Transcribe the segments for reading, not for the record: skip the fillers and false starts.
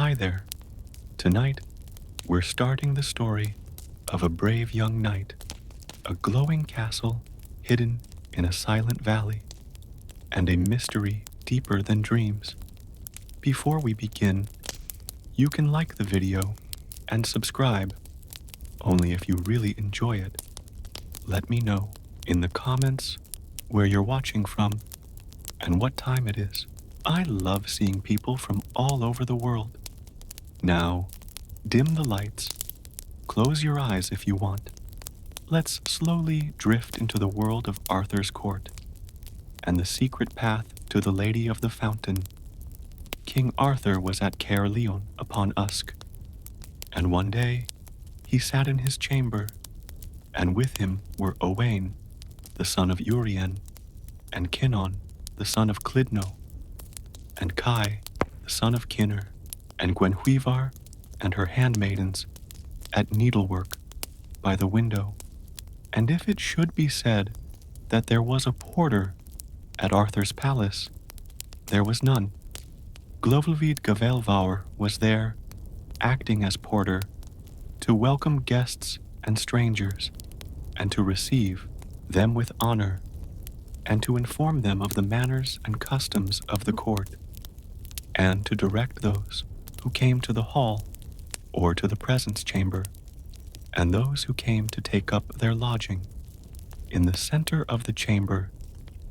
Hi there. Tonight, we're starting the story of a brave young knight, a glowing castle hidden in a silent valley, and a mystery deeper than dreams. Before we begin, you can like the video and subscribe, only if you really enjoy it. Let me know in the comments where you're watching from and what time it is. I love seeing people from all over the world. Now, dim the lights, close your eyes if you want. Let's slowly drift into the world of Arthur's court and the secret path to the Lady of the Fountain. King Arthur was at Caerleon upon Usk, and one day he sat in his chamber, and with him were Owain, the son of Urien, and Kinon, the son of Clydno, and Kai, the son of Kinner, and Gwenhwyvar and her handmaidens at needlework by the window. And if it should be said that there was a porter at Arthur's palace, there was none. Glovelvid Gavelvaur was there, acting as porter, to welcome guests and strangers, and to receive them with honor, and to inform them of the manners and customs of the court, and to direct those who came to the hall or to the presence chamber, and those who came to take up their lodging. In the center of the chamber,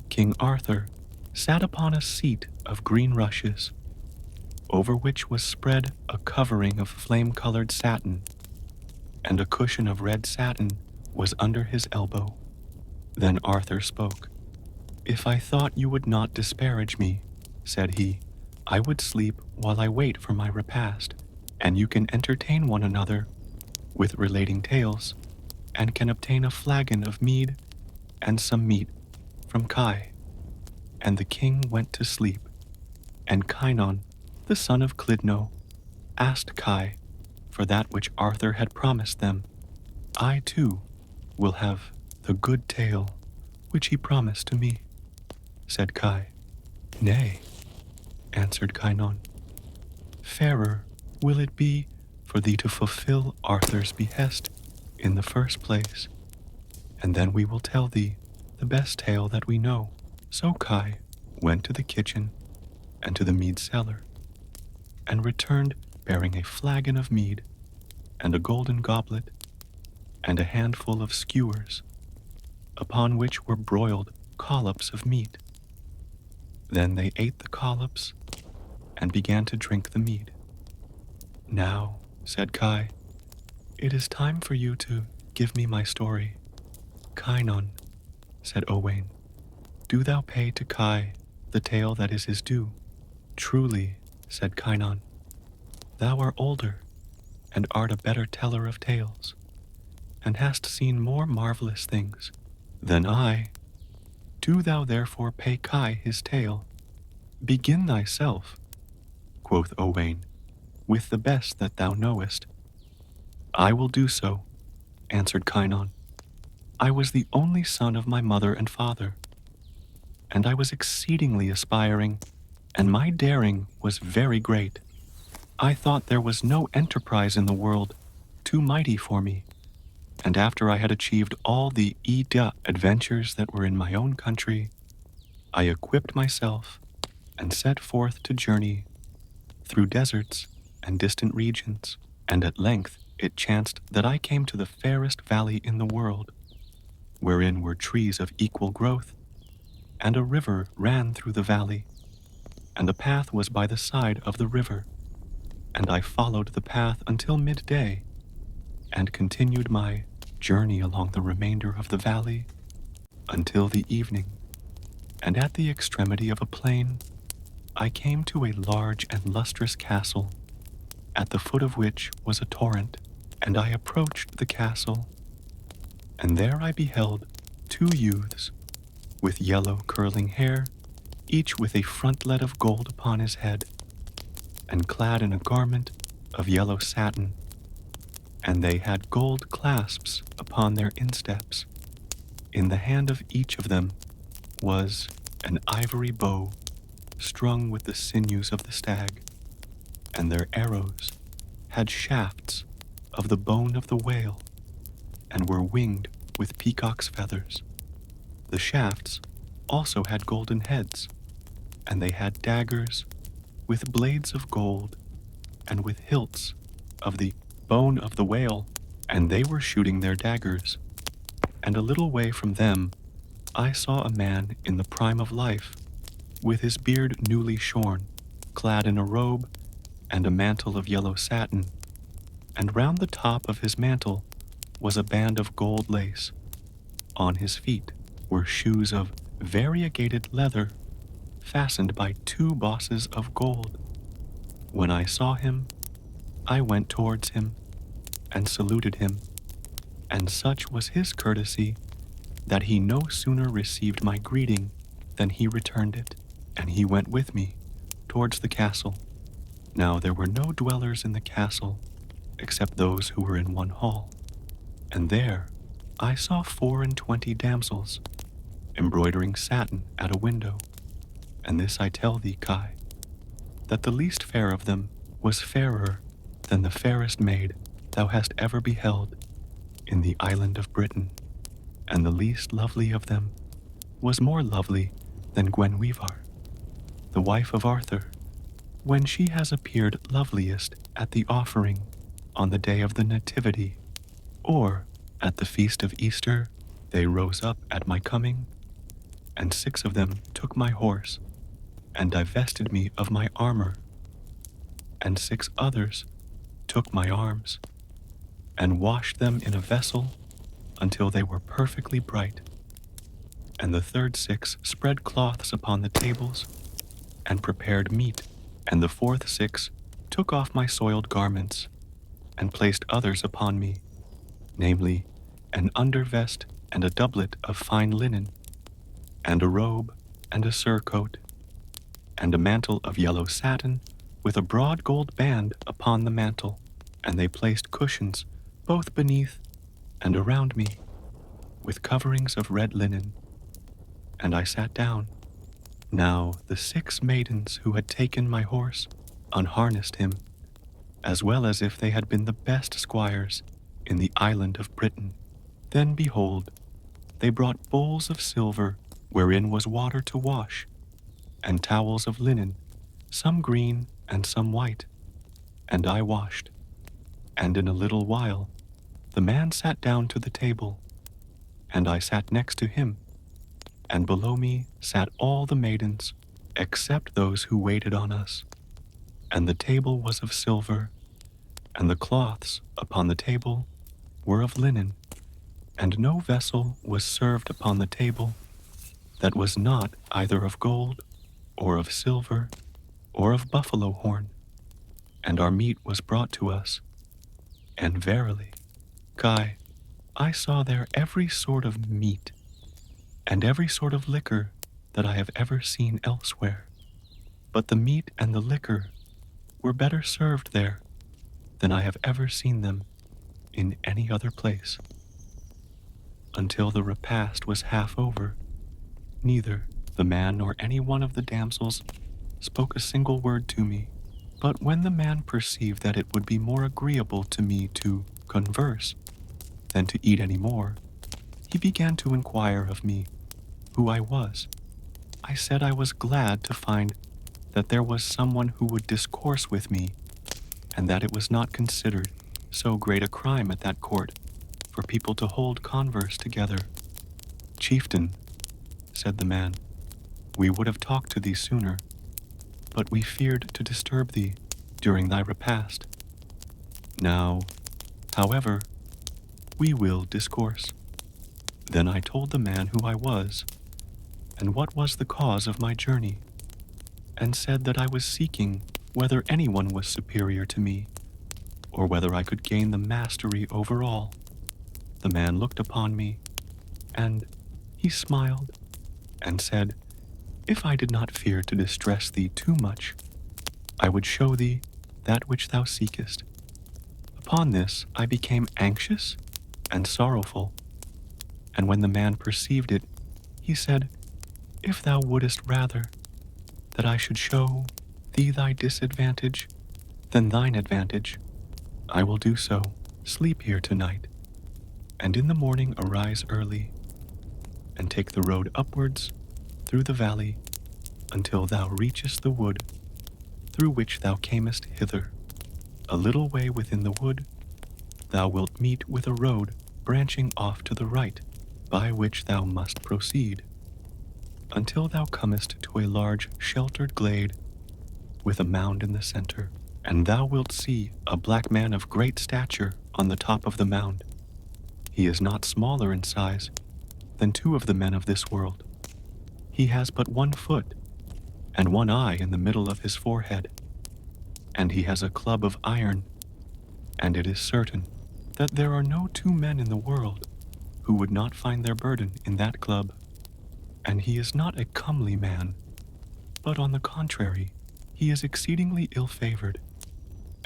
King Arthur sat upon a seat of green rushes, over which was spread a covering of flame-colored satin, and a cushion of red satin was under his elbow. Then Arthur spoke. "If I thought you would not disparage me," said he, "I would sleep while I wait for my repast, and you can entertain one another with relating tales, and can obtain a flagon of mead and some meat from Kai." And the king went to sleep, and Kynon, the son of Clydno, asked Kai for that which Arthur had promised them. "I, too, will have the good tale which he promised to me," said Kai. "Nay," answered Kynon, "fairer will it be for thee to fulfill Arthur's behest in the first place, and then we will tell thee the best tale that we know." So Kai went to the kitchen and to the mead cellar, and returned bearing a flagon of mead, and a golden goblet, and a handful of skewers, upon which were broiled collops of meat. Then they ate the collops, and began to drink the mead. "Now," said Kai, "it is time for you to give me my story." "Kynon," said Owain, "do thou pay to Kai the tale that is his due." "Truly," said Kynon, "thou art older, and art a better teller of tales, and hast seen more marvelous things than I. Do thou therefore pay Kai his tale. Begin thyself," quoth Owain, "with the best that thou knowest." "I will do so," answered Kynon. "I was the only son of my mother and father, and I was exceedingly aspiring, and my daring was very great. I thought there was no enterprise in the world too mighty for me, and after I had achieved all the adventures that were in my own country, I equipped myself and set forth to journey through deserts and distant regions, and at length it chanced that I came to the fairest valley in the world, wherein were trees of equal growth, and a river ran through the valley, and a path was by the side of the river, and I followed the path until midday, and continued my journey along the remainder of the valley until the evening, and at the extremity of a plain I came to a large and lustrous castle, at the foot of which was a torrent, and I approached the castle, and there I beheld two youths with yellow curling hair, each with a frontlet of gold upon his head, and clad in a garment of yellow satin, and they had gold clasps upon their insteps. In the hand of each of them was an ivory bow strung with the sinews of the stag. and their arrows had shafts of the bone of the whale, and were winged with peacock's feathers. The shafts also had golden heads, and they had daggers with blades of gold, and with hilts of the bone of the whale, and they were shooting their daggers. And a little way from them I saw a man in the prime of life, with his beard newly shorn, clad in a robe and a mantle of yellow satin, and round the top of his mantle was a band of gold lace. On his feet were shoes of variegated leather, fastened by 2 bosses of gold. When I saw him, I went towards him and saluted him, and such was his courtesy that he no sooner received my greeting than he returned it, and he went with me towards the castle. Now there were no dwellers in the castle except those who were in one hall, and there I saw 24 damsels embroidering satin at a window. And this I tell thee, Kai, that the least fair of them was fairer than the fairest maid thou hast ever beheld in the island of Britain, and the least lovely of them was more lovely than Gwenwevar, the wife of Arthur, when she has appeared loveliest at the offering on the day of the Nativity, or at the feast of Easter. They rose up at my coming, and 6 of them took my horse, and divested me of my armor, and 6 others took my arms, and washed them in a vessel until they were perfectly bright. And the third 6 spread cloths upon the tables, and prepared meat, and the fourth 6 took off my soiled garments, and placed others upon me, namely, an undervest and a doublet of fine linen, and a robe and a surcoat, and a mantle of yellow satin with a broad gold band upon the mantle, and they placed cushions both beneath and around me, with coverings of red linen, and I sat down. Now the 6 maidens who had taken my horse unharnessed him, as well as if they had been the best squires in the island of Britain. Then behold, they brought bowls of silver wherein was water to wash, and towels of linen, some green and some white, and I washed. And in a little while the man sat down to the table, and I sat next to him, and below me sat all the maidens, except those who waited on us. And the table was of silver, and the cloths upon the table were of linen, and no vessel was served upon the table that was not either of gold, or of silver, or of buffalo horn. And our meat was brought to us. And verily, Kai, I saw there every sort of meat, and every sort of liquor that I have ever seen elsewhere. But the meat and the liquor were better served there than I have ever seen them in any other place. Until the repast was half over, neither the man nor any one of the damsels spoke a single word to me. But when the man perceived that it would be more agreeable to me to converse than to eat any more, he began to inquire of me who I was. I said I was glad to find that there was someone who would discourse with me, and that it was not considered so great a crime at that court for people to hold converse together. Chieftain, said the man, we would have talked to thee sooner, but we feared to disturb thee during thy repast. Now, however, we will discourse. Then I told the man who I was, and what was the cause of my journey, and said that I was seeking whether anyone was superior to me, or whether I could gain the mastery over all. The man looked upon me, and he smiled, and said, if I did not fear to distress thee too much, I would show thee that which thou seekest. Upon this I became anxious and sorrowful, and when the man perceived it, he said, if thou wouldest rather that I should show thee thy disadvantage than thine advantage. I will do so. Sleep here tonight, and in the morning arise early, and take the road upwards through the valley until thou reachest the wood through which thou camest hither. A little way within the wood thou wilt meet with a road branching off to the right, by which thou must proceed, until thou comest to a large sheltered glade with a mound in the center, and thou wilt see a black man of great stature on the top of the mound. He is not smaller in size than two of the men of this world. He has but 1 foot and 1 eye in the middle of his forehead, and he has a club of iron, and it is certain that there are no 2 men in the world who would not find their burden in that club. And he is not a comely man, but on the contrary, he is exceedingly ill-favored,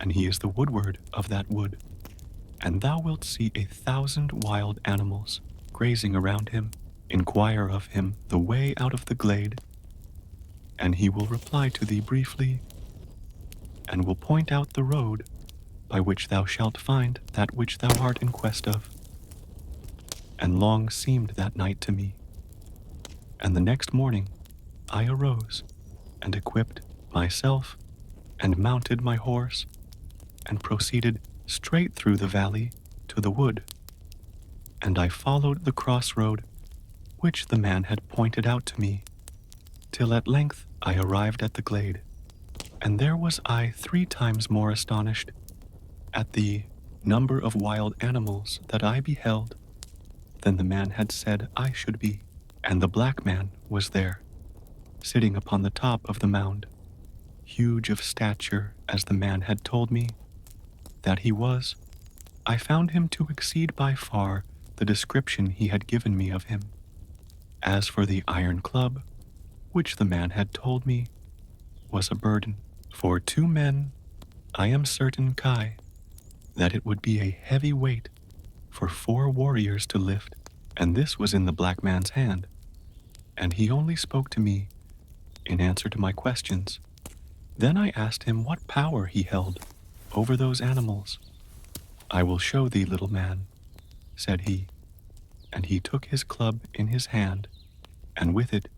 and he is the woodward of that wood. And thou wilt see 1,000 wild animals grazing around him. Inquire of him the way out of the glade, and he will reply to thee briefly, and will point out the road by which thou shalt find that which thou art in quest of. And long seemed that night to me. And the next morning I arose, and equipped myself, and mounted my horse, and proceeded straight through the valley to the wood. And I followed the crossroad which the man had pointed out to me, till at length I arrived at the glade. And there was I 3 times more astonished at the number of wild animals that I beheld than the man had said I should be. And the black man was there, sitting upon the top of the mound, huge of stature as the man had told me that he was. I found him to exceed by far the description he had given me of him. As for the iron club, which the man had told me was a burden for 2 men, I am certain, Kai, that it would be a heavy weight for 4 warriors to lift, and this was in the black man's hand, and he only spoke to me in answer to my questions. Then I asked him what power he held over those animals. I will show thee, little man, said he, and he took his club in his hand, and with it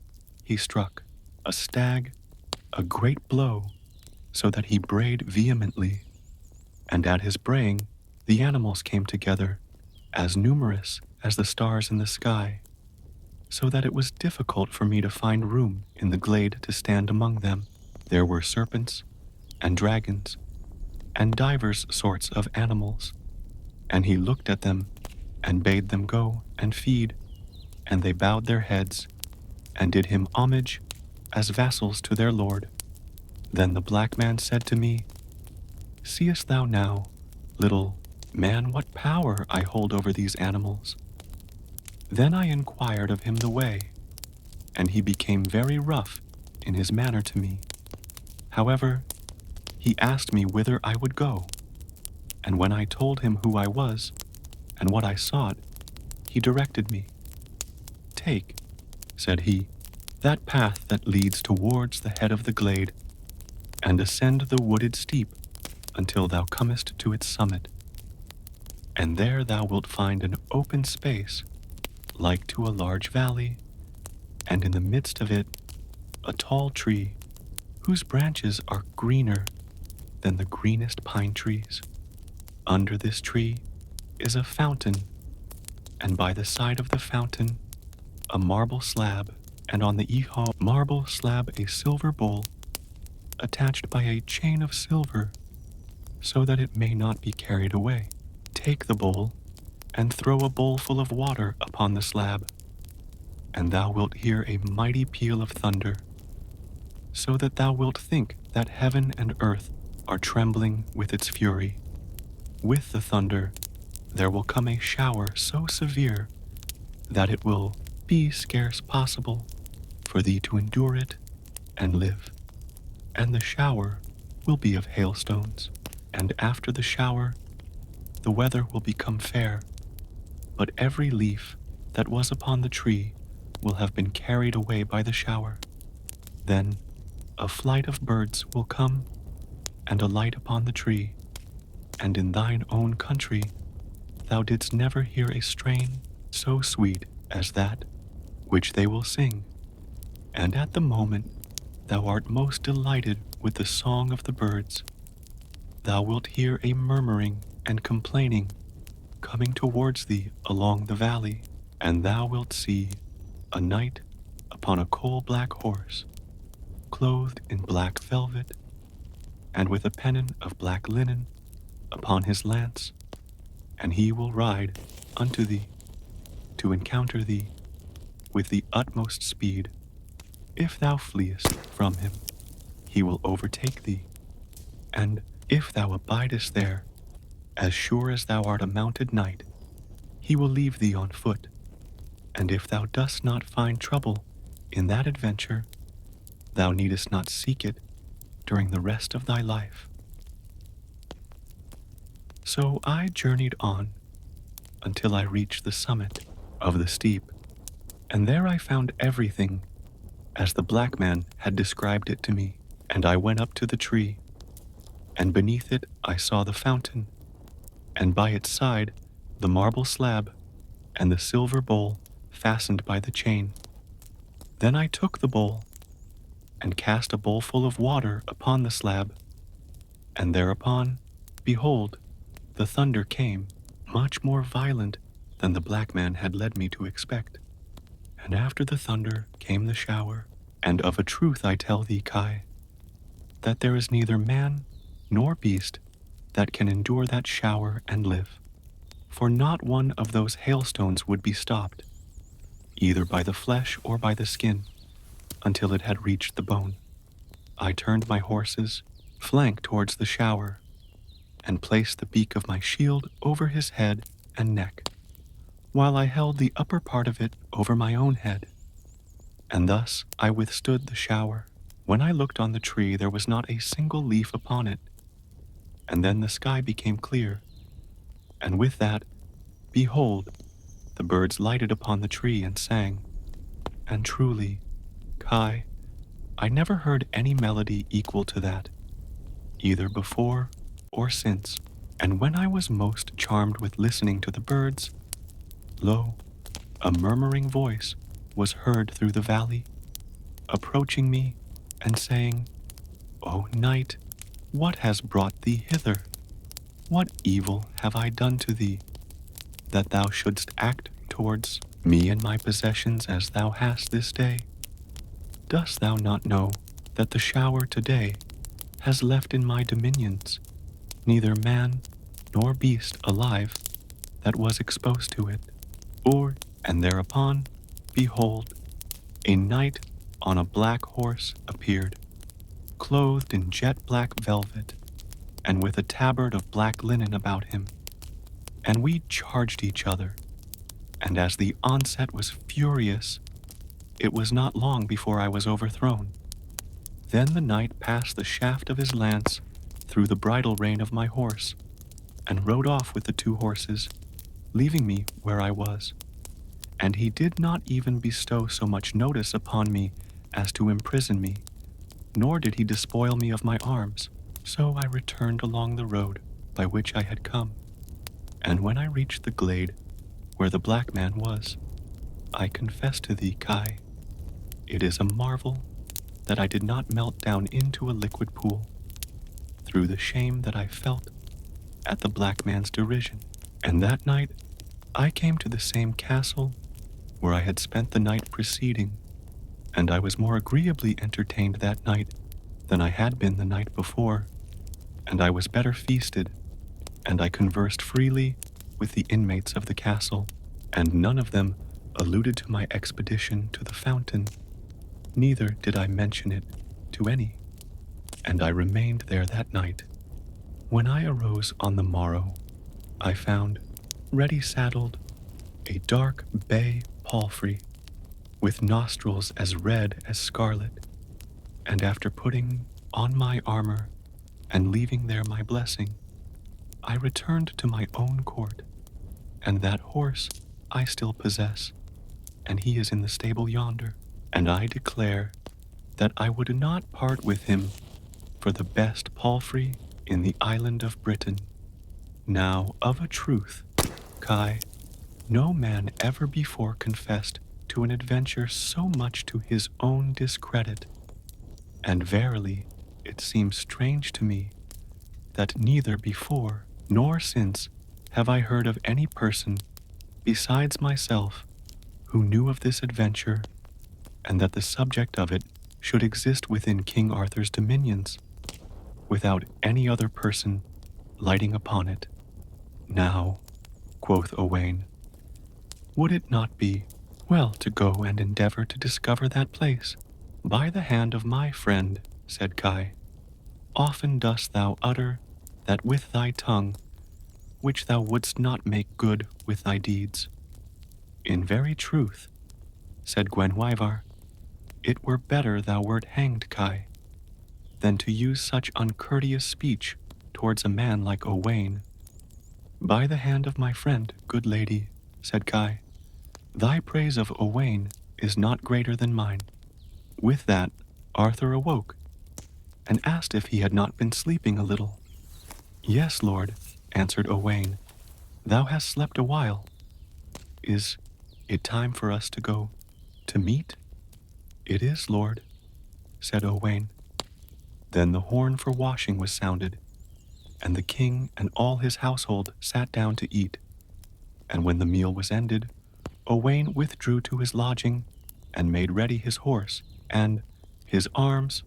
he struck a stag a great blow, so that he brayed vehemently, and at his braying the animals came together, as numerous as the stars in the sky, so that it was difficult for me to find room in the glade to stand among them. There were serpents and dragons and divers sorts of animals, and he looked at them and bade them go and feed, and they bowed their heads and did him homage as vassals to their lord. Then the black man said to me, Seest thou now, little man, what power I hold over these animals? Then I inquired of him the way, and he became very rough in his manner to me. However, he asked me whither I would go, and when I told him who I was and what I sought, he directed me. Take, said he, that path that leads towards the head of the glade, and ascend the wooded steep until thou comest to its summit. And there thou wilt find an open space, like to a large valley, and in the midst of it a tall tree, whose branches are greener than the greenest pine trees. Under this tree is a fountain, and by the side of the fountain a marble slab, and on the marble slab a silver bowl, attached by a chain of silver, so that it may not be carried away. Take the bowl, and throw a bowlful of water upon the slab, and thou wilt hear a mighty peal of thunder, so that thou wilt think that heaven and earth are trembling with its fury. With the thunder there will come a shower so severe that it will be scarce possible for thee to endure it and live. And the shower will be of hailstones, and after the shower the weather will become fair, but every leaf that was upon the tree will have been carried away by the shower. Then a flight of birds will come and a light upon the tree, and in thine own country thou didst never hear a strain so sweet as that which they will sing, and at the moment thou art most delighted with the song of the birds, thou wilt hear a murmuring and complaining coming towards thee along the valley, and thou wilt see a knight upon a coal-black horse, clothed in black velvet, and with a pennon of black linen upon his lance, and he will ride unto thee to encounter thee with the utmost speed. If thou fleest from him, he will overtake thee, and if thou abidest there, as sure as thou art a mounted knight, he will leave thee on foot, and if thou dost not find trouble in that adventure, thou needest not seek it during the rest of thy life. So I journeyed on until I reached the summit of the steep, and there I found everything as the black man had described it to me, and I went up to the tree, and beneath it I saw the fountain, and by its side the marble slab and the silver bowl fastened by the chain. Then I took the bowl and cast a bowlful of water upon the slab, and thereupon, behold, the thunder came, much more violent than the black man had led me to expect. And after the thunder came the shower, and of a truth I tell thee, Kai, that there is neither man nor beast that can endure that shower and live. For not one of those hailstones would be stopped, either by the flesh or by the skin, until it had reached the bone. I turned my horse's flank towards the shower, and placed the beak of my shield over his head and neck, while I held the upper part of it over my own head. And thus I withstood the shower. When I looked on the tree, there was not a single leaf upon it. And then the sky became clear, and with that, behold, the birds lighted upon the tree and sang. And truly, Kai, I never heard any melody equal to that, either before or since. And when I was most charmed with listening to the birds, lo, a murmuring voice was heard through the valley, approaching me and saying, O knight, what has brought thee hither? What evil have I done to thee, that thou shouldst act towards me and my possessions as thou hast this day? Dost thou not know that the shower today has left in my dominions neither man nor beast alive that was exposed to it? And thereupon, behold, a knight on a black horse appeared, clothed in jet black velvet, and with a tabard of black linen about him. And we charged each other, and as the onset was furious, it was not long before I was overthrown. Then the knight passed the shaft of his lance through the bridle rein of my horse, and rode off with the two horses, leaving me where I was. And he did not even bestow so much notice upon me as to imprison me, nor did he despoil me of my arms. So I returned along the road by which I had come, and when I reached the glade where the black man was, I confess to thee, Kai, it is a marvel that I did not melt down into a liquid pool, through the shame that I felt at the black man's derision. And that night I came to the same castle where I had spent the night preceding, and I was more agreeably entertained that night than I had been the night before, and I was better feasted, and I conversed freely with the inmates of the castle, and none of them alluded to my expedition to the fountain, neither did I mention it to any, and I remained there that night. When I arose on the morrow, I found, ready saddled, a dark bay palfrey, with nostrils as red as scarlet, and after putting on my armor and leaving there my blessing, I returned to my own court, and that horse I still possess, and he is in the stable yonder, and I declare that I would not part with him for the best palfrey in the island of Britain. Now, of a truth, Kai, no man ever before confessed to an adventure so much to his own discredit, and verily it seems strange to me that neither before nor since have I heard of any person besides myself who knew of this adventure, and that the subject of it should exist within King Arthur's dominions, without any other person lighting upon it. Now, quoth Owain, would it not be well to go and endeavor to discover that place? By the hand of my friend, said Kai, often dost thou utter that with thy tongue, which thou wouldst not make good with thy deeds. In very truth, said Gwenhwyvar, it were better thou wert hanged, Kai, than to use such uncourteous speech towards a man like Owain. By the hand of my friend, good lady, said Kai, thy praise of Owain is not greater than mine. With that, Arthur awoke, and asked if he had not been sleeping a little. Yes, lord, answered Owain, thou hast slept a while. Is it time for us to go to meat? It is, lord, said Owain. Then the horn for washing was sounded, and the king and all his household sat down to eat. And when the meal was ended, Owain withdrew to his lodging, and made ready his horse and his arms.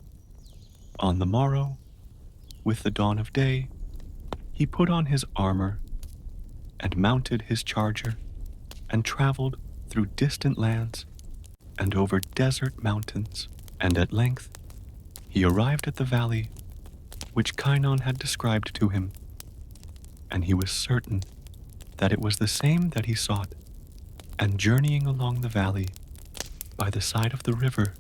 On the morrow, with the dawn of day, he put on his armor, and mounted his charger, and traveled through distant lands, and over desert mountains, and at length he arrived at the valley which Kynon had described to him, and he was certain that it was the same that he sought, and journeying along the valley, by the side of the river,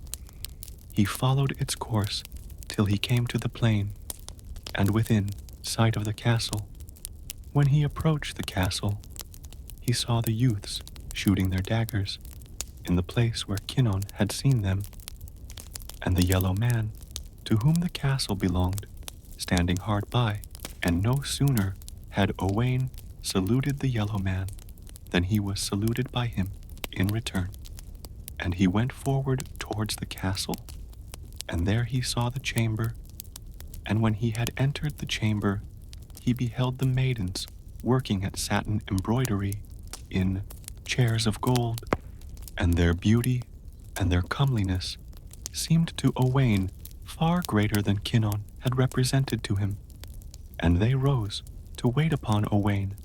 he followed its course till he came to the plain, and within sight of the castle. When he approached the castle, he saw the youths shooting their daggers in the place where Kynon had seen them, and the yellow man, to whom the castle belonged, standing hard by. And no sooner had Owain saluted the yellow man than he was saluted by him in return. And he went forward towards the castle, and there he saw the chamber. And when he had entered the chamber, he beheld the maidens working at satin embroidery in chairs of gold, and their beauty and their comeliness seemed to Owain far greater than Kynon had represented to him. And they rose to wait upon Owain,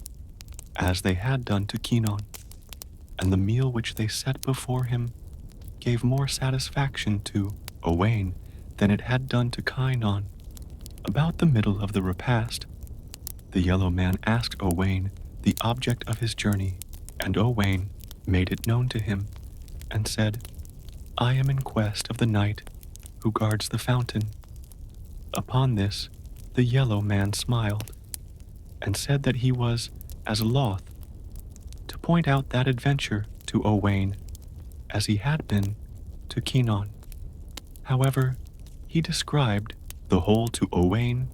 as they had done to Kynon, and the meal which they set before him gave more satisfaction to Owain than it had done to Kynon. About the middle of the repast, the yellow man asked Owain the object of his journey, and Owain made it known to him, and said, I am in quest of the knight who guards the fountain. Upon this, the yellow man smiled, and said that he was as loth to point out that adventure to Owain as he had been to Kynon. However, he described the whole to Owain,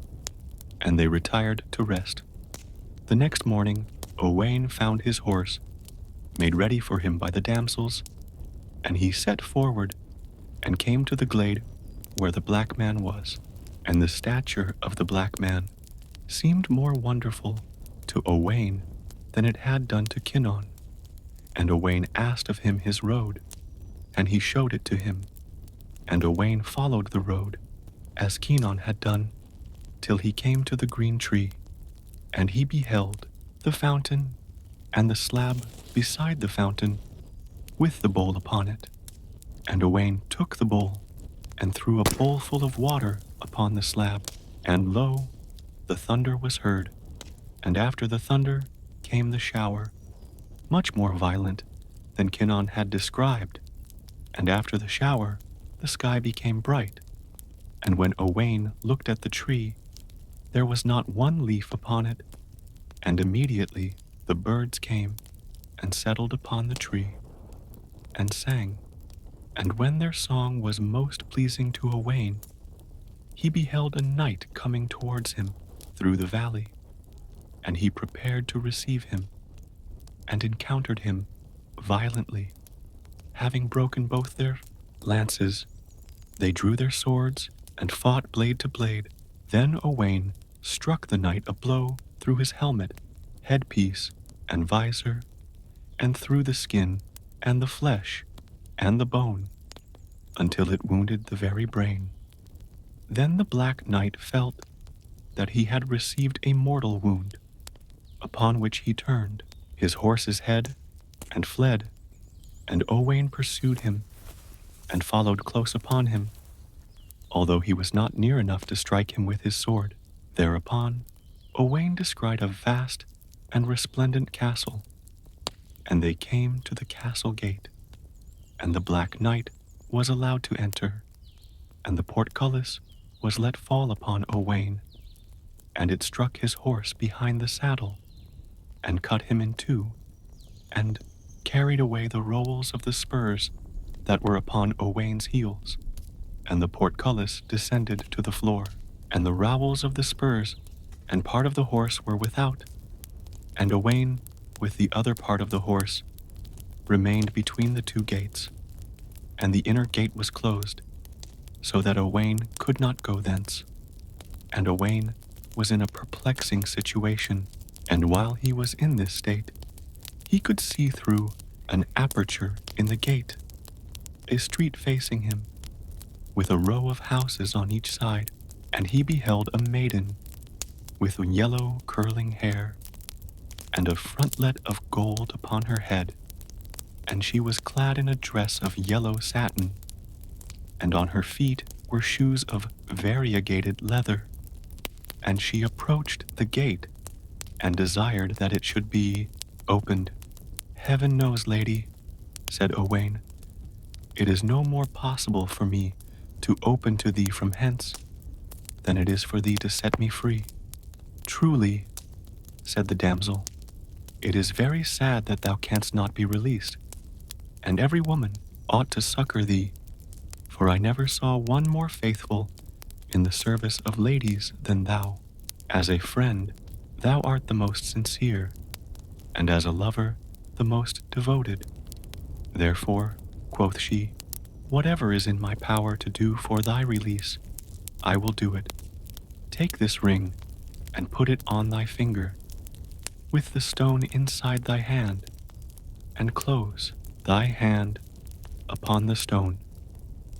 and they retired to rest. The next morning, Owain found his horse, made ready for him by the damsels, and he set forward, and came to the glade where the black man was. And the stature of the black man seemed more wonderful to Owain than it had done to Kynon. And Owain asked of him his road, and he showed it to him. And Owain followed the road, as Kynon had done, till he came to the green tree, and he beheld the fountain, and the slab beside the fountain, with the bowl upon it. And Owain took the bowl, and threw a bowlful of water upon the slab, and lo, the thunder was heard, and after the thunder came the shower, much more violent than Kynon had described, and after the shower the sky became bright, and when Owain looked at the tree, there was not one leaf upon it, and immediately the birds came and settled upon the tree, and sang. And when their song was most pleasing to Owain, he beheld a knight coming towards him through the valley, and he prepared to receive him, and encountered him violently. Having broken both their lances, they drew their swords and fought blade to blade. Then Owain struck the knight a blow through his helmet, headpiece, and visor, and through the skin, and the flesh, and the bone, until it wounded the very brain. Then the Black Knight felt that he had received a mortal wound, upon which he turned his horse's head and fled, and Owain pursued him and followed close upon him, although he was not near enough to strike him with his sword. Thereupon, Owain descried a vast and resplendent castle, and they came to the castle gate, and the Black Knight was allowed to enter, and the portcullis was let fall upon Owain, and it struck his horse behind the saddle, and cut him in two, and carried away the rowels of the spurs that were upon Owain's heels, and the portcullis descended to the floor, and the rowels of the spurs and part of the horse were without, and Owain, with the other part of the horse, remained between the two gates, and the inner gate was closed, so that Owain could not go thence. And Owain was in a perplexing situation, and while he was in this state, he could see through an aperture in the gate a street facing him, with a row of houses on each side, and he beheld a maiden with yellow curling hair, and a frontlet of gold upon her head, and she was clad in a dress of yellow satin, and on her feet were shoes of variegated leather. And she approached the gate, and desired that it should be opened. "Heaven knows, lady," said Owain, "it is no more possible for me to open to thee from hence than it is for thee to set me free." "Truly," said the damsel, "it is very sad that thou canst not be released, and every woman ought to succor thee, for I never saw one more faithful in the service of ladies than thou. As a friend, thou art the most sincere, and as a lover, the most devoted. Therefore," quoth she, "whatever is in my power to do for thy release, I will do it. Take this ring, and put it on thy finger, with the stone inside thy hand, and close thy hand upon the stone,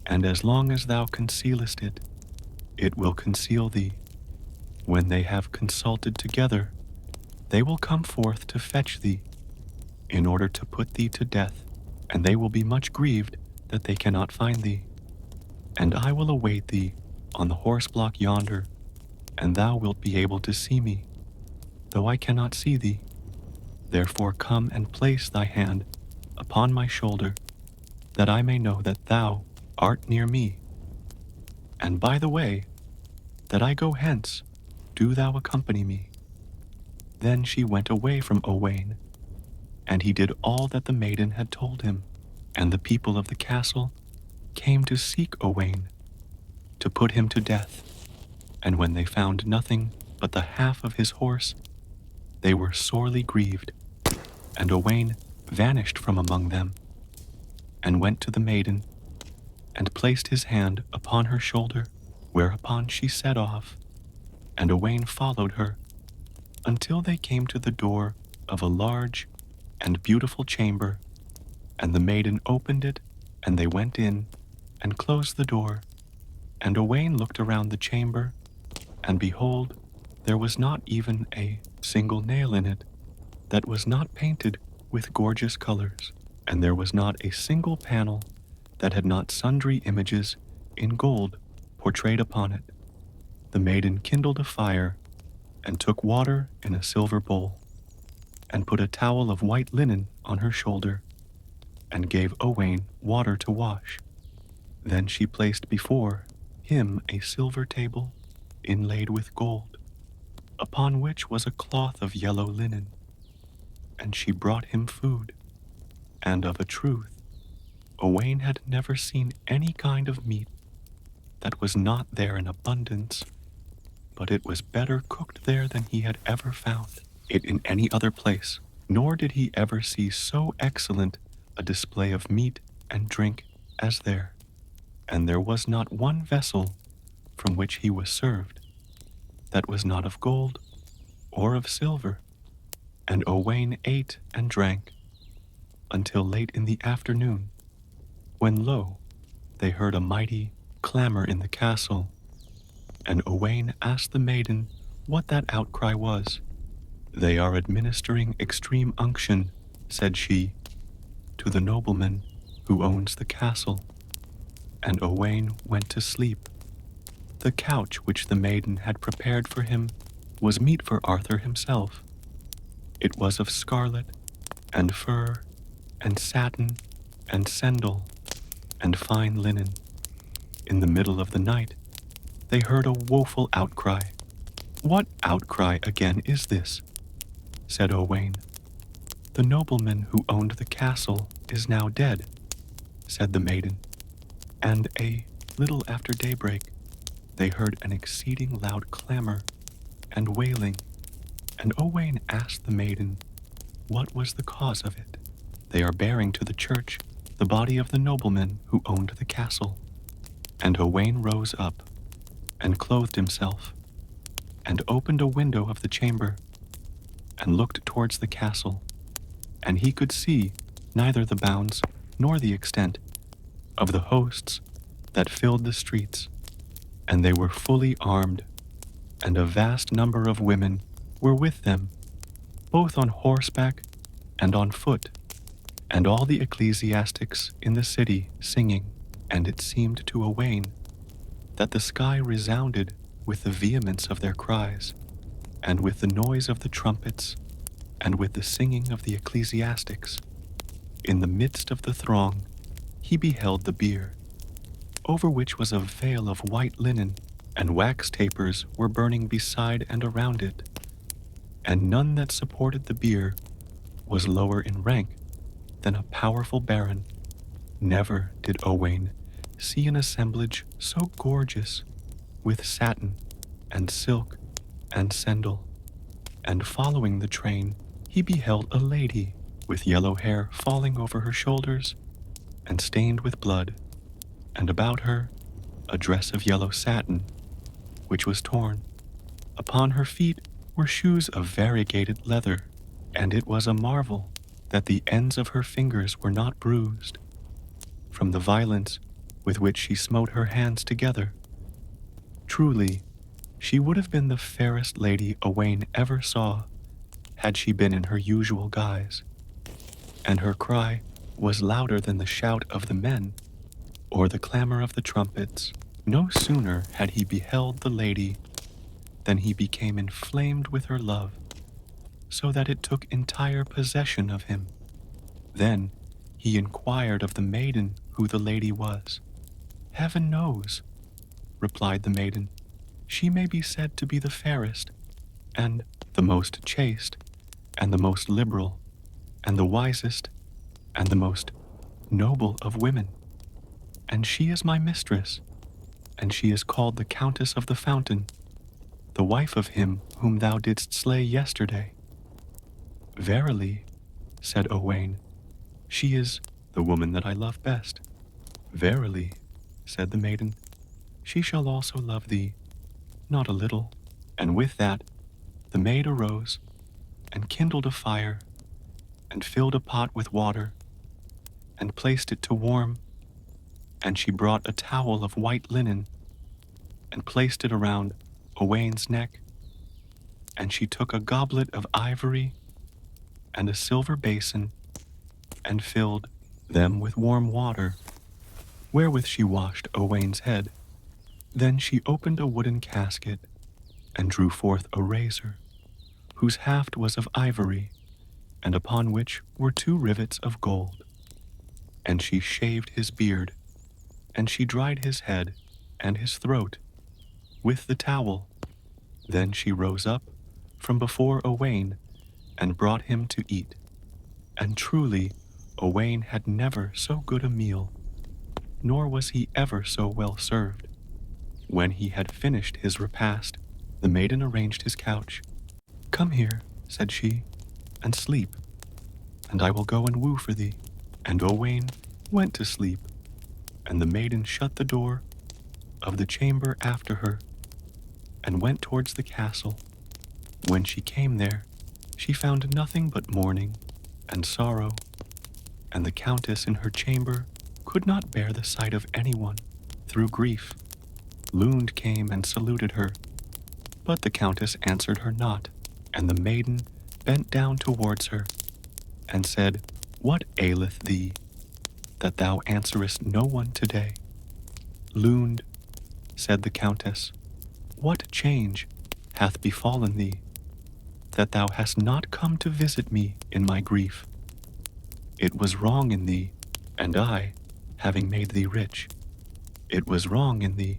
and as long as thou concealest it, it will conceal thee. When they have consulted together, they will come forth to fetch thee, in order to put thee to death, and they will be much grieved that they cannot find thee. And I will await thee on the horse block yonder, and thou wilt be able to see me, though I cannot see thee. Therefore come and place thy hand upon my shoulder, that I may know that thou art near me. And by the way that I go hence, do thou accompany me." Then she went away from Owain, and he did all that the maiden had told him. And the people of the castle came to seek Owain, to put him to death. And when they found nothing but the half of his horse, they were sorely grieved. And Owain vanished from among them, and went to the maiden, and placed his hand upon her shoulder, whereupon she set off, and Owain followed her, until they came to the door of a large and beautiful chamber, and the maiden opened it, and they went in, and closed the door. And Owain looked around the chamber, and behold, there was not even a single nail in it that was not painted with gorgeous colors, and there was not a single panel that had not sundry images in gold portrayed upon it. The maiden kindled a fire, and took water in a silver bowl, and put a towel of white linen on her shoulder, and gave Owain water to wash. Then she placed before him a silver table inlaid with gold, upon which was a cloth of yellow linen, and she brought him food. And of a truth, Owain had never seen any kind of meat that was not there in abundance, but it was better cooked there than he had ever found it in any other place, nor did he ever see so excellent a display of meat and drink as there. And there was not one vessel from which he was served that was not of gold or of silver. And Owain ate and drank until late in the afternoon, when lo, they heard a mighty clamor in the castle, and Owain asked the maiden what that outcry was. "They are administering extreme unction," said she, "to the nobleman who owns the castle." And Owain went to sleep. The couch which the maiden had prepared for him was meet for Arthur himself. It was of scarlet, and fur, and satin, and sendal, and fine linen. In the middle of the night, they heard a woeful outcry. "What outcry again is this?" said Owain. "The nobleman who owned the castle is now dead," said the maiden. And a little after daybreak, they heard an exceeding loud clamor and wailing, and Owain asked the maiden what was the cause of it. "They are bearing to the church the body of the nobleman who owned the castle." And Owain rose up, and clothed himself, and opened a window of the chamber, and looked towards the castle, and he could see neither the bounds nor the extent of the hosts that filled the streets, and they were fully armed, and a vast number of women were with them, both on horseback and on foot, and all the ecclesiastics in the city singing. And it seemed to Owain that the sky resounded with the vehemence of their cries, and with the noise of the trumpets, and with the singing of the ecclesiastics. In the midst of the throng he beheld the bier, over which was a veil of white linen, and wax tapers were burning beside and around it. And none that supported the bier was lower in rank than a powerful baron. Never did Owain see an assemblage so gorgeous, with satin and silk and sendal. And following the train, he beheld a lady with yellow hair falling over her shoulders and stained with blood, and about her a dress of yellow satin, which was torn. Upon her feet were shoes of variegated leather, and it was a marvel that the ends of her fingers were not bruised, from the violence with which she smote her hands together. Truly, she would have been the fairest lady Owain ever saw, had she been in her usual guise. And her cry was louder than the shout of the men, or the clamor of the trumpets. No sooner had he beheld the lady than he became inflamed with her love, so that it took entire possession of him. Then he inquired of the maiden who the lady was. "Heaven knows," replied the maiden. "She may be said to be the fairest, and the most chaste, and the most liberal, and the wisest, and the most noble of women. And she is my mistress, and she is called the Countess of the Fountain, the wife of him whom thou didst slay yesterday." "Verily," said Owain, "she is the woman that I love best." "Verily," said the maiden, "she shall also love thee, not a little." And with that, the maid arose, and kindled a fire, and filled a pot with water, and placed it to warm, and she brought a towel of white linen, and placed it around Owain's neck, and she took a goblet of ivory, and a silver basin, and filled them with warm water, wherewith she washed Owain's head. Then she opened a wooden casket, and drew forth a razor, whose haft was of ivory, and upon which were 2 rivets of gold. And she shaved his beard, and she dried his head and his throat with the towel. Then she rose up from before Owain, and brought him to eat. And truly Owain had never so good a meal, nor was he ever so well served. When he had finished his repast, the maiden arranged his couch. "Come here," said she, "and sleep, and I will go and woo for thee." And Owain went to sleep, and the maiden shut the door of the chamber after her, and went towards the castle. When she came there, she found nothing but mourning and sorrow, and the countess in her chamber could not bear the sight of anyone through grief. Lund came and saluted her, but the countess answered her not, and the maiden bent down towards her, and said, "What aileth thee, that thou answerest no one today?" "Lund," said the countess, "what change hath befallen thee, that thou hast not come to visit me in my grief? It was wrong in thee, and I, having made thee rich, it was wrong in thee,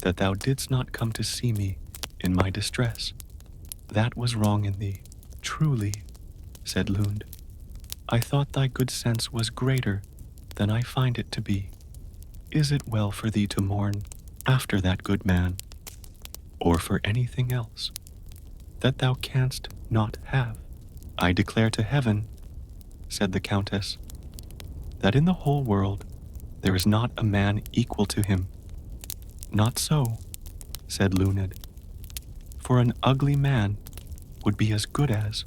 that thou didst not come to see me in my distress. That was wrong in thee. Truly," said Lund, "I thought thy good sense was greater than I find it to be. Is it well for thee to mourn after that good man, or for anything else that thou canst not have?" "I declare to heaven," said the countess, "that in the whole world there is not a man equal to him." "Not so," said Luned, "for an ugly man would be as good as,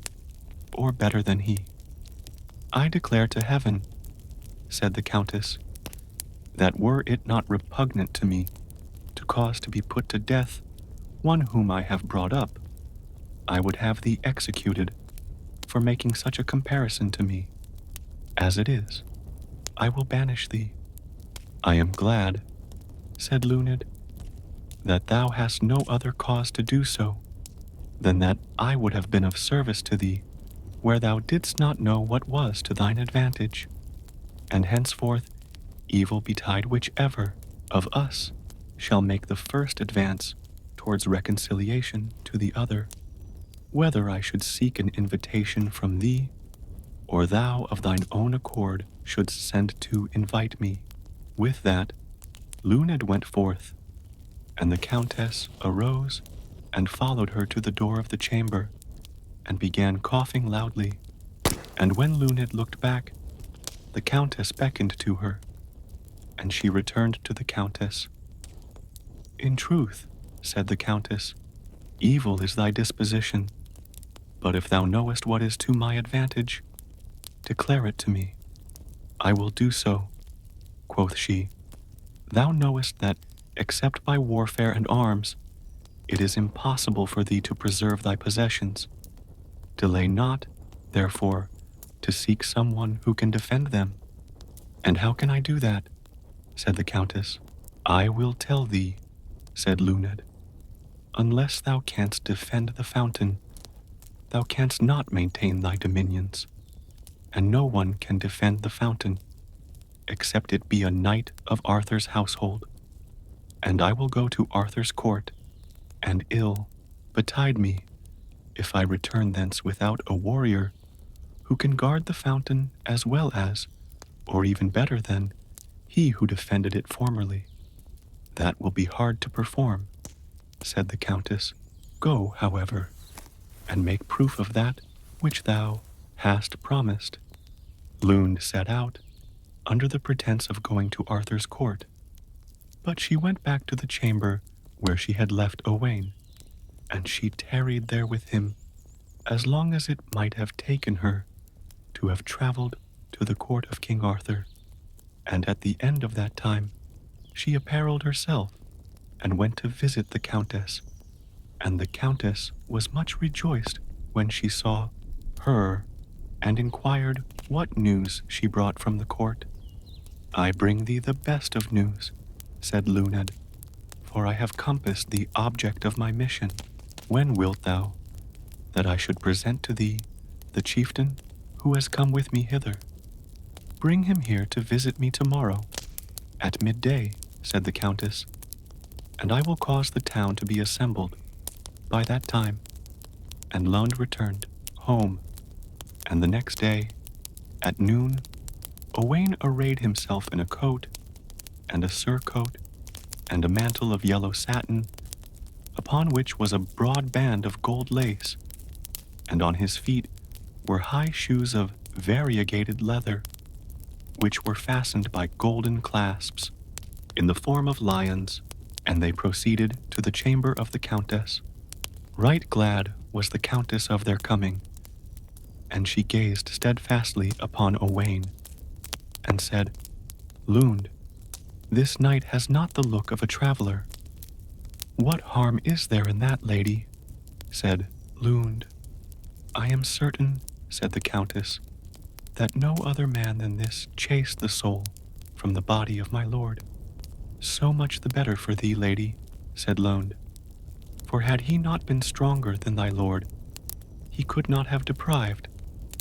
or better than he." "I declare to heaven," said the countess, "that were it not repugnant to me to cause to be put to death one whom I have brought up, I would have thee executed for making such a comparison to me. As it is, I will banish thee." "I am glad," said Luned, "that thou hast no other cause to do so than that I would have been of service to thee where thou didst not know what was to thine advantage, and henceforth evil betide whichever of us shall make the first advance towards reconciliation to the other, whether I should seek an invitation from thee, or thou of thine own accord shouldst send to invite me." With that, Luned went forth, and the countess arose and followed her to the door of the chamber, and began coughing loudly. And when Luned looked back, the countess beckoned to her, and she returned to the countess. "In truth," said the countess, "evil is thy disposition, but if thou knowest what is to my advantage, declare it to me." "I will do so," quoth she. "Thou knowest that, except by warfare and arms, it is impossible for thee to preserve thy possessions. Delay not, therefore, to seek someone who can defend them." "And how can I do that?" said the countess. "I will tell thee," said Luned. "Unless thou canst defend the fountain, thou canst not maintain thy dominions, and no one can defend the fountain, except it be a knight of Arthur's household. And I will go to Arthur's court, and ill betide me if I return thence without a warrior who can guard the fountain as well as, or even better than, he who defended it formerly. That will be hard to perform," said the countess. "Go, however, and make proof of that which thou hast promised." Lund set out, under the pretense of going to Arthur's court, but she went back to the chamber where she had left Owain, and she tarried there with him as long as it might have taken her to have travelled to the court of King Arthur. And at the end of that time, she apparelled herself and went to visit the countess. And the countess was much rejoiced when she saw her, and inquired what news she brought from the court. "I bring thee the best of news," said Luned, "for I have compassed the object of my mission. When wilt thou that I should present to thee the chieftain who has come with me hither?" "Bring him here to visit me tomorrow, at midday," said the countess, "and I will cause the town to be assembled by that time." And Lund returned home, and the next day, at noon, Owain arrayed himself in a coat and a surcoat, and a mantle of yellow satin, upon which was a broad band of gold lace, and on his feet were high shoes of variegated leather, which were fastened by golden clasps in the form of lions, and they proceeded to the chamber of the countess. Right glad was the countess of their coming, and she gazed steadfastly upon Owain, and said, Lund, this knight has not the look of a traveller. What harm is there in that, lady? Said Lund. I am certain, said the countess, that no other man than this chased the soul from the body of my lord. So much the better for thee, lady, said Lund, for had he not been stronger than thy lord, he could not have deprived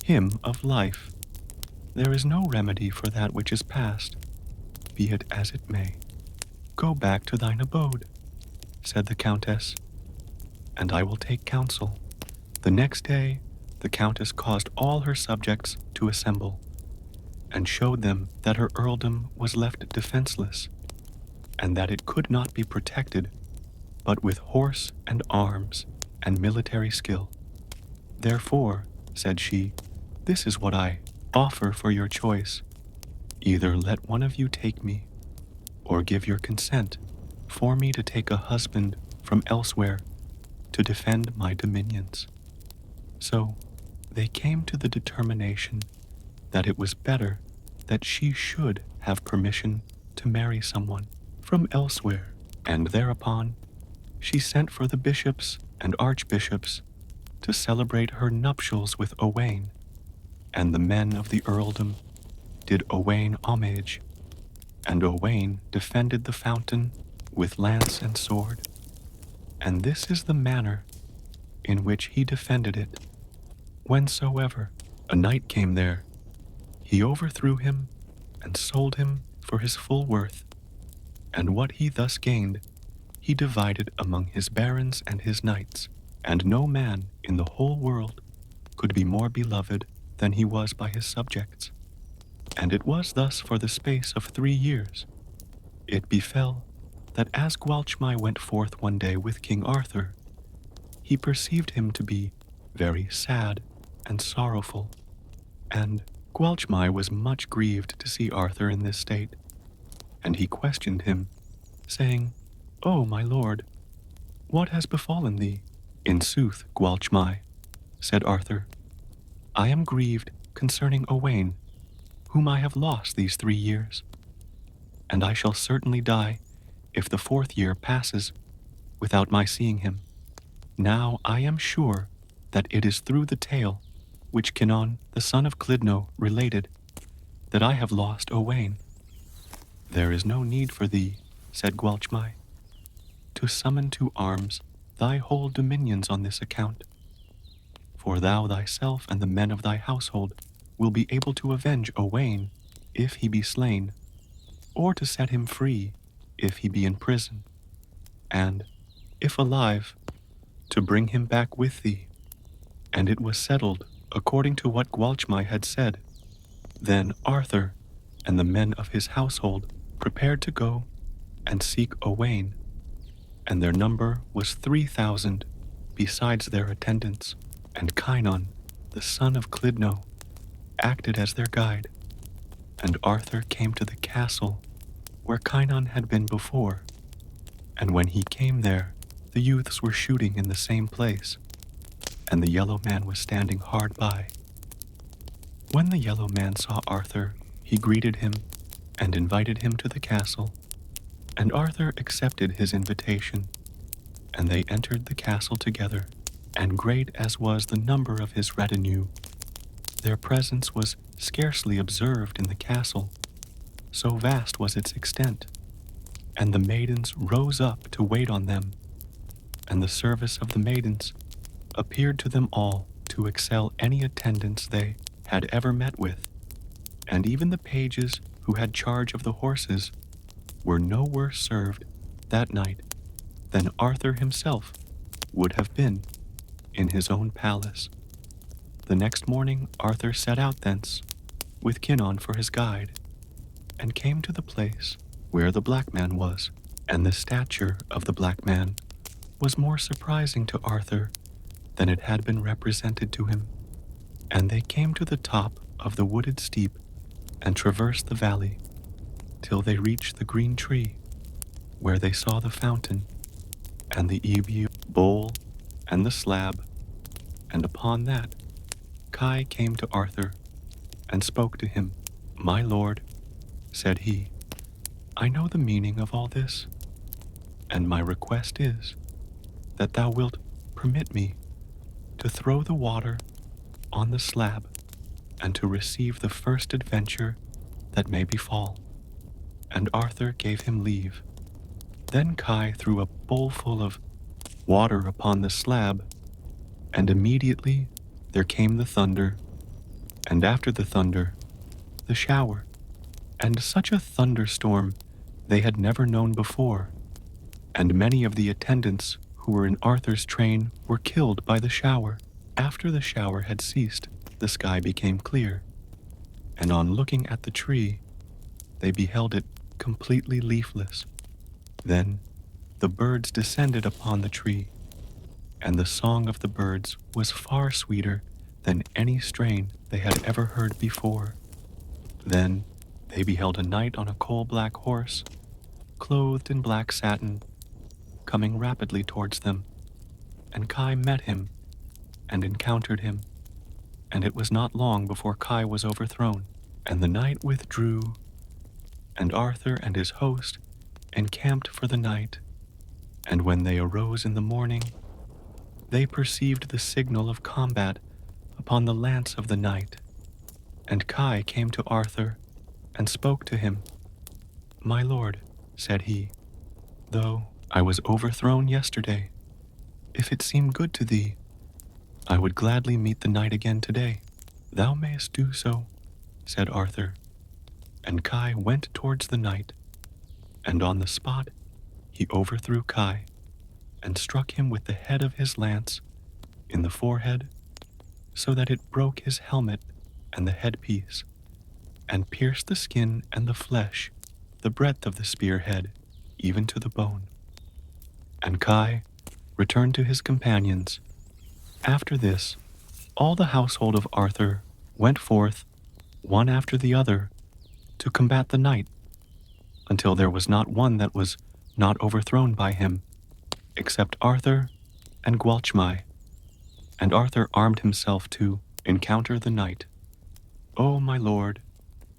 him of life. There is no remedy for that which is past, be it as it may. Go back to thine abode, said the countess, and I will take counsel. The next day, the countess caused all her subjects to assemble, and showed them that her earldom was left defenseless, and that it could not be protected but with horse and arms and military skill. Therefore, said she, this is what I offer for your choice. Either let one of you take me, or give your consent for me to take a husband from elsewhere to defend my dominions. So they came to the determination that it was better that she should have permission to marry someone from elsewhere, and thereupon she sent for the bishops and archbishops to celebrate her nuptials with Owain, and the men of the earldom did Owain homage, and Owain defended the fountain with lance and sword, and this is the manner in which he defended it. Whensoever a knight came there, he overthrew him and sold him for his full worth, and what he thus gained he divided among his barons and his knights, and no man in the whole world could be more beloved than he was by his subjects. And it was thus for the space of 3 years. It befell that as Gwalchmai went forth one day with King Arthur, he perceived him to be very sad and sorrowful, and Gwalchmai was much grieved to see Arthur in this state, and he questioned him, saying, O my lord, what has befallen thee? In sooth, Gwalchmai, said Arthur, I am grieved concerning Owain, whom I have lost these 3 years, and I shall certainly die if the 4th year passes without my seeing him. Now I am sure that it is through the tale which Kynon, the son of Clydno, related, that I have lost Owain. There is no need for thee, said Gwalchmai, to summon to arms thy whole dominions on this account, for thou thyself and the men of thy household will be able to avenge Owain if he be slain, or to set him free if he be in prison, and, if alive, to bring him back with thee. And it was settled according to what Gwalchmai had said. Then Arthur and the men of his household prepared to go and seek Owain, and their number was 3,000, besides their attendants, and Kynon, the son of Clydno, acted as their guide. And Arthur came to the castle where Kynon had been before, and when he came there, the youths were shooting in the same place, and the yellow man was standing hard by. When the yellow man saw Arthur, he greeted him and invited him to the castle, and Arthur accepted his invitation, and they entered the castle together, and great as was the number of his retinue, their presence was scarcely observed in the castle, so vast was its extent, and the maidens rose up to wait on them, and the service of the maidens appeared to them all to excel any attendants they had ever met with, and even the pages who had charge of the horses were no worse served that night than Arthur himself would have been in his own palace. The next morning Arthur set out thence, with Kynon for his guide, and came to the place where the black man was, And the stature of the black man was more surprising to Arthur than it had been represented to him. And they came to the top of the wooded steep and traversed the valley till they reached the green tree, where they saw the fountain and the ewe bowl and the slab. And upon that Kai came to Arthur and spoke to him. "My lord," said he, "I know the meaning of all this, and my request is that thou wilt permit me to throw the water on the slab and to receive the first adventure that may befall." And Arthur gave him leave. Then Kai threw a bowlful of water upon the slab, and immediately there came the thunder, and after the thunder, the shower, and such a thunderstorm they had never known before, and many of the attendants who were in Arthur's train were killed by the shower. After the shower had ceased, the sky became clear, and on looking at the tree, they beheld it completely leafless. Then the birds descended upon the tree, and the song of the birds was far sweeter than any strain they had ever heard before. Then they beheld a knight on a coal-black horse, clothed in black satin, coming rapidly towards them, and Kai met him and encountered him, and it was not long before Kai was overthrown, and the knight withdrew, and Arthur and his host encamped for the night. And when they arose in the morning, they perceived the signal of combat upon the lance of the knight. And Kai came to Arthur and spoke to him. "My lord," said he, "though I was overthrown yesterday, if it seem good to thee, I would gladly meet the knight again today." "Thou mayest do so," said Arthur. And Kai went towards the knight, and on the spot he overthrew Kai, and struck him with the head of his lance in the forehead, so that it broke his helmet and the headpiece, and pierced the skin and the flesh, the breadth of the spearhead, even to the bone. And Kai returned to his companions. After this, all the household of Arthur went forth, one after the other, to combat the knight, until there was not one that was not overthrown by him, except Arthur and Gwalchmai. And Arthur armed himself to encounter the knight. "O my lord,"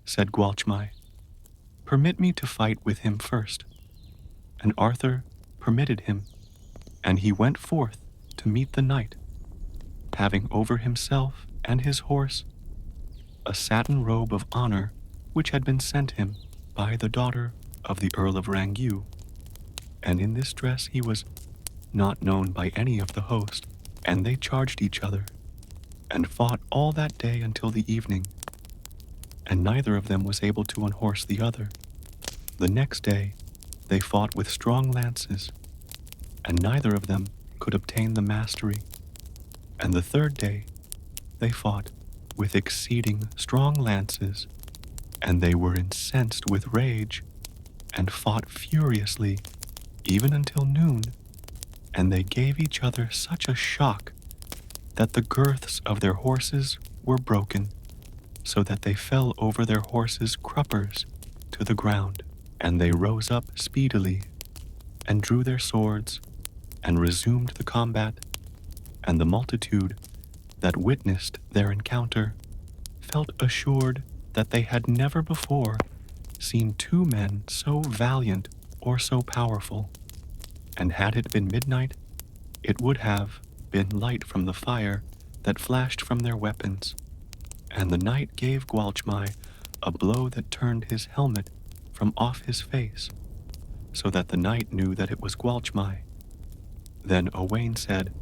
said Gwalchmai, "permit me to fight with him first." And Arthur permitted him, and he went forth to meet the knight, having over himself and his horse a satin robe of honor which had been sent him by the daughter of the Earl of Rangiu. And in this dress he was not known by any of the host, and they charged each other, and fought all that day until the evening, and neither of them was able to unhorse the other. The next day they fought with strong lances, and neither of them could obtain the mastery. And the third day they fought with exceeding strong lances, and they were incensed with rage, and fought furiously, even until noon, and they gave each other such a shock that the girths of their horses were broken, so that they fell over their horses' cruppers to the ground. And they rose up speedily, and drew their swords, and resumed the combat, and the multitude that witnessed their encounter felt assured that they had never before seen two men so valiant or so powerful. And had it been midnight, it would have been light from the fire that flashed from their weapons. And the knight gave Gwalchmai a blow that turned his helmet from off his face, so that the knight knew that it was Gwalchmai. Then Owain said,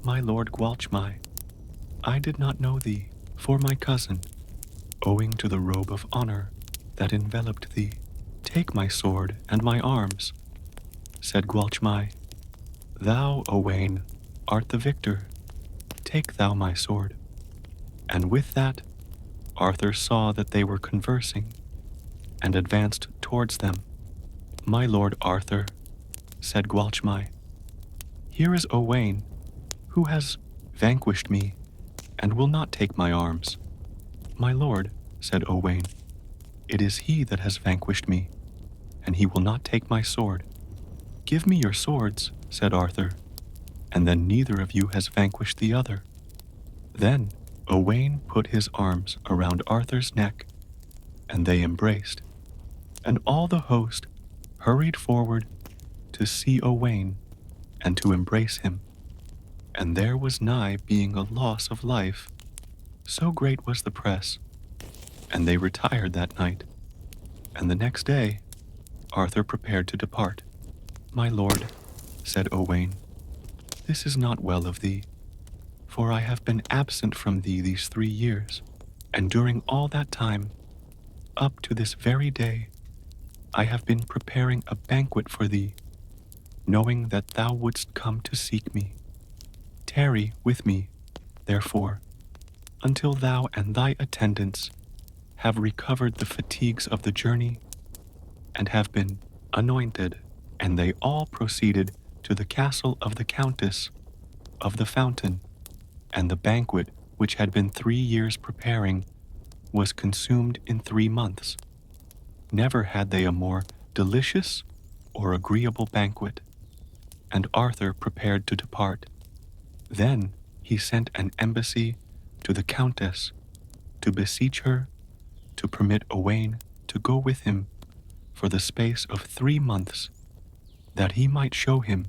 "My lord Gwalchmai, I did not know thee for my cousin, owing to the robe of honor that enveloped thee. Take my sword and my arms." Said Gwalchmai, "Thou, Owain, art the victor. Take thou my sword." And with that, Arthur saw that they were conversing, and advanced towards them. My lord Arthur, said Gwalchmai, here is Owain, who has vanquished me and will not take my arms. My lord, said Owain, it is he that has vanquished me, and he will not take my sword. Give me your swords, said Arthur, and then neither of you has vanquished the other. Then Owain put his arms around Arthur's neck, and they embraced, and all the host hurried forward to see Owain and to embrace him. And there was nigh being a loss of life, so great was the press, and they retired that night. And the next day Arthur prepared to depart. My lord, said Owain, this is not well of thee, for I have been absent from thee these 3 years, and during all that time, up to this very day, I have been preparing a banquet for thee, knowing that thou wouldst come to seek me. Tarry with me, therefore, until thou and thy attendants have recovered the fatigues of the journey and have been anointed. And they all proceeded to the castle of the Countess of the Fountain, and the banquet which had been 3 years preparing was consumed in 3 months. Never had they a more delicious or agreeable banquet. And Arthur prepared to depart. Then he sent an embassy to the Countess to beseech her to permit Owain to go with him for the space of 3 months, that he might show him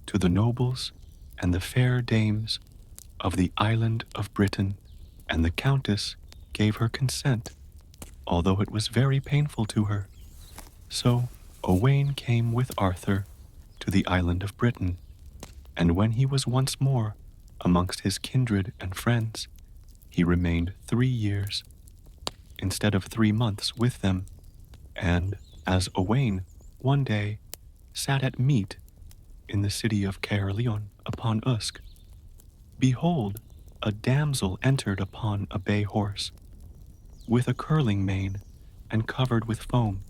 to the nobles and the fair dames of the island of Britain. And the Countess gave her consent, although it was very painful to her. So Owain came with Arthur to the island of Britain, and when he was once more amongst his kindred and friends, he remained 3 years, instead of 3 months with them. And as Owain one day sat at meat in the city of Caerleon upon Usk, behold, a damsel entered upon a bay horse, with a curling mane and covered with foam,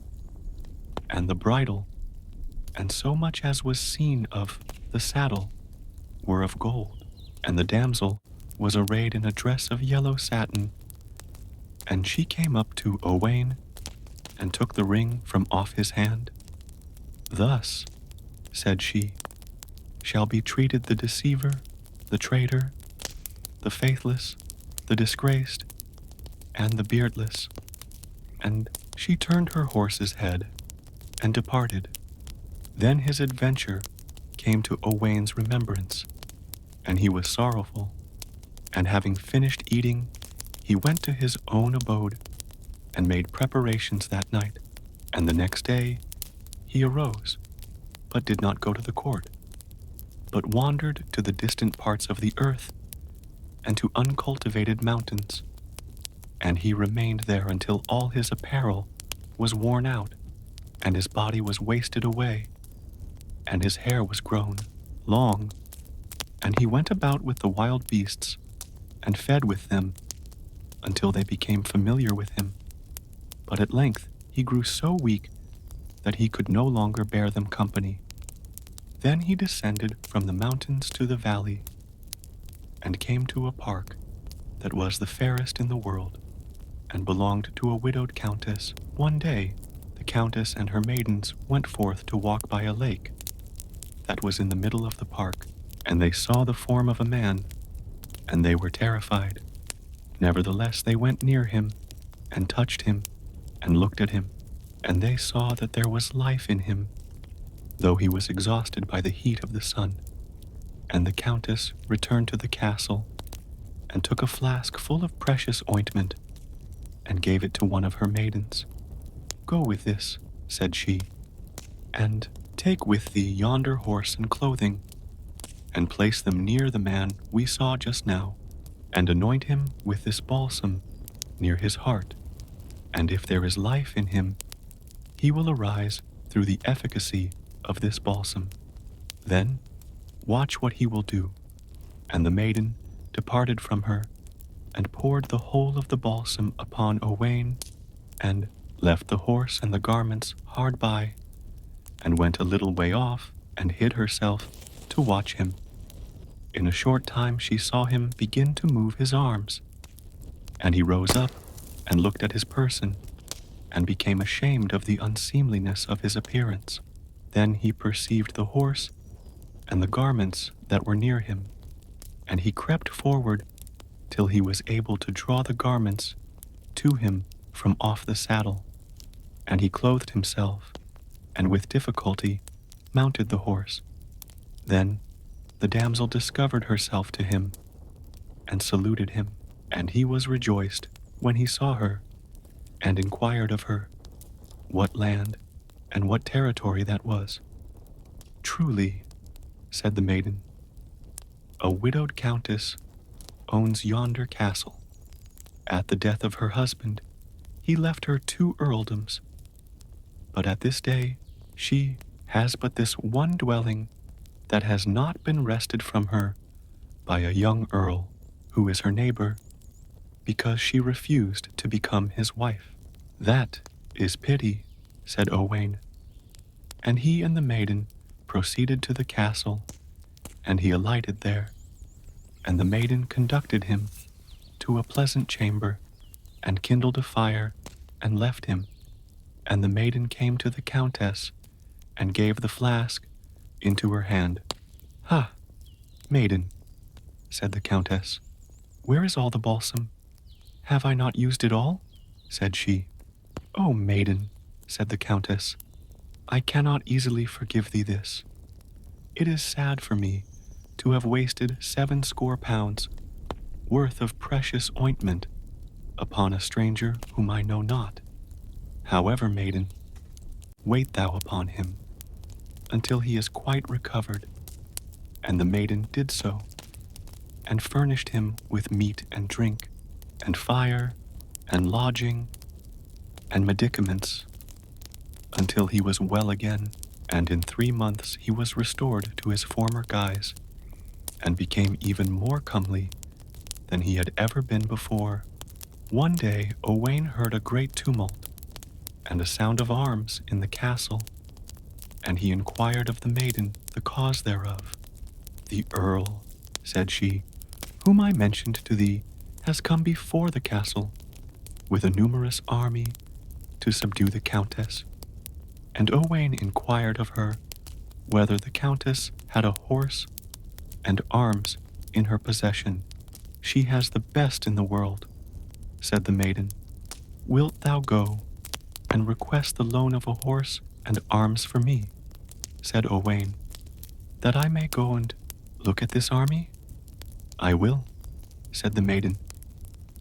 and the bridle, and so much as was seen of the saddle, were of gold. And the damsel was arrayed in a dress of yellow satin. And she came up to Owain and took the ring from off his hand. Thus, said she, shall be treated the deceiver, the traitor, the faithless, the disgraced, and the beardless. And she turned her horse's head and departed. Then his adventure came to Owain's remembrance, and he was sorrowful. And having finished eating, he went to his own abode and made preparations that night. And the next day he arose, but did not go to the court, but wandered to the distant parts of the earth and to uncultivated mountains. And he remained there until all his apparel was worn out, and his body was wasted away, and his hair was grown long. And he went about with the wild beasts, and fed with them, until they became familiar with him. But at length he grew so weak that he could no longer bear them company. Then he descended from the mountains to the valley, and came to a park that was the fairest in the world, and belonged to a widowed countess. One day the countess and her maidens went forth to walk by a lake that was in the middle of the park, and they saw the form of a man, and they were terrified. Nevertheless they went near him, and touched him, and looked at him, and they saw that there was life in him, though he was exhausted by the heat of the sun. And the countess returned to the castle, and took a flask full of precious ointment, and gave it to one of her maidens. Go with this, said she, and take with thee yonder horse and clothing, and place them near the man we saw just now, and anoint him with this balsam near his heart. And if there is life in him, he will arise through the efficacy of this balsam. Then watch what he will do. And the maiden departed from her, and poured the whole of the balsam upon Owain, and left the horse and the garments hard by, and went a little way off and hid herself to watch him. In a short time she saw him begin to move his arms, and he rose up and looked at his person and became ashamed of the unseemliness of his appearance. Then he perceived the horse and the garments that were near him, and he crept forward till he was able to draw the garments to him from off the saddle, and he clothed himself, and with difficulty mounted the horse. Then the damsel discovered herself to him, and saluted him, and he was rejoiced when he saw her, and inquired of her what land and what territory that was. Truly, said the maiden, a widowed countess owns yonder castle. At the death of her husband, he left her 2 earldoms, but at this day she has but this one dwelling that has not been wrested from her by a young earl who is her neighbor, because she refused to become his wife. That is pity, said Owain. And he and the maiden proceeded to the castle, and he alighted there, and the maiden conducted him to a pleasant chamber, and kindled a fire, and left him. And the maiden came to the countess, and gave the flask into her hand. Ha, maiden, said the countess, where is all the balsam? Have I not used it all? Said she. O maiden, said the countess, I cannot easily forgive thee this. It is sad for me to have wasted 70 pounds worth of precious ointment upon a stranger whom I know not. However, maiden, wait thou upon him until he is quite recovered. And the maiden did so, and furnished him with meat and drink, and fire, and lodging, and medicaments, until he was well again, and in 3 months he was restored to his former guise, and became even more comely than he had ever been before. One day Owain heard a great tumult, and a sound of arms in the castle, and he inquired of the maiden the cause thereof. The earl, said she, whom I mentioned to thee, has come before the castle, with a numerous army, to subdue the countess. And Owain inquired of her whether the countess had a horse and arms in her possession. She has the best in the world, said the maiden. Wilt thou go and request the loan of a horse and arms for me, said Owain, that I may go and look at this army? I will, said the maiden,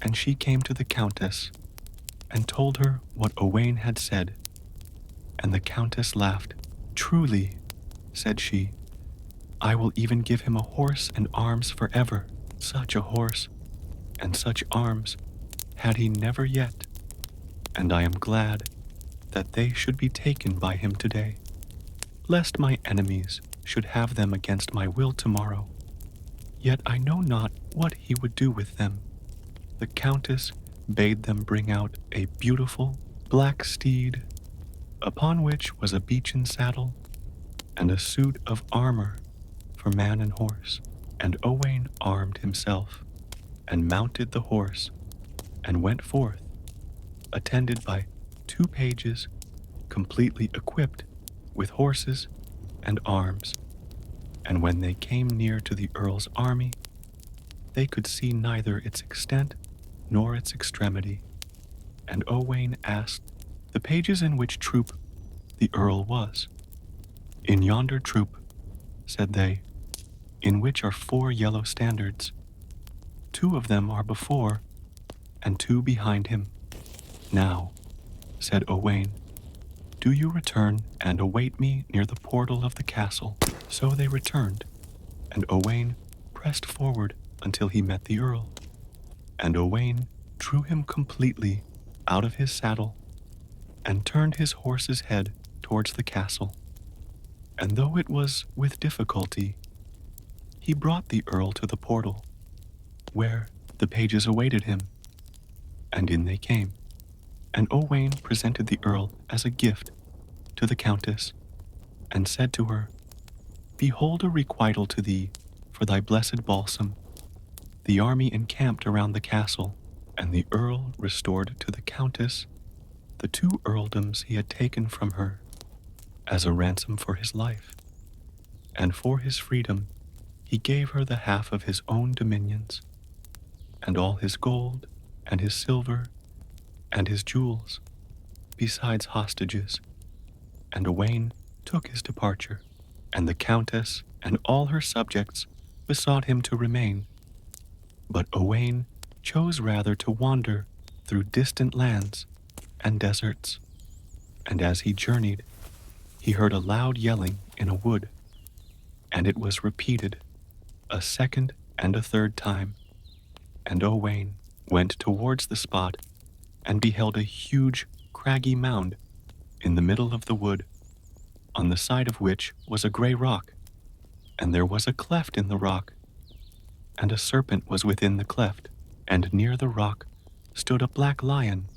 and she came to the countess and told her what Owain had said. And the countess laughed. Truly, said she, I will even give him a horse and arms forever. Such a horse and such arms had he never yet, and I am glad that they should be taken by him today, lest my enemies should have them against my will tomorrow. Yet I know not what he would do with them. The countess bade them bring out a beautiful black steed, upon which was a beechen saddle, and a suit of armor for man and horse. And Owain armed himself, and mounted the horse, and went forth, attended by 2 pages, completely equipped with horses and arms. And when they came near to the earl's army, they could see neither its extent nor its extremity. And Owain asked the pages in which troop the earl was. In yonder troop, said they, in which are 4 yellow standards. 2 of them are before, and 2 behind him. Now, said Owain, do you return and await me near the portal of the castle. So they returned, and Owain pressed forward until he met the earl. And Owain drew him completely out of his saddle, and turned his horse's head towards the castle. And though it was with difficulty, he brought the earl to the portal, where the pages awaited him, and in they came. And Owain presented the earl as a gift to the countess, and said to her, "Behold a requital to thee for thy blessed balsam." The army encamped around the castle, and the earl restored to the countess the 2 earldoms he had taken from her as a ransom for his life, and for his freedom he gave her the half of his own dominions, and all his gold, and his silver, and his jewels, besides hostages. And Owain took his departure, and the countess and all her subjects besought him to remain. But Owain chose rather to wander through distant lands and deserts, and as he journeyed, he heard a loud yelling in a wood, and it was repeated a second and a third time, and Owain went towards the spot and beheld a huge craggy mound in the middle of the wood, on the side of which was a grey rock, and there was a cleft in the rock, and a serpent was within the cleft, and near the rock stood a black lion,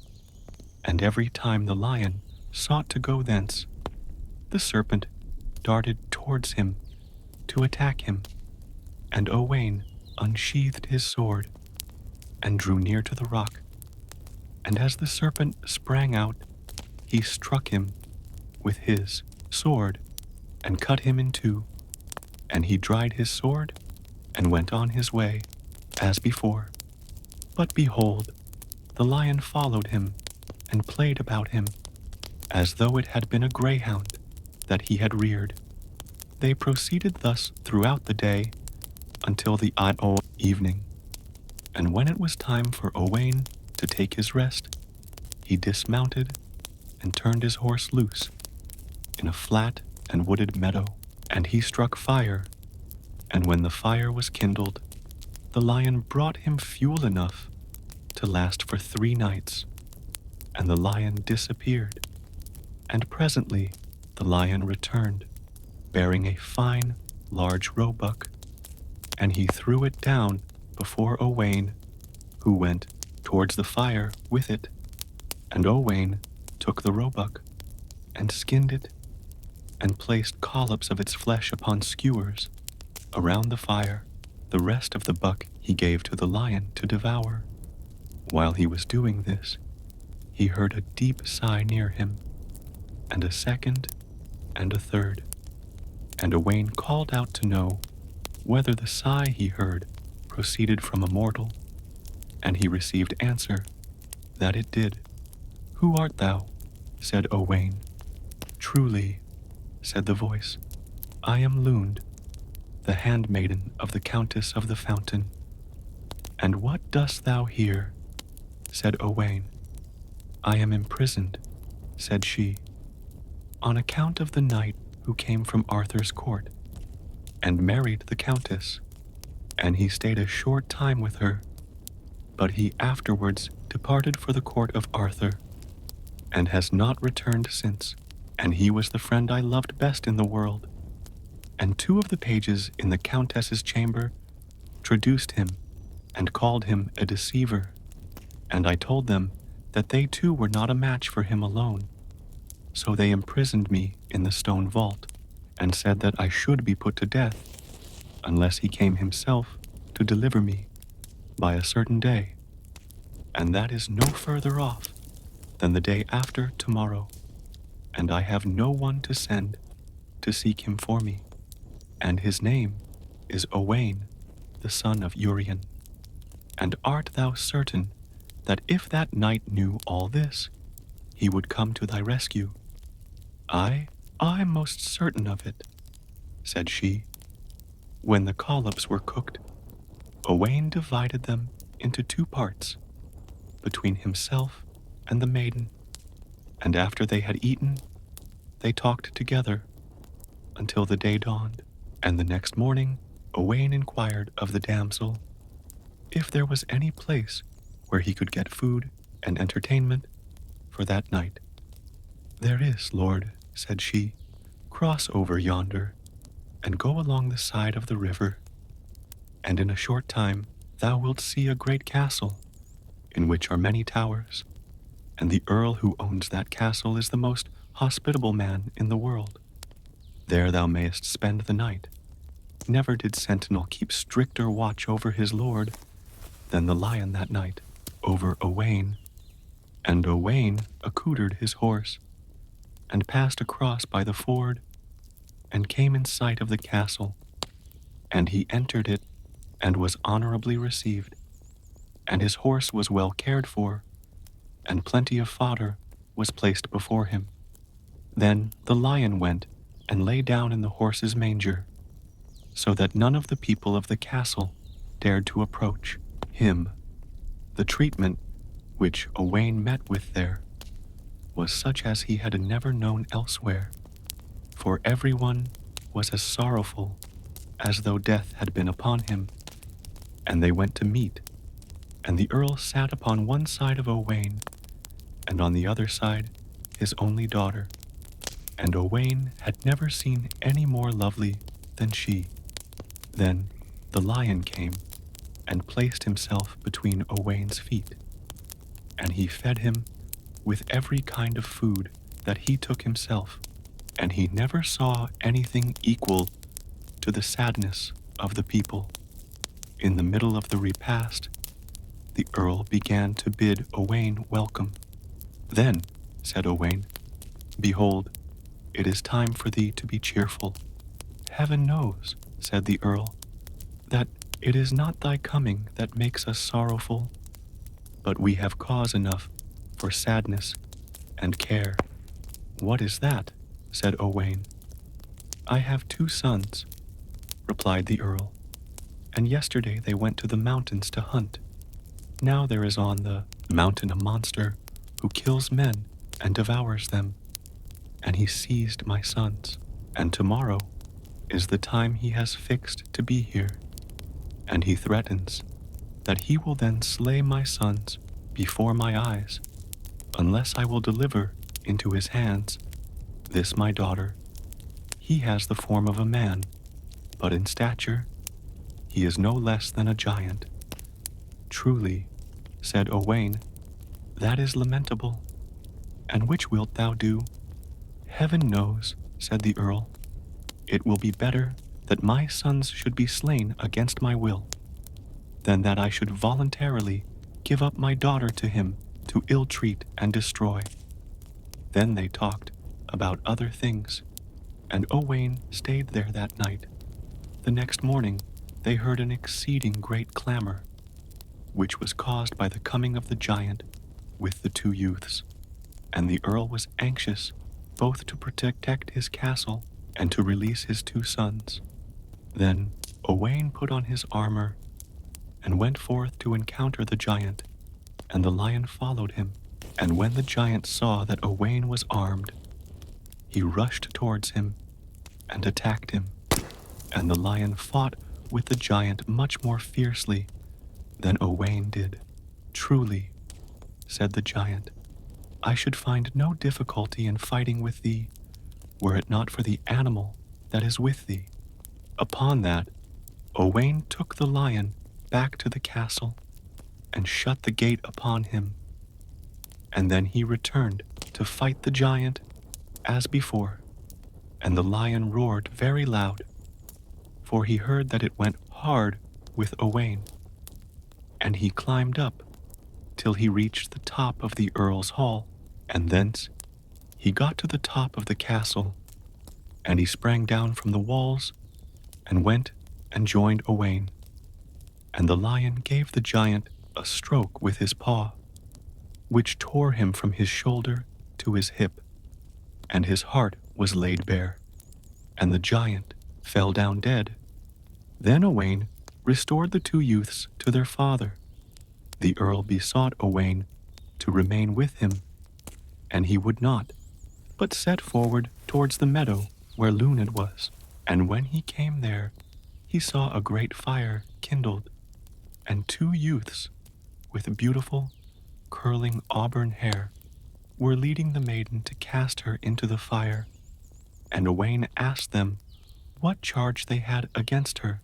and every time the lion sought to go thence, the serpent darted towards him to attack him, and Owain unsheathed his sword and drew near to the rock, and as the serpent sprang out, he struck him with his sword and cut him in 2, and he dried his sword and went on his way as before. But behold, the lion followed him and played about him, as though it had been a greyhound that he had reared. They proceeded thus throughout the day until the evening, and when it was time for Owain to take his rest, he dismounted and turned his horse loose in a flat and wooded meadow, and he struck fire, and when the fire was kindled, the lion brought him fuel enough to last for 3 nights, and the lion disappeared, and presently the lion returned, bearing a fine, large roebuck, and he threw it down before Owain, who went towards the fire with it, and Owain took the roebuck, and skinned it, and placed collops of its flesh upon skewers around the fire. The rest of the buck he gave to the lion to devour. While he was doing this, he heard a deep sigh near him, and a second, and a third, and Owain called out to know whether the sigh he heard proceeded from a mortal, and he received answer that it did. "Who art thou?" said Owain. "Truly," said the voice, "I am Lund, the handmaiden of the Countess of the Fountain." "And what dost thou here?" said Owain. "I am imprisoned," said she, "on account of the knight who came from Arthur's court, and married the Countess, and he stayed a short time with her, but he afterwards departed for the court of Arthur, and has not returned since, and he was the friend I loved best in the world. And 2 of the pages in the Countess's chamber traduced him, and called him a deceiver, and I told them that they too were not a match for him alone. So they imprisoned me in the stone vault, and said that I should be put to death, unless he came himself to deliver me by a certain day, and that is no further off than the day after tomorrow, and I have no one to send to seek him for me, and his name is Owain, the son of Urien. And art thou certain that if that knight knew all this, he would come to thy rescue?" I'm most certain of it," said she. When the collops were cooked, Owain divided them into 2 parts, between himself and the maiden, and after they had eaten, they talked together until the day dawned. And the next morning Owain inquired of the damsel if there was any place where he could get food and entertainment for that night. "There is, lord," said she. "Cross over yonder, and go along the side of the river, and in a short time thou wilt see a great castle, in which are many towers, and the earl who owns that castle is the most hospitable man in the world. There thou mayest spend the night. Never did sentinel keep stricter watch over his lord than the lion that night over Owain. And Owain accoutered his horse, and passed across by the ford, and came in sight of the castle, and he entered it, and was honorably received, and his horse was well cared for, and plenty of fodder was placed before him. Then the lion went and lay down in the horse's manger, so that none of the people of the castle dared to approach him. The treatment which Owain met with there was such as he had never known elsewhere, for everyone was as sorrowful as though death had been upon him. And they went to meat, and the earl sat upon one side of Owain, and on the other side his only daughter. And Owain had never seen any more lovely than she. Then the lion came and placed himself between Owain's feet, and he fed him with every kind of food that he took himself, and he never saw anything equal to the sadness of the people. In the middle of the repast, the earl began to bid Owain welcome. Then said Owain, "Behold, it is time for thee to be cheerful." "Heaven knows," said the earl, "that it is not thy coming that makes us sorrowful, but we have cause enough for sadness and care." "What is that?" said Owain. "I have 2 sons," replied the earl, "and yesterday they went to the mountains to hunt. Now there is on the mountain a monster who kills men and devours them, and he seized my sons, and tomorrow is the time he has fixed to be here, and he threatens that he will then slay my sons before my eyes, unless I will deliver into his hands this my daughter. He has the form of a man, but in stature he is no less than a giant." "Truly," said Owain, "that is lamentable. And which wilt thou do?" "Heaven knows," said the earl. "It will be better that my sons should be slain against my will, than that I should voluntarily give up my daughter to him to ill-treat and destroy." Then they talked about other things, and Owain stayed there that night. The next morning they heard an exceeding great clamor, which was caused by the coming of the giant with the 2 youths, and the earl was anxious both to protect his castle and to release his 2 sons. Then Owain put on his armor and went forth to encounter the giant, and the lion followed him. And when the giant saw that Owain was armed, he rushed towards him and attacked him, and the lion fought with the giant much more fiercely than Owain did. "Truly," said the giant, "I should find no difficulty in fighting with thee, were it not for the animal that is with thee." Upon that, Owain took the lion back to the castle and shut the gate upon him, and then he returned to fight the giant as before, and the lion roared very loud, for he heard that it went hard with Owain, and he climbed up till he reached the top of the earl's hall, and thence he got to the top of the castle, and he sprang down from the walls and went and joined Owain, and the lion gave the giant a stroke with his paw, which tore him from his shoulder to his hip, and his heart was laid bare, and the giant fell down dead. Then Owain restored the 2 youths to their father. The earl besought Owain to remain with him, and he would not, but set forward towards the meadow where Luned was. And when he came there, he saw a great fire kindled, and 2 youths with beautiful, curling auburn hair were leading the maiden to cast her into the fire. And Owain asked them what charge they had against her,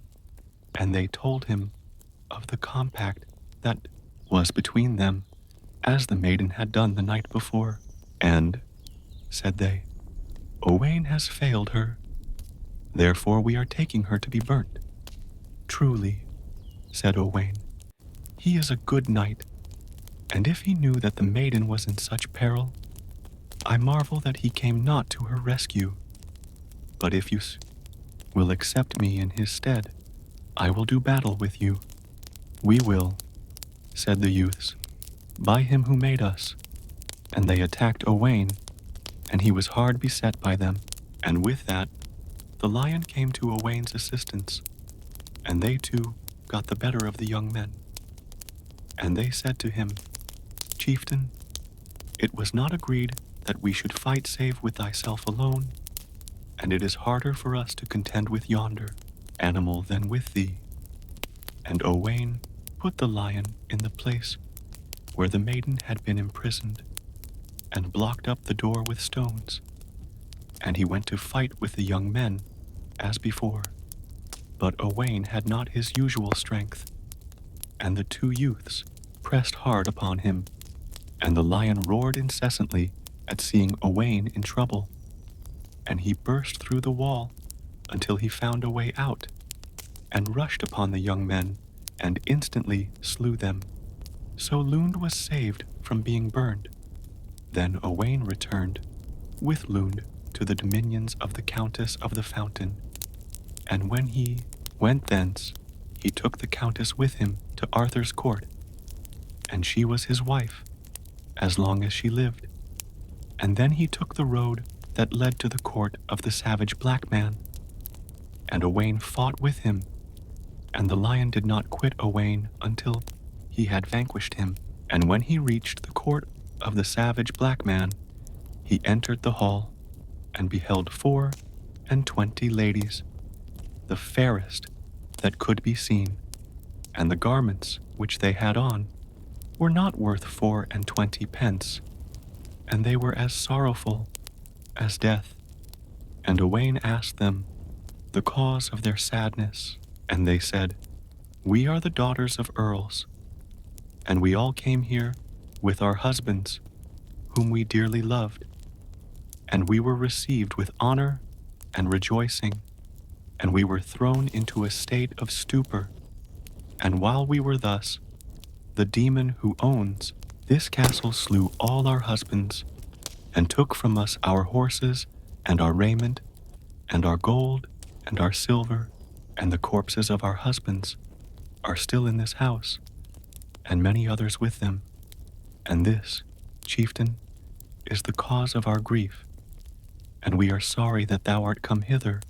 and they told him of the compact that was between them, as the maiden had done the night before. "And," said they, "Owain has failed her, Therefore we are taking her to be burnt. Truly, said Owain, he is a good knight, and if he knew that the maiden was in such peril, I marvel that he came not to her rescue. But if you will accept me in his stead, I will do battle with you. We will, said the youths, by him who made us. And they attacked Owain, and he was hard beset by them. And with that, the lion came to Owain's assistance, and they too got the better of the young men. And they said to him, Chieftain, it was not agreed that we should fight save with thyself alone, and it is harder for us to contend with yonder animal than with thee. And Owain put the lion in the place where the maiden had been imprisoned, and blocked up the door with stones. And he went to fight with the young men, as before. But Owain had not his usual strength, and the two youths pressed hard upon him, and the lion roared incessantly at seeing Owain in trouble. And he burst through the wall until he found a way out, and rushed upon the young men, and instantly slew them. So Lund was saved from being burned. Then Owain returned, with Lund, to the dominions of the Countess of the Fountain. And when he went thence, he took the Countess with him to Arthur's court, and she was his wife, as long as she lived. And then he took the road that led to the court of the savage black man. And Owain fought with him, and the lion did not quit Owain until he had vanquished him. And when he reached the court of the savage black man, he entered the hall, and beheld 24 ladies, the fairest that could be seen, and the garments which they had on were not worth 24 pence, and they were as sorrowful as death. And Owain asked them the cause of their sadness, and they said, We are the daughters of earls, and we all came here with our husbands, whom we dearly loved, and we were received with honor and rejoicing, and we were thrown into a state of stupor. And while we were thus, the demon who owns this castle slew all our husbands, and took from us our horses and our raiment, and our gold and our silver, and the corpses of our husbands are still in this house, and many others with them. And this, chieftain, is the cause of our grief, and we are sorry that thou art come hither,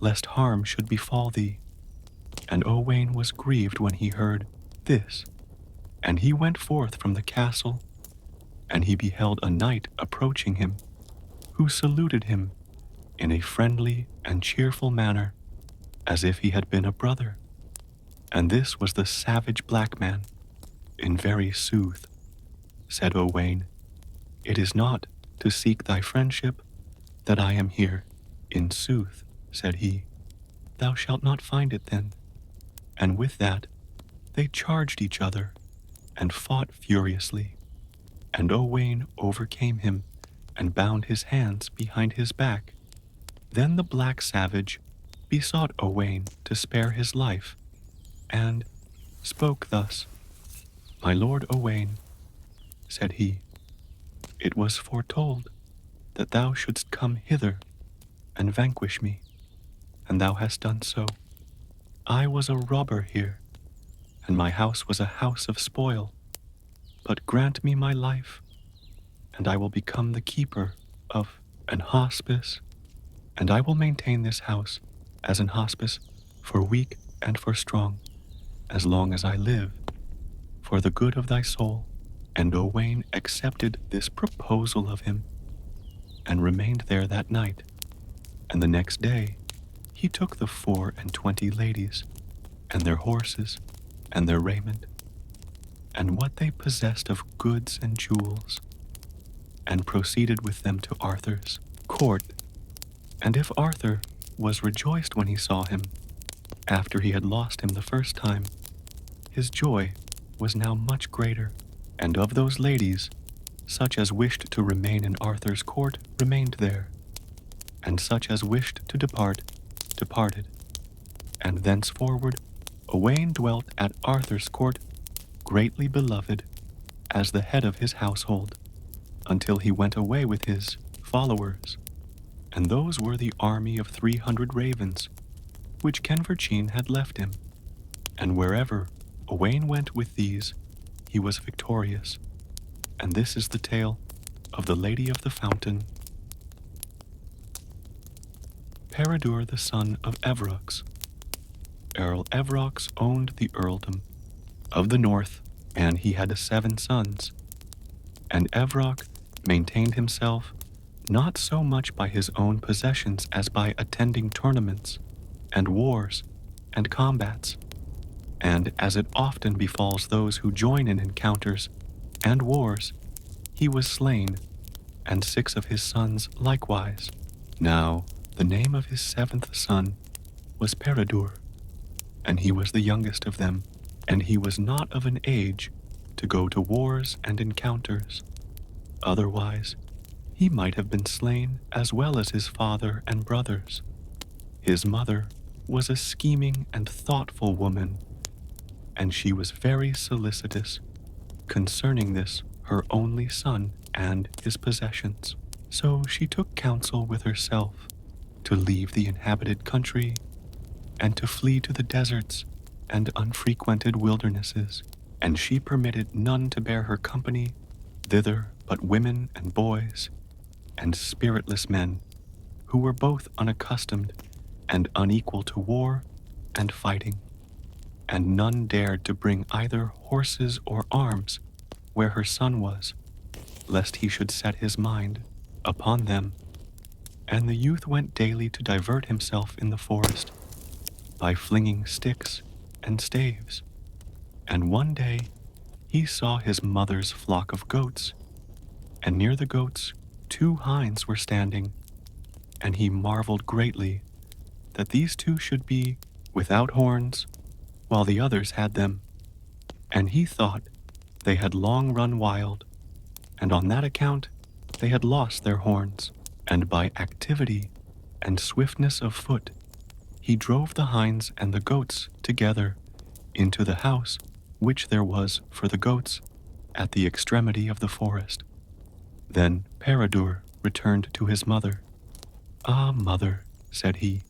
lest harm should befall thee. And Owain was grieved when he heard this, and he went forth from the castle, and he beheld a knight approaching him, who saluted him in a friendly and cheerful manner, as if he had been a brother. And this was the savage black man. In very sooth, said Owain, it is not to seek thy friendship that I am here. In sooth, said he, thou shalt not find it then. And with that, they charged each other, and fought furiously. And Owain overcame him, and bound his hands behind his back. Then the black savage besought Owain to spare his life, and spoke thus, My lord Owain, said he, it was foretold that thou shouldst come hither and vanquish me, and thou hast done so. I was a robber here, and my house was a house of spoil, but grant me my life, and I will become the keeper of an hospice, and I will maintain this house as an hospice for weak and for strong, as long as I live, for the good of thy soul. And Owain accepted this proposal of him, and remained there that night. And the next day he took the 24 ladies, and their horses, and their raiment, and what they possessed of goods and jewels, and proceeded with them to Arthur's court. And if Arthur was rejoiced when he saw him, after he had lost him the first time, his joy was now much greater. And of those ladies, such as wished to remain in Arthur's court remained there, and such as wished to depart departed, and thenceforward Owain dwelt at Arthur's court, greatly beloved as the head of his household, until he went away with his followers, and those were the army of 300 ravens, which Kenverchin had left him, and wherever Owain went with these, he was victorious. And this is the tale of the Lady of the Fountain. Peredur the son of Evrox. Earl Evrox owned the earldom of the north, and he had 7 sons. And Evroc maintained himself not so much by his own possessions as by attending tournaments, and wars, and combats. And as it often befalls those who join in encounters and wars, he was slain, and 6 of his sons likewise. Now the name of his 7th son was Peredur, and he was the youngest of them, and he was not of an age to go to wars and encounters. Otherwise, he might have been slain as well as his father and brothers. His mother was a scheming and thoughtful woman, and she was very solicitous concerning this her only son and his possessions. So she took counsel with herself to leave the inhabited country and to flee to the deserts and unfrequented wildernesses, and she permitted none to bear her company thither but women and boys and spiritless men, who were both unaccustomed and unequal to war and fighting, and none dared to bring either horses or arms where her son was, lest he should set his mind upon them. And the youth went daily to divert himself in the forest by flinging sticks and staves. And one day he saw his mother's flock of goats, and near the goats 2 hinds were standing, and he marveled greatly that these 2 should be without horns, while the others had them. And he thought they had long run wild, and on that account they had lost their horns. And by activity and swiftness of foot, he drove the hinds and the goats together into the house which there was for the goats at the extremity of the forest. Then Peredur returned to his mother. "Ah, mother," said he,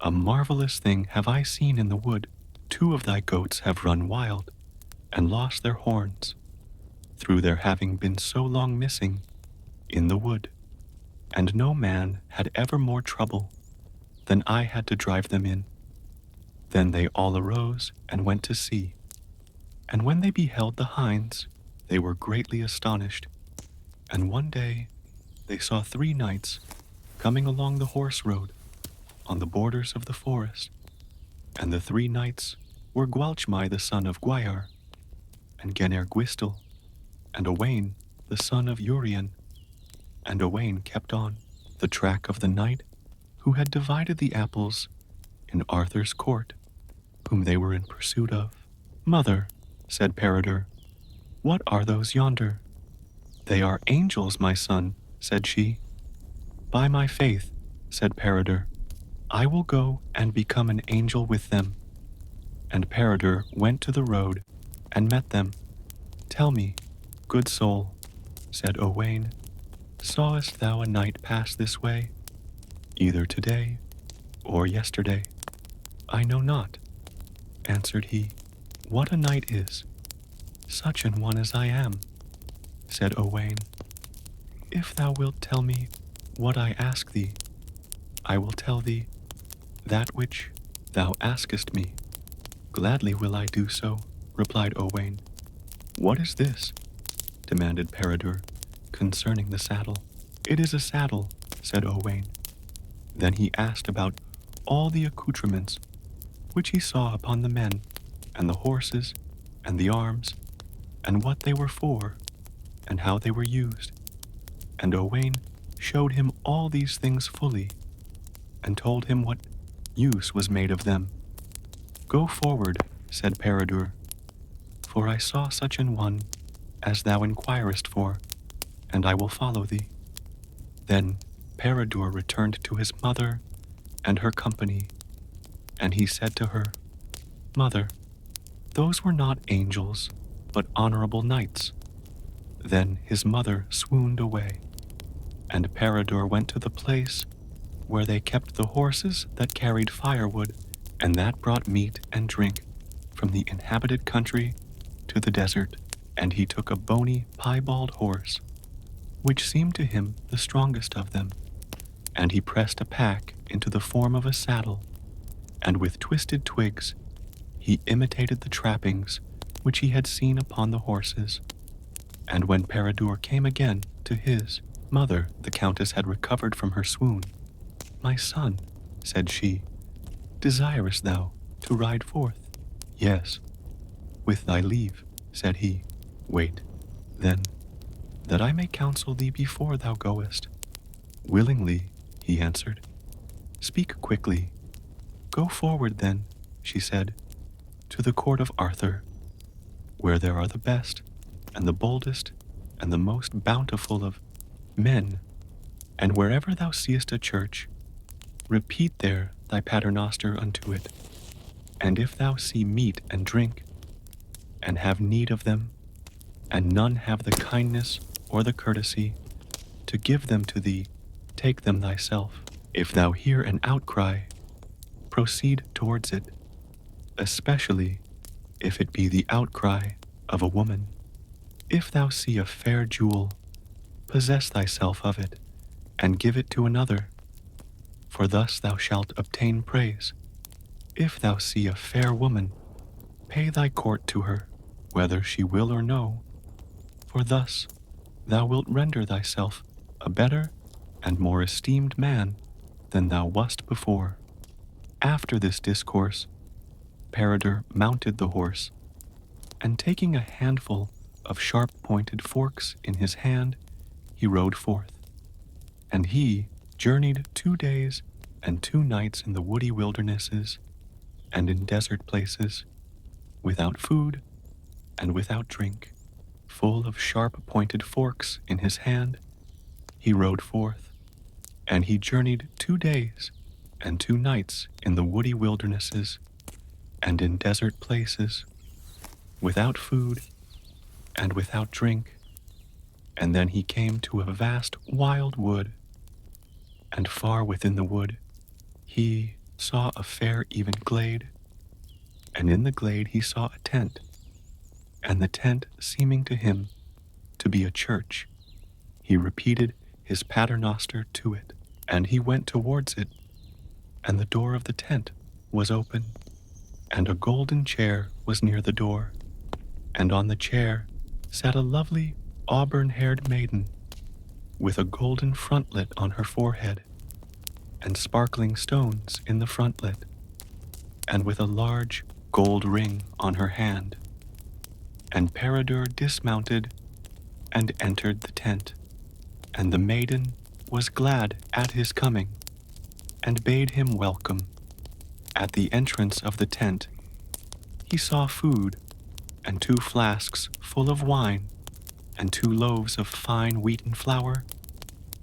"a marvelous thing have I seen in the wood. 2 of thy goats have run wild, and lost their horns, through their having been so long missing in the wood. And no man had ever more trouble than I had to drive them in." Then they all arose and went to see. And when they beheld the hinds, they were greatly astonished. And one day they saw 3 knights coming along the horse road on the borders of the forest. And the 3 knights were Gwalchmai the son of Gwyar, and Gener-Gwistel, and Owain the son of Urien. And Owain kept on the track of the knight who had divided the apples in Arthur's court, whom they were in pursuit of. "Mother," said Peredur, "what are those yonder?" "They are angels, my son," said she. "By my faith," said Peredur, "I will go and become an angel with them." And Peredur went to the road and met them. "Tell me, good soul," said Owain, "sawest thou a knight pass this way, either today or yesterday?" "I know not," answered he, "what a knight is. Such an one as I am," said Owain. "If thou wilt tell me what I ask thee, I will tell thee that which thou askest me." "Gladly will I do so," replied Owain. "What is this?" demanded Peredur, concerning the saddle. "It is a saddle," said Owain. Then he asked about all the accoutrements which he saw upon the men, and the horses, and the arms, and what they were for, and how they were used. And Owain showed him all these things fully, and told him what use was made of them. "Go forward," said Peredur, "for I saw such an one as thou inquirest for, and I will follow thee." Then Peredur returned to his mother and her company. And he said to her, Mother, those were not angels, but honorable knights. Then his mother swooned away, and Peredur went to the place where they kept the horses that carried firewood and that brought meat and drink from the inhabited country to the desert. And he took a bony, piebald horse, which seemed to him the strongest of them, and he pressed a pack into the form of a saddle, and with twisted twigs he imitated the trappings which he had seen upon the horses. And when Peredur came again to his mother, the countess had recovered from her swoon. My son, said she, desirest thou to ride forth? Yes, with thy leave, said he. Wait, then, that I may counsel thee before thou goest. Willingly, he answered. Speak quickly. Go forward then, she said, to the court of Arthur, where there are the best and the boldest and the most bountiful of men, and wherever thou seest a church, repeat there thy paternoster unto it. And if thou see meat and drink, and have need of them, and none have the kindness or the courtesy to give them to thee, take them thyself. If thou hear an outcry, proceed towards it, especially if it be the outcry of a woman. If thou see a fair jewel, possess thyself of it, and give it to another, for thus thou shalt obtain praise. If thou see a fair woman, pay thy court to her, whether she will or no, for thus thou wilt render thyself a better and more esteemed man than thou wast before. After this discourse, Peredur mounted the horse, and taking a handful of sharp-pointed forks in his hand, he rode forth. And he journeyed 2 days and 2 nights in the woody wildernesses and in desert places, without food and without drink. Full of sharp-pointed forks in his hand, he rode forth, and he journeyed 2 days and 2 nights in the woody wildernesses and in desert places, without food and without drink. And then he came to a vast wild wood, and far within the wood he saw a fair even glade, and in the glade he saw a tent, and the tent seeming to him to be a church, he repeated his paternoster to it, and he went towards it, and the door of the tent was open, and a golden chair was near the door, and on the chair sat a lovely auburn-haired maiden, with a golden frontlet on her forehead, and sparkling stones in the frontlet, and with a large gold ring on her hand. And Peredur dismounted and entered the tent, and the maiden was glad at his coming, and bade him welcome. At the entrance of the tent, he saw food, and 2 flasks full of wine, and 2 loaves of fine wheaten flour,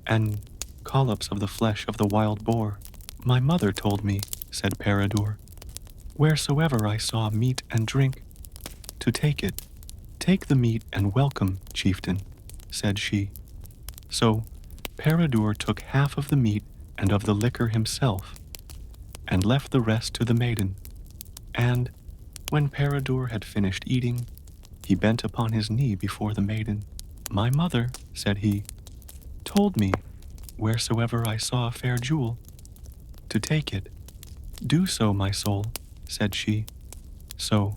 and collops of the flesh of the wild boar. My mother told me, said Peredur, wheresoever I saw meat and drink, to take it. Take the meat and welcome, chieftain, said she. So Peredur took half of the meat and of the liquor himself, and left the rest to the maiden. And when Peredur had finished eating, he bent upon his knee before the maiden. My mother, said he, told me, wheresoever I saw a fair jewel, to take it. Do so, my soul, said she. So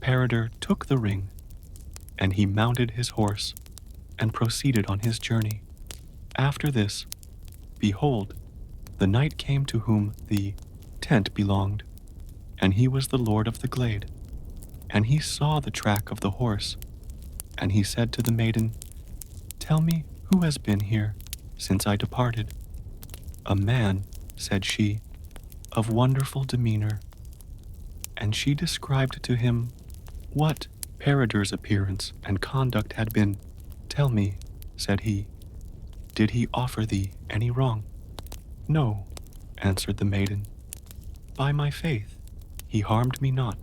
Peredur took the ring, and he mounted his horse, and proceeded on his journey. After this, behold, the knight came to whom the tent belonged, and he was the lord of the glade. And he saw the track of the horse, and he said to the maiden, Tell me who has been here since I departed. A man, said she, of wonderful demeanor. And she described to him what Peredur's appearance and conduct had been. Tell me, said he, did he offer thee any wrong? No, answered the maiden. By my faith, he harmed me not.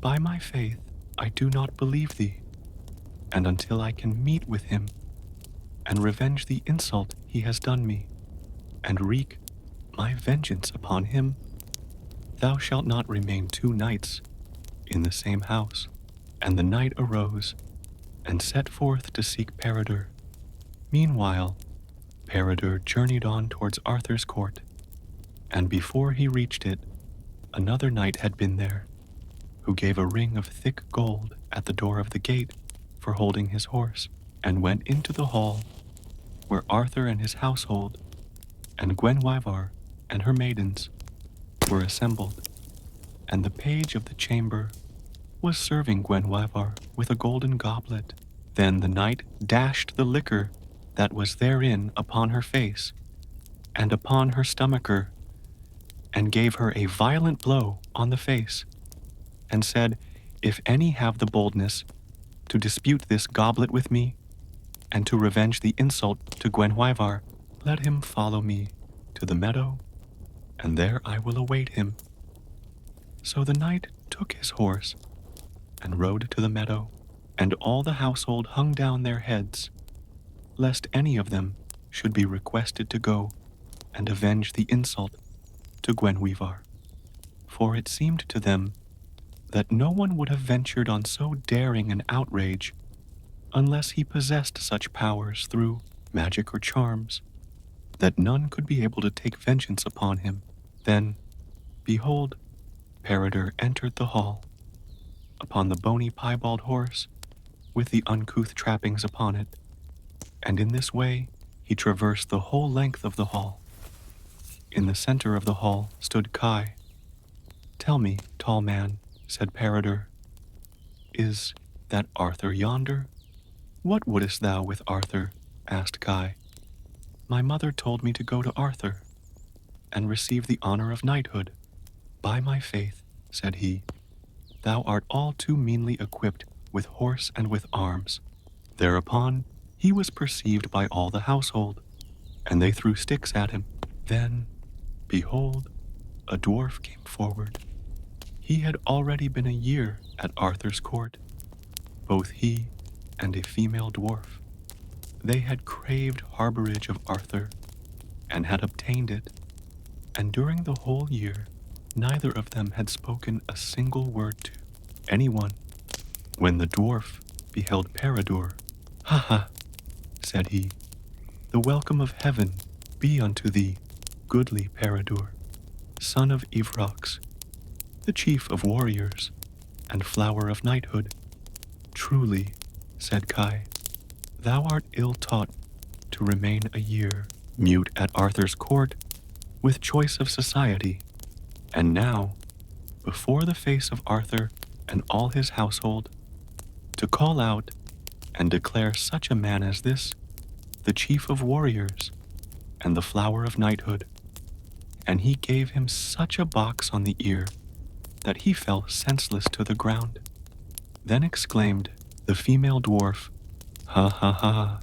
By my faith, I do not believe thee, and until I can meet with him and revenge the insult he has done me, and wreak my vengeance upon him, thou shalt not remain 2 nights in the same house. And the knight arose and set forth to seek Peredur. Meanwhile, Peredur journeyed on towards Arthur's court, and before he reached it, another knight had been there, who gave a ring of thick gold at the door of the gate for holding his horse, and went into the hall where Arthur and his household, and Gwenhwyvar and her maidens, were assembled. And the page of the chamber was serving Gwenhwyvar with a golden goblet. Then the knight dashed the liquor that was therein upon her face, and upon her stomacher, and gave her a violent blow on the face, and said, If any have the boldness to dispute this goblet with me, and to revenge the insult to Gwenhwyvar, let him follow me to the meadow, and there I will await him. So the knight took his horse, and rode to the meadow, and all the household hung down their heads, lest any of them should be requested to go and avenge the insult to Gwenhwyvar. For it seemed to them that no one would have ventured on so daring an outrage unless he possessed such powers through magic or charms, that none could be able to take vengeance upon him. Then, behold, Peredur entered the hall, upon the bony piebald horse, with the uncouth trappings upon it, and in this way he traversed the whole length of the hall. In the center of the hall stood Kai. Tell me, tall man, said Peredur, is that Arthur yonder? What wouldest thou with Arthur? Asked Kai. My mother told me to go to Arthur, and receive the honor of knighthood. By my faith, said he, thou art all too meanly equipped with horse and with arms. Thereupon he was perceived by all the household, and they threw sticks at him. Then, behold, a dwarf came forward. He had already been a year at Arthur's court, both he and a female dwarf. They had craved harborage of Arthur, and had obtained it, and during the whole year neither of them had spoken a single word to anyone. When the dwarf beheld Peredur, Ha ha, said he, the welcome of heaven be unto thee, goodly Peredur, son of Evrox, the chief of warriors, and flower of knighthood. Truly, said Kai, thou art ill taught to remain a year mute at Arthur's court with choice of society, and now, before the face of Arthur and all his household, to call out and declare such a man as this, the chief of warriors and the flower of knighthood. And he gave him such a box on the ear that he fell senseless to the ground. Then exclaimed the female dwarf, Ha ha ha,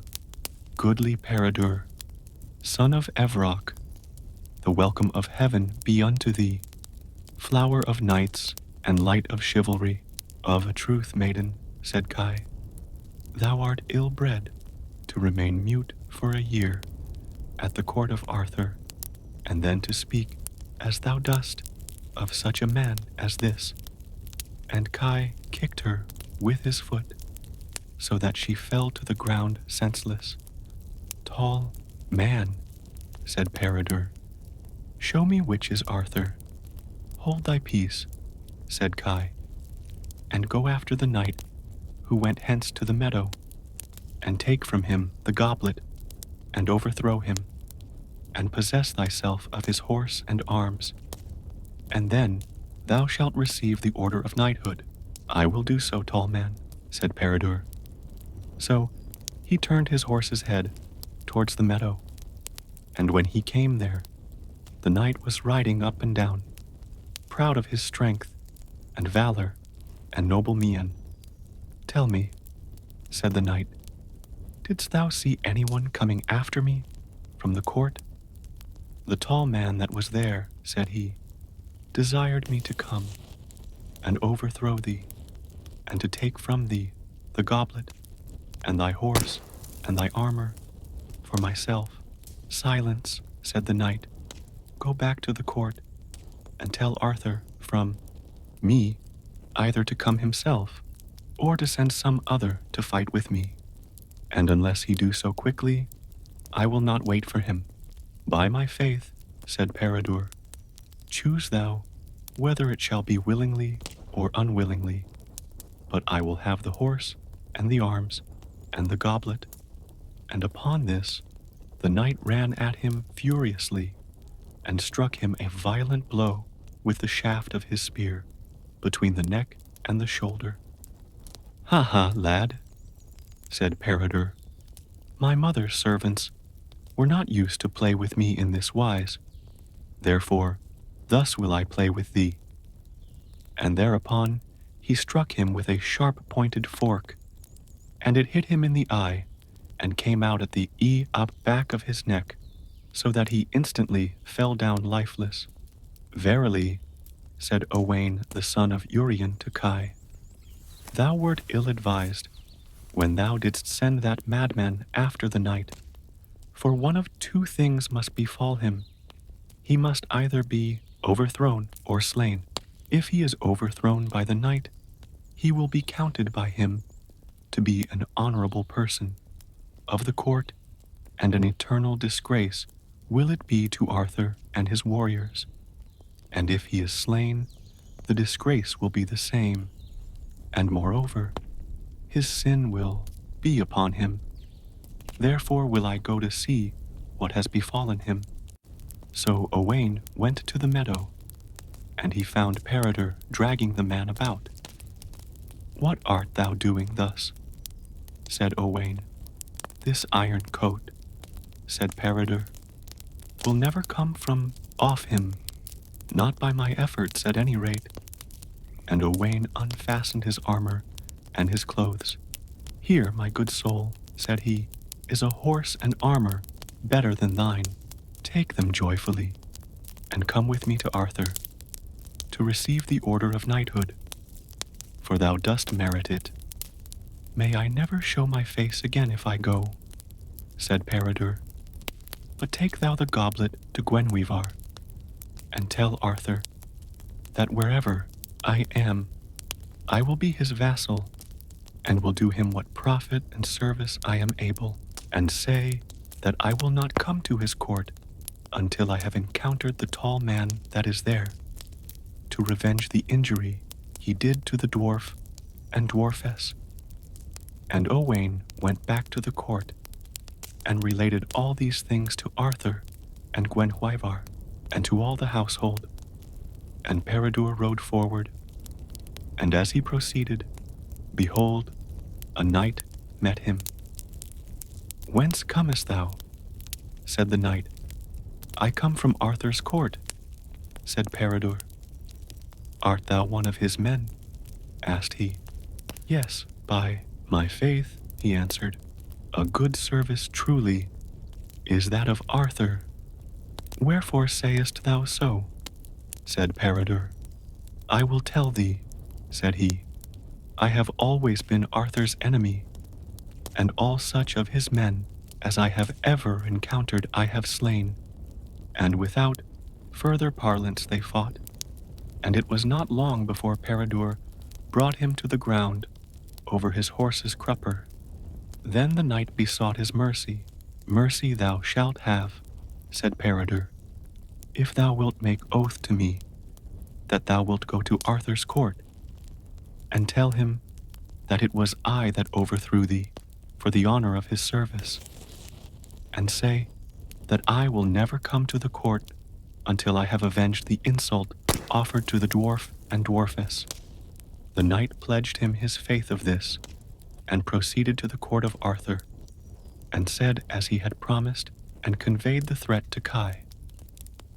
goodly Peredur, son of Evroc, the welcome of heaven be unto thee, flower of knights and light of chivalry. Of a truth, maiden, said Kai, thou art ill-bred to remain mute for a year at the court of Arthur, and then to speak, as thou dost, of such a man as this. And Kai kicked her with his foot, so that she fell to the ground senseless. Tall man, said Peredur, show me which is Arthur. Hold thy peace, said Kai, and go after the knight who went hence to the meadow, and take from him the goblet, and overthrow him, and possess thyself of his horse and arms, and then thou shalt receive the order of knighthood. I will do so, tall man, said Peredur. So he turned his horse's head towards the meadow, and when he came there, the knight was riding up and down, proud of his strength and valor and noble mien. Tell me, said the knight, didst thou see anyone coming after me from the court? "The tall man that was there," said he, "desired me to come and overthrow thee, and to take from thee the goblet, and thy horse, and thy armor, for myself." "Silence," said the knight. "Go back to the court, and tell Arthur from me either to come himself, or to send some other to fight with me. And unless he do so quickly, I will not wait for him." "By my faith," said Peredur, "choose thou whether it shall be willingly or unwillingly, but I will have the horse, and the arms, and the goblet." And upon this, the knight ran at him furiously, and struck him a violent blow with the shaft of his spear, between the neck and the shoulder. "Ha ha, lad," said Peredur, "my mother's servants were not used to play with me in this wise, therefore thus will I play with thee." And thereupon he struck him with a sharp-pointed fork, and it hit him in the eye, and came out at the up back of his neck, so that he instantly fell down lifeless. "Verily," said Owain the son of Urien to Kai, "thou wert ill-advised when thou didst send that madman after the knight, for one of two things must befall him. He must either be overthrown or slain. If he is overthrown by the knight, he will be counted by him to be an honorable person of the court, and an eternal disgrace will it be to Arthur and his warriors. And if he is slain, the disgrace will be the same, and moreover, his sin will be upon him. Therefore will I go to see what has befallen him." So Owain went to the meadow, and he found Peredur dragging the man about. "What art thou doing thus?" said Owain. "This iron coat," said Peredur, "will never come from off him, not by my efforts at any rate." And Owain unfastened his armor and his clothes. "Here, my good soul," said he, "is a horse and armor better than thine. Take them joyfully, and come with me to Arthur, to receive the order of knighthood, for thou dost merit it." "May I never show my face again if I go," said Peredur. "But take thou the goblet to Gwenhwyvar, and tell Arthur that wherever I am, I will be his vassal, and will do him what profit and service I am able, and say that I will not come to his court until I have encountered the tall man that is there, to revenge the injury he did to the dwarf and dwarfess." And Owain went back to the court, and related all these things to Arthur and Gwenhwyvar, and to all the household. And Peredur rode forward, and as he proceeded, behold, a knight met him. "Whence comest thou?" said the knight. "I come from Arthur's court," said Peredur. "Art thou one of his men?" asked he. "Yes, by my faith," he answered, "a good service truly is that of Arthur." "Wherefore sayest thou so?" said Peredur. "I will tell thee," said he. "I have always been Arthur's enemy, and all such of his men as I have ever encountered I have slain." And without further parlance they fought, and it was not long before Peredur brought him to the ground over his horse's crupper. Then the knight besought his mercy. "Mercy thou shalt have," said Peredur, "if thou wilt make oath to me that thou wilt go to Arthur's court, and tell him that it was I that overthrew thee for the honor of his service, and say that I will never come to the court until I have avenged the insult offered to the dwarf and dwarfess." The knight pledged him his faith of this, and proceeded to the court of Arthur, and said as he had promised, and conveyed the threat to Kai.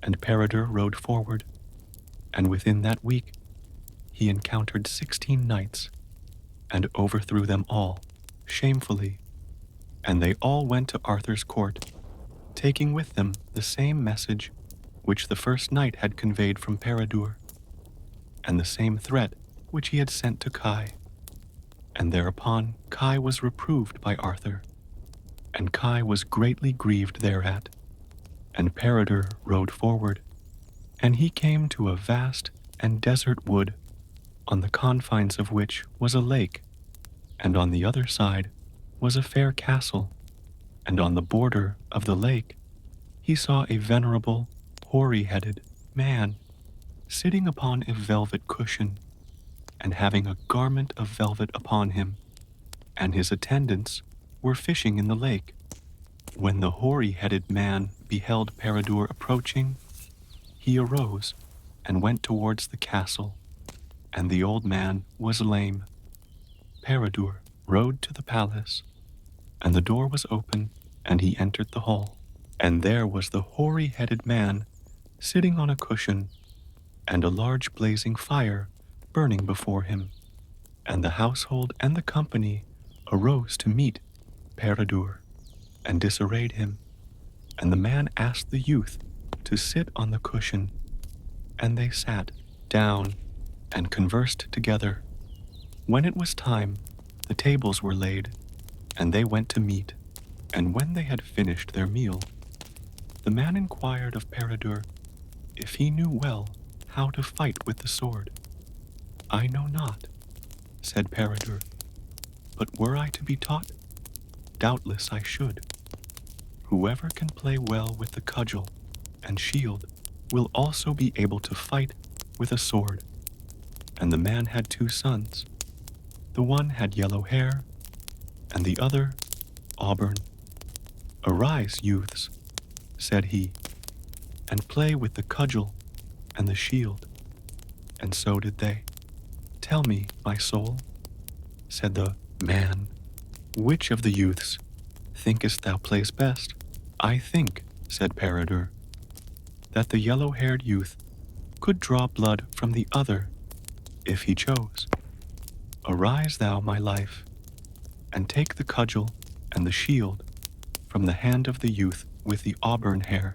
And Peredur rode forward, and within that week he encountered 16 knights, and overthrew them all, shamefully, and they all went to Arthur's court, taking with them the same message which the first knight had conveyed from Peredur, and the same threat which he had sent to Kai. And thereupon Kai was reproved by Arthur, and Kai was greatly grieved thereat. And Peredur rode forward, and he came to a vast and desert wood, on the confines of which was a lake, and on the other side was a fair castle, and on the border of the lake he saw a venerable, hoary-headed man sitting upon a velvet cushion, and having a garment of velvet upon him, and his attendants were fishing in the lake. When the hoary-headed man beheld Peredur approaching, he arose and went towards the castle, and the old man was lame. Peredur rode to the palace, and the door was open, and he entered the hall. And there was the hoary-headed man sitting on a cushion, and a large blazing fire burning before him. And the household and the company arose to meet Peredur, and disarrayed him. And the man asked the youth to sit on the cushion, and they sat down and conversed together. When it was time, the tables were laid, and they went to meat. And when they had finished their meal, the man inquired of Peredur if he knew well how to fight with the sword. I know not, said Peredur, but were I to be taught, doubtless I should. Whoever can play well with the cudgel and shield will also be able to fight with a sword. And the man had 2 sons. The one had yellow hair, and the other auburn. Arise, youths, said he, and play with the cudgel and the shield. And so did they. Tell me, my soul, said the man, which of the youths thinkest thou plays best? I think, said Peredur, that the yellow-haired youth could draw blood from the other if he chose. Arise thou, my life, and take the cudgel and the shield from the hand of the youth with the auburn hair,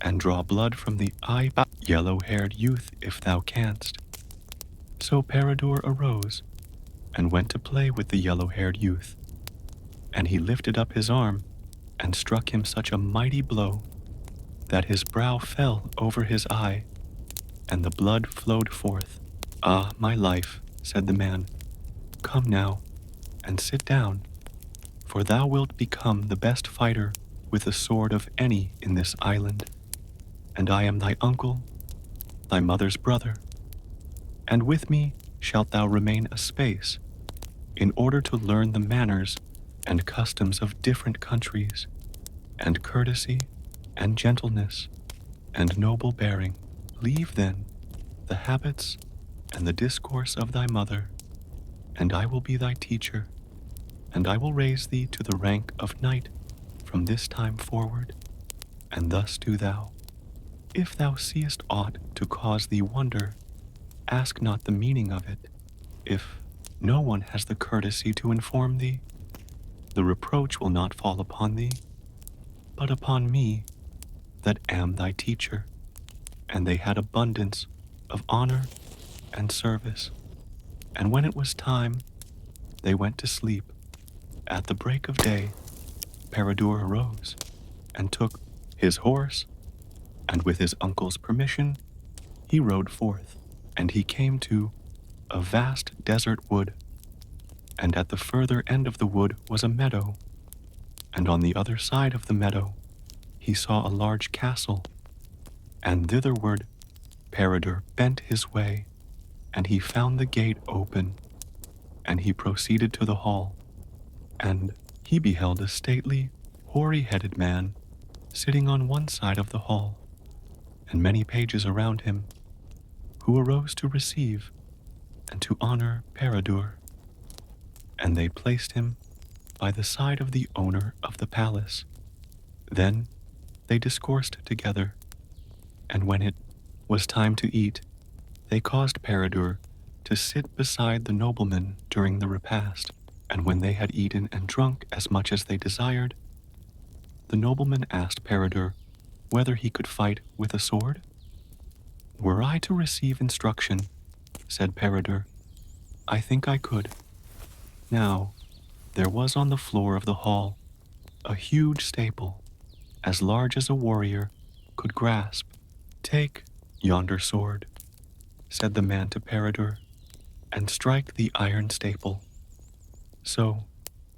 and draw blood from the yellow-haired youth if thou canst. So Peredur arose and went to play with the yellow-haired youth, and he lifted up his arm and struck him such a mighty blow that his brow fell over his eye, and the blood flowed forth. Ah, my life, said the man, come now and sit down, for thou wilt become the best fighter with a sword of any in this island, and I am thy uncle, thy mother's brother, and with me shalt thou remain a space, in order to learn the manners and customs of different countries, and courtesy, and gentleness, and noble bearing. Leave then the habits and the discourse of thy mother, and I will be thy teacher, and I will raise thee to the rank of knight from this time forward, and thus do thou. If thou seest aught to cause thee wonder, ask not the meaning of it. If no one has the courtesy to inform thee, the reproach will not fall upon thee, but upon me that am thy teacher. And they had abundance of honor and service. And when it was time, they went to sleep. At the break of day, Peredur arose and took his horse, and with his uncle's permission, he rode forth, and he came to a vast desert wood, and at the further end of the wood was a meadow, and on the other side of the meadow he saw a large castle, and thitherward Peredur bent his way, and he found the gate open, and he proceeded to the hall, and he beheld a stately, hoary-headed man sitting on one side of the hall, and many pages around him, who arose to receive and to honor Peredur. And they placed him by the side of the owner of the palace. Then they discoursed together, and when it was time to eat, they caused Peredur to sit beside the nobleman during the repast. And when they had eaten and drunk as much as they desired, the nobleman asked Peredur whether he could fight with a sword? Were I to receive instruction, said Peredur, I think I could. Now, there was on the floor of the hall a huge staple, as large as a warrior could grasp. Take yonder sword, said the man to Peredur, and strike the iron staple. So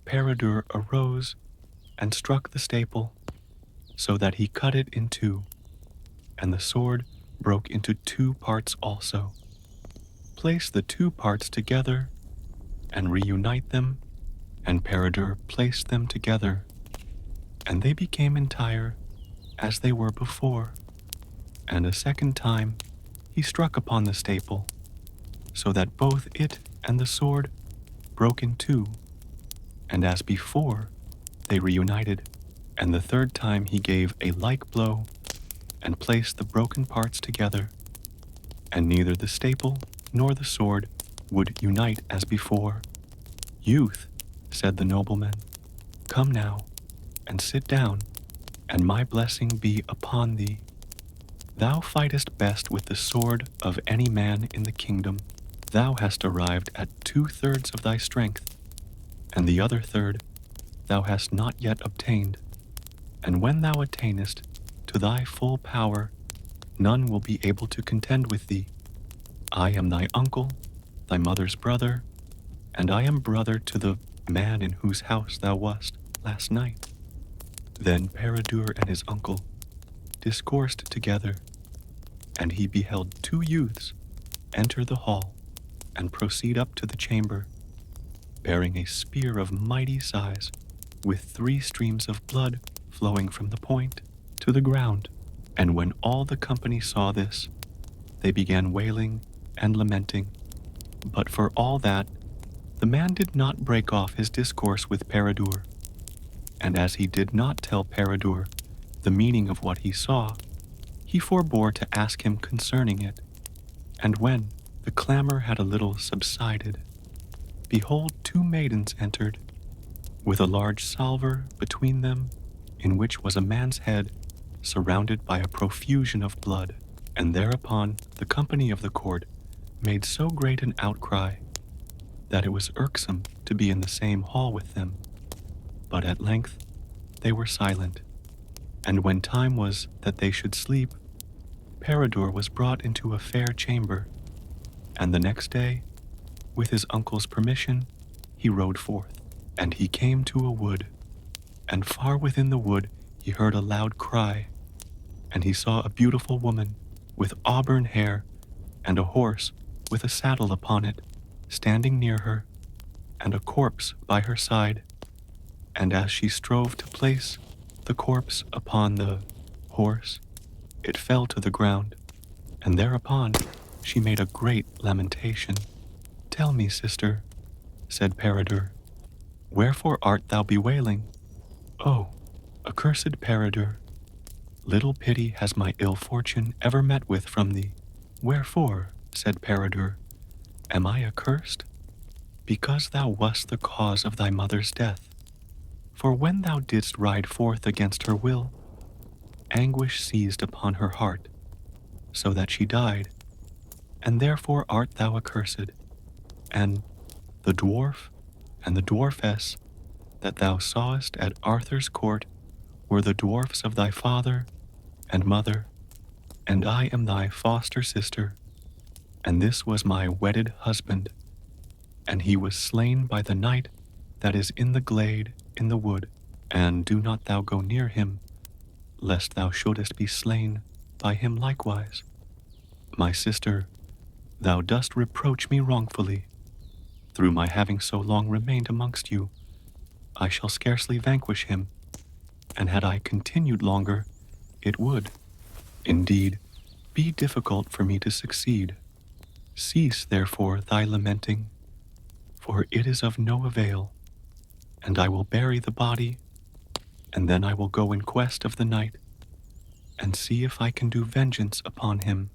Peredur arose and struck the staple, so that he cut it in two, and the sword broke into two parts also. Place the two parts together and reunite them, and Peredur placed them together, and they became entire as they were before. And a second time he struck upon the staple, so that both it and the sword broke in two, and as before they reunited. And the third time he gave a like blow, and placed the broken parts together, and neither the staple nor the sword would unite as before. Youth, said the nobleman, come now, and sit down, and my blessing be upon thee. Thou fightest best with the sword of any man in the kingdom. Thou hast arrived at 2/3 of thy strength, and the other third thou hast not yet obtained. And when thou attainest to thy full power, none will be able to contend with thee. I am thy uncle, thy mother's brother, and I am brother to the man in whose house thou wast last night. Then Peredur and his uncle discoursed together, and he beheld two youths enter the hall and proceed up to the chamber, bearing a spear of mighty size, with 3 streams of blood flowing from the point to the ground. And when all the company saw this, they began wailing and lamenting. But for all that, the man did not break off his discourse with Peredur, and as he did not tell Peredur the meaning of what he saw, he forbore to ask him concerning it. And when the clamor had a little subsided, behold, 2 maidens entered, with a large salver between them, in which was a man's head surrounded by a profusion of blood. And thereupon the company of the court made so great an outcry that it was irksome to be in the same hall with them. But at length they were silent, and when time was that they should sleep, Peredur was brought into a fair chamber, and the next day, with his uncle's permission, he rode forth. And he came to a wood, and far within the wood he heard a loud cry, and he saw a beautiful woman with auburn hair and a horse with a saddle upon it standing near her, and a corpse by her side. And as she strove to place the corpse upon the horse, it fell to the ground, and thereupon she made a great lamentation. Tell me, sister, said Peredur, wherefore art thou bewailing? Oh, accursed Peredur, little pity has my ill fortune ever met with from thee. Wherefore, said Peredur, am I accursed? Because thou wast the cause of thy mother's death. For when thou didst ride forth against her will, anguish seized upon her heart, so that she died, and therefore art thou accursed. And the dwarf and the dwarfess that thou sawest at Arthur's court were the dwarfs of thy father and mother, and I am thy foster sister, and this was my wedded husband, and he was slain by the knight that is in the glade in the wood. And do not thou go near him, lest thou shouldest be slain by him likewise. My sister, thou dost reproach me wrongfully. Through my having so long remained amongst you, I shall scarcely vanquish him, and had I continued longer, it would, indeed, be difficult for me to succeed. Cease, therefore, thy lamenting, for it is of no avail, and I will bury the body, and then I will go in quest of the knight, and see if I can do vengeance upon him.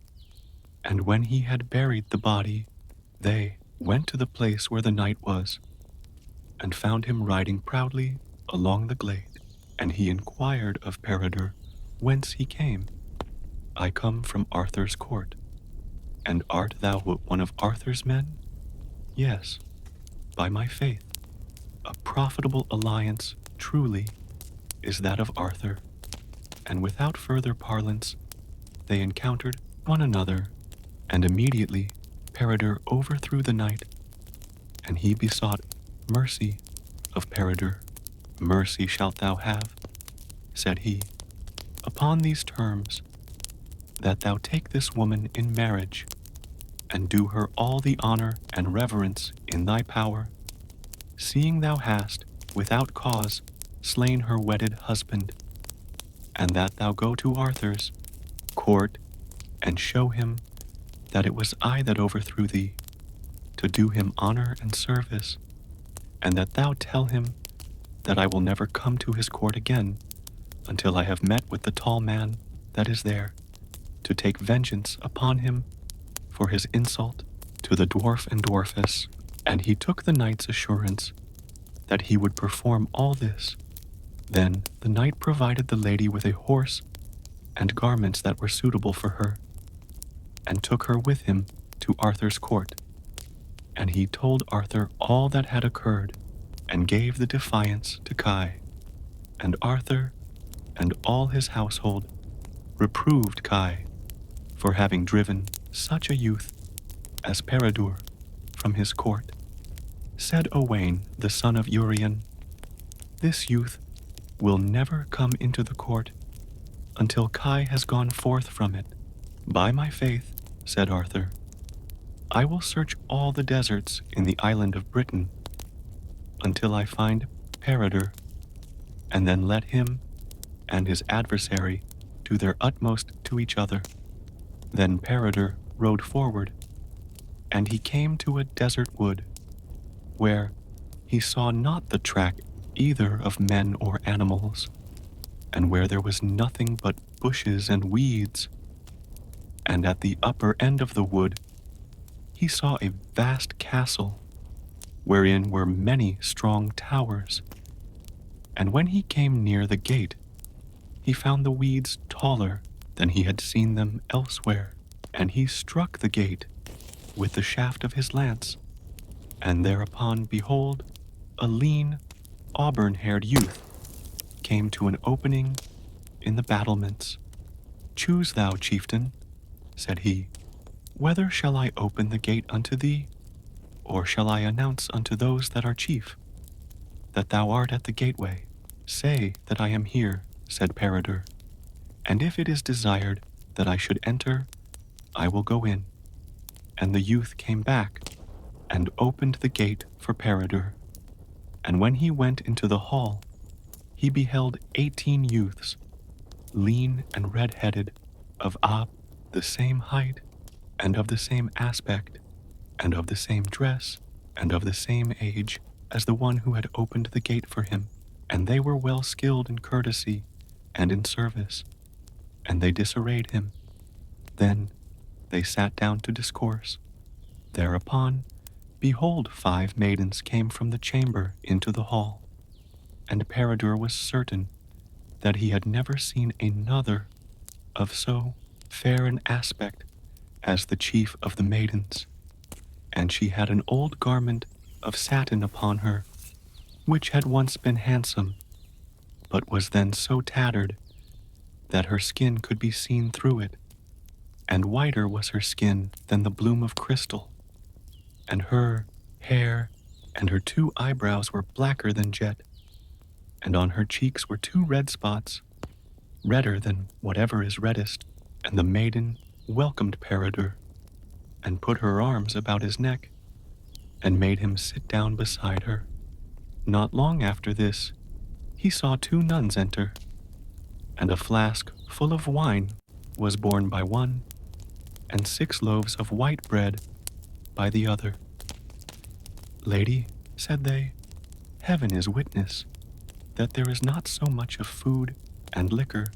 And when he had buried the body, they went to the place where the knight was, and found him riding proudly along the glade. And he inquired of Peredur whence he came. I come from Arthur's court. And art thou one of Arthur's men? Yes, by my faith. A profitable alliance, truly, is that of Arthur. And without further parlance, they encountered one another, and immediately Peredur overthrew the knight, and he besought mercy of Peredur. Mercy shalt thou have, said he, upon these terms, that thou take this woman in marriage, and do her all the honor and reverence in thy power, seeing thou hast, without cause, slain her wedded husband, and that thou go to Arthur's court, and show him that it was I that overthrew thee, to do him honor and service, and that thou tell him that I will never come to his court again until I have met with the tall man that is there, to take vengeance upon him for his insult to the dwarf and dwarfess. And he took the knight's assurance that he would perform all this. Then the knight provided the lady with a horse and garments that were suitable for her, and took her with him to Arthur's court. And he told Arthur all that had occurred, and gave the defiance to Kai. And Arthur and all his household reproved Kai for having driven such a youth as Peredur from his court. Said Owain, the son of Urien, this youth will never come into the court until Kai has gone forth from it. By my faith, said Arthur, I will search all the deserts in the island of Britain until I find Peredur, and then let him and his adversary do their utmost to each other. Then Peredur rode forward, and he came to a desert wood, where he saw not the track either of men or animals, and where there was nothing but bushes and weeds. And at the upper end of the wood he saw a vast castle, wherein were many strong towers. And when he came near the gate, he found the weeds taller than he had seen them elsewhere, and he struck the gate with the shaft of his lance, and thereupon, behold, a lean, auburn-haired youth came to an opening in the battlements. Choose thou, chieftain, said he, whether shall I open the gate unto thee, or shall I announce unto those that are chief, that thou art at the gateway? Say that I am here, said Peredur, and if it is desired that I should enter, I will go in. And the youth came back, and opened the gate for Peredur. And when he went into the hall, he beheld 18 youths, lean and red-headed, of the same height, and of the same aspect, and of the same dress, and of the same age as the one who had opened the gate for him. And they were well skilled in courtesy and in service, and they disarrayed him. Then they sat down to discourse. Thereupon, behold, 5 maidens came from the chamber into the hall, and Peredur was certain that he had never seen another of so fair an aspect as the chief of the maidens. And she had an old garment of satin upon her, which had once been handsome, but was then so tattered that her skin could be seen through it, and whiter was her skin than the bloom of crystal, and her hair and her 2 eyebrows were blacker than jet, and on her cheeks were 2 red spots, redder than whatever is reddest. And the maiden welcomed Peredur, and put her arms about his neck, and made him sit down beside her. Not long after this, he saw 2 nuns enter, and a flask full of wine was borne by one, and 6 loaves of white bread by the other. Lady, said they, heaven is witness that there is not so much of food and liquor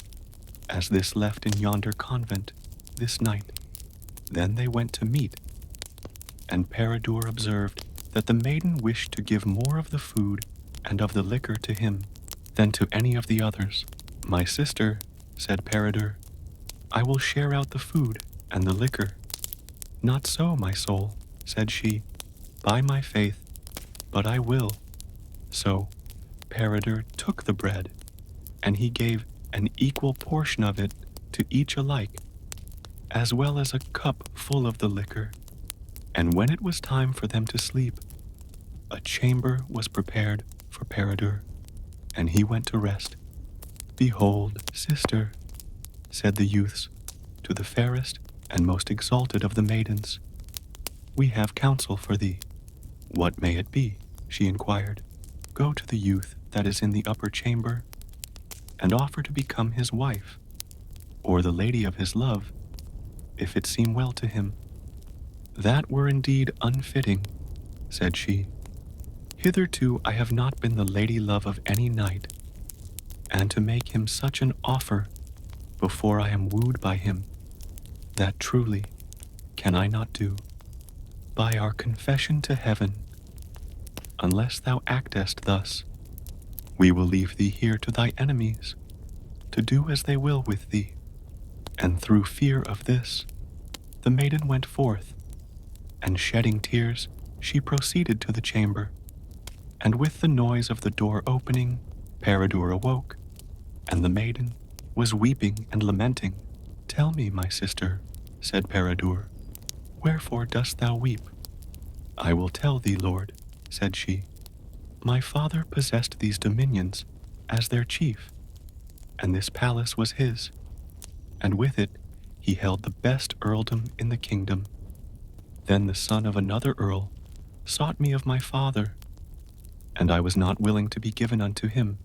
as this left in yonder convent this night. Then they went to meat, and Peredur observed that the maiden wished to give more of the food and of the liquor to him than to any of the others. My sister, said Peredur. I will share out the food and the liquor. Not so, my soul, said she, by my faith, but I will. So Peredur took the bread, and he gave an equal portion of it to each alike, as well as a cup full of the liquor. And when it was time for them to sleep, a chamber was prepared for Peredur, and he went to rest. Behold, sister, said the youths to the fairest and most exalted of the maidens, we have counsel for thee. What may it be? She inquired. Go to the youth that is in the upper chamber, and offer to become his wife, or the lady of his love, if it seem well to him. That were indeed unfitting, said she. Hitherto I have not been the lady love of any knight, and to make him such an offer before I am wooed by him, that truly can I not do. By our confession to heaven, unless thou actest thus, we will leave thee here to thy enemies, to do as they will with thee. And through fear of this, the maiden went forth, and shedding tears, she proceeded to the chamber. And with the noise of the door opening, Peredur awoke, and the maiden was weeping and lamenting. Tell me, my sister, said Peredur, wherefore dost thou weep? I will tell thee, lord, said she. My father possessed these dominions as their chief, and this palace was his, and with it he held the best earldom in the kingdom. Then the son of another earl sought me of my father, and I was not willing to be given unto him.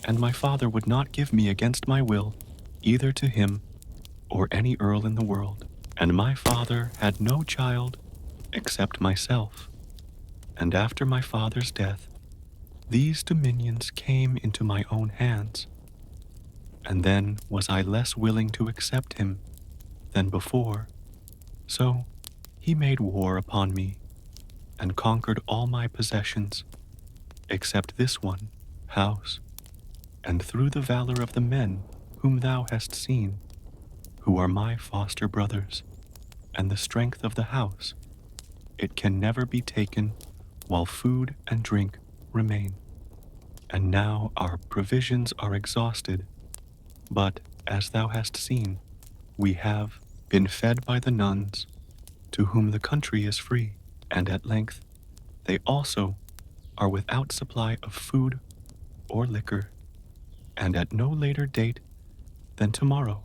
And my father would not give me against my will, either to him or any earl in the world. And my father had no child except myself. And after my father's death, these dominions came into my own hands. And then was I less willing to accept him than before. So he made war upon me, and conquered all my possessions, except this one house. And through the valor of the men whom thou hast seen, who are my foster brothers, and the strength of the house, it can never be taken while food and drink remain. And now our provisions are exhausted, but, as thou hast seen, we have been fed by the nuns, to whom the country is free, and at length they also are without supply of food or liquor, and at no later date than tomorrow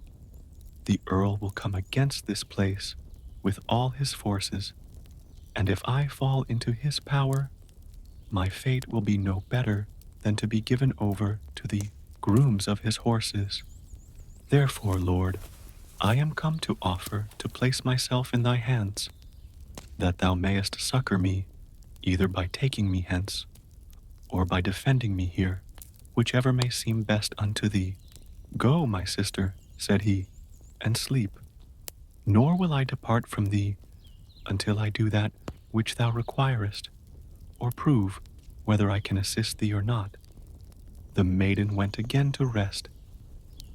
the earl will come against this place with all his forces, and if I fall into his power, my fate will be no better than to be given over to the grooms of his horses. Therefore, Lord, I am come to offer to place myself in thy hands, that thou mayest succor me, either by taking me hence, or by defending me here, whichever may seem best unto thee. Go, my sister, said he, and sleep, nor will I depart from thee until I do that which thou requirest, or prove whether I can assist thee or not. The maiden went again to rest,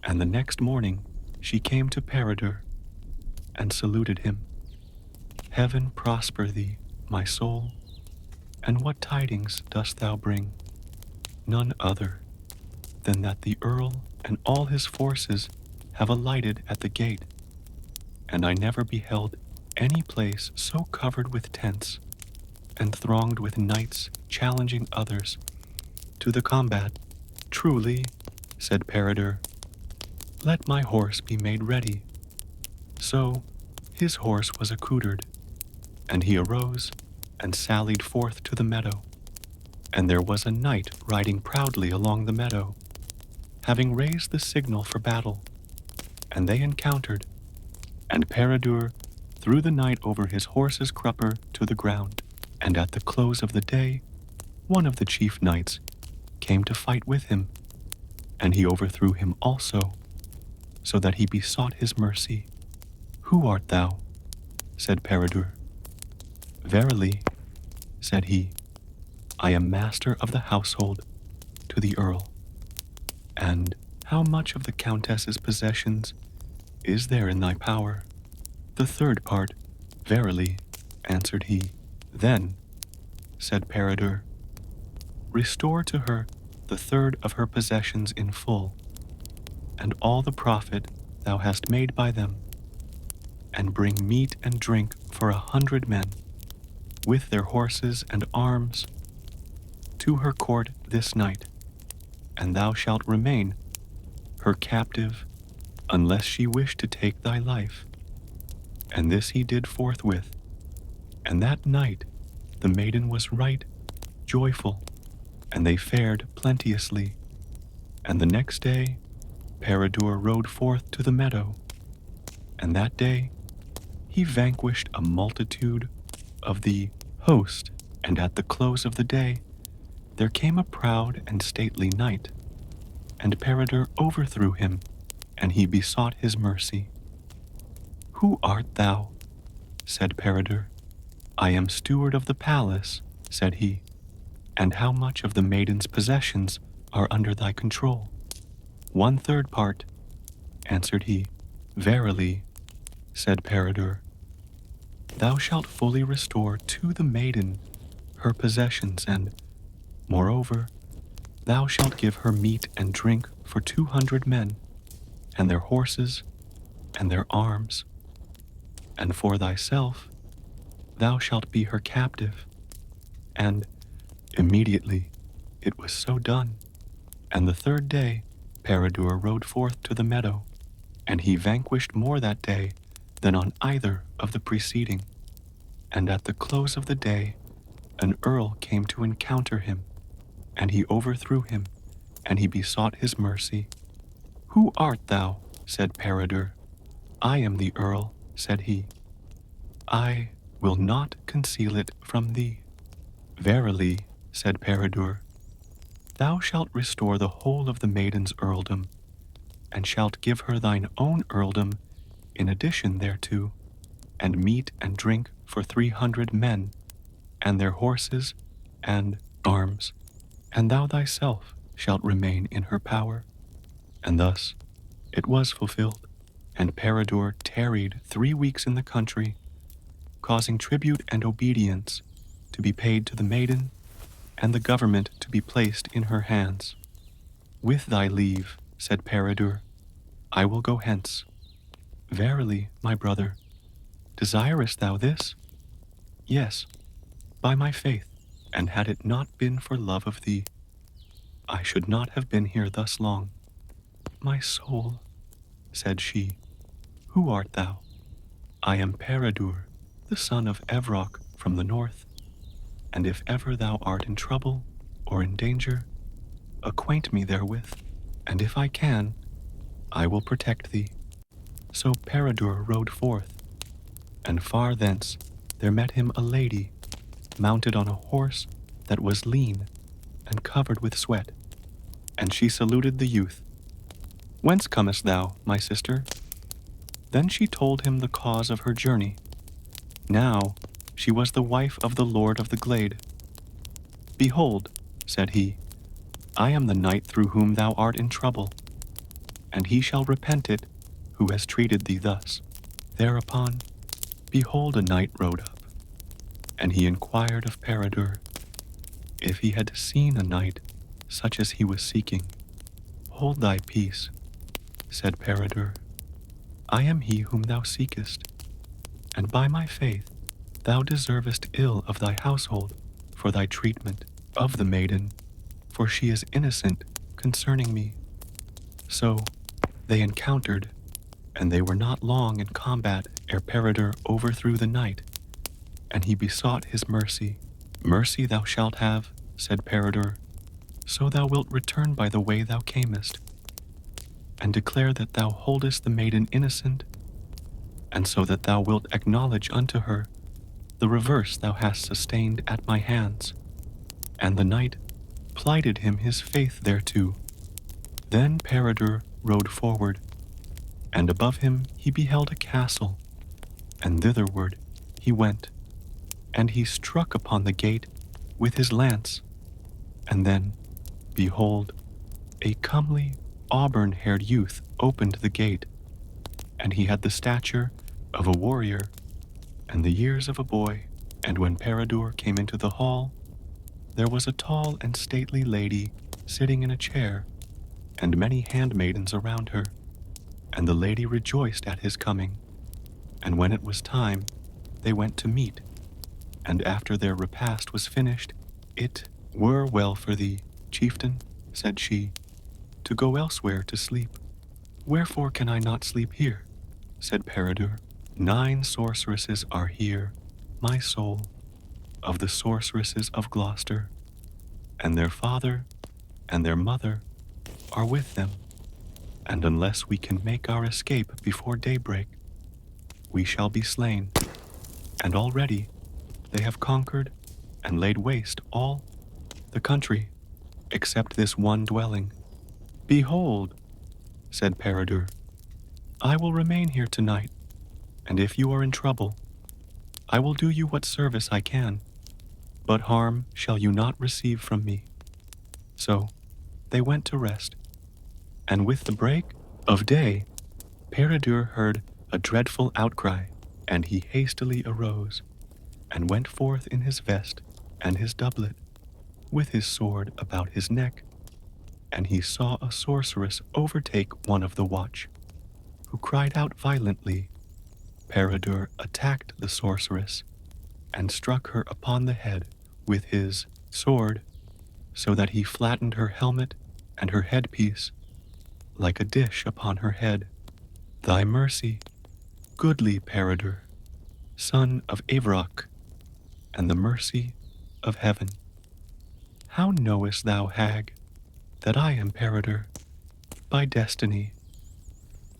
and the next morning she came to Peredur, and saluted him. Heaven prosper thee, my soul, and what tidings dost thou bring? None other than that the earl and all his forces have alighted at the gate, and I never beheld any place so covered with tents, and thronged with knights challenging others to the combat. Truly, said Peredur, let my horse be made ready. So his horse was accoutred, and he arose and sallied forth to the meadow. And there was a knight riding proudly along the meadow, having raised the signal for battle. And they encountered, and Peredur threw the knight over his horse's crupper to the ground. And at the close of the day, one of the chief knights came to fight with him, and he overthrew him also, so that he besought his mercy. Who art thou? Said Peredur. Verily, said he, I am master of the household to the earl. And How much of the Countess's possessions is there in thy power? The third part, verily, answered he. Then, said Peredur, restore to her the third of her possessions in full, and all the profit thou hast made by them, and bring meat and drink for 100 men, with their horses and arms, to her court this night, and thou shalt remain her captive, unless she wish to take thy life. And this he did forthwith, and that night the maiden was right joyful, and they fared plenteously. And the next day Peredur rode forth to the meadow, and that day he vanquished a multitude of the host, and at the close of the day there came a proud and stately knight, and Peredur overthrew him, and he besought his mercy. Who art thou? Said Peredur. I am steward of the palace, said he. And how much of the maiden's possessions are under thy control? 1/3 part, answered he. Verily, said Peredur, thou shalt fully restore to the maiden her possessions, and, moreover, thou shalt give her meat and drink for 200 men, and their horses, and their arms. And for thyself, thou shalt be her captive. And immediately it was so done. And the third day Peredur rode forth to the meadow, and he vanquished more that day than on either of the preceding. And at the close of the day an earl came to encounter him, and he overthrew him, and he besought his mercy. Who art thou? Said Peredur. I am the earl, said he. I will not conceal it from thee. Verily, said Peredur, thou shalt restore the whole of the maiden's earldom, and shalt give her thine own earldom in addition thereto, and meat and drink for 300 men, and their horses and arms, and thou thyself shalt remain in her power. And thus it was fulfilled, and Peredur tarried 3 weeks in the country, causing tribute and obedience to be paid to the maiden, and the government to be placed in her hands. With thy leave, said Peredur, I will go hence. Verily, my brother, desirest thou this? Yes, by my faith, and had it not been for love of thee, I should not have been here thus long. My soul, said she, who art thou? I am Peredur, the son of Evrock from the north, and if ever thou art in trouble or in danger, acquaint me therewith, and if I can, I will protect thee. So Peredur rode forth, and far thence there met him a lady, mounted on a horse that was lean and covered with sweat, and she saluted the youth. Whence comest thou, my sister? Then she told him the cause of her journey. Now she was the wife of the lord of the glade. Behold, said he, I am the knight through whom thou art in trouble, and he shall repent it who has treated thee thus. Thereupon, behold, a knight rode up, and he inquired of Peredur if he had seen a knight such as he was seeking. Hold thy peace, said Peredur. I am he whom thou seekest, and by my faith thou deservest ill of thy household for thy treatment of the maiden, for she is innocent concerning me. So they encountered, and they were not long in combat ere Peredur overthrew the knight, and he besought his mercy. Mercy thou shalt have, said Peredur, so thou wilt return by the way thou camest, and declare that thou holdest the maiden innocent, and so that thou wilt acknowledge unto her the reverse thou hast sustained at my hands. And the knight plighted him his faith thereto. Then Peredur rode forward, and above him he beheld a castle, and thitherward he went, and he struck upon the gate with his lance, and then, behold, a comely, auburn-haired youth opened the gate, and he had the stature of a warrior and the years of a boy. And when Peredur came into the hall, there was a tall and stately lady sitting in a chair, and many handmaidens around her. And the lady rejoiced at his coming. And when it was time, they went to meat. And after their repast was finished, "It were well for thee, chieftain," said she, "to go elsewhere to sleep." "Wherefore can I not sleep here?" said Peredur. "9 sorceresses are here, my soul, of the sorceresses of Gloucester, and their father and their mother are with them, and unless we can make our escape before daybreak, we shall be slain. And already they have conquered and laid waste all the country, except this one dwelling." "Behold," said Peredur, "I will remain here tonight, and if you are in trouble, I will do you what service I can, but harm shall you not receive from me." So they went to rest, and with the break of day, Peredur heard a dreadful outcry, and he hastily arose, and went forth in his vest and his doublet, with his sword about his neck, and he saw a sorceress overtake one of the watch, who cried out violently. Peredur attacked the sorceress, and struck her upon the head with his sword, so that he flattened her helmet and her headpiece like a dish upon her head. "Thy mercy, goodly Peredur, son of Avrock, and the mercy of heaven. How knowest thou, hag, that I am Peredur, by destiny,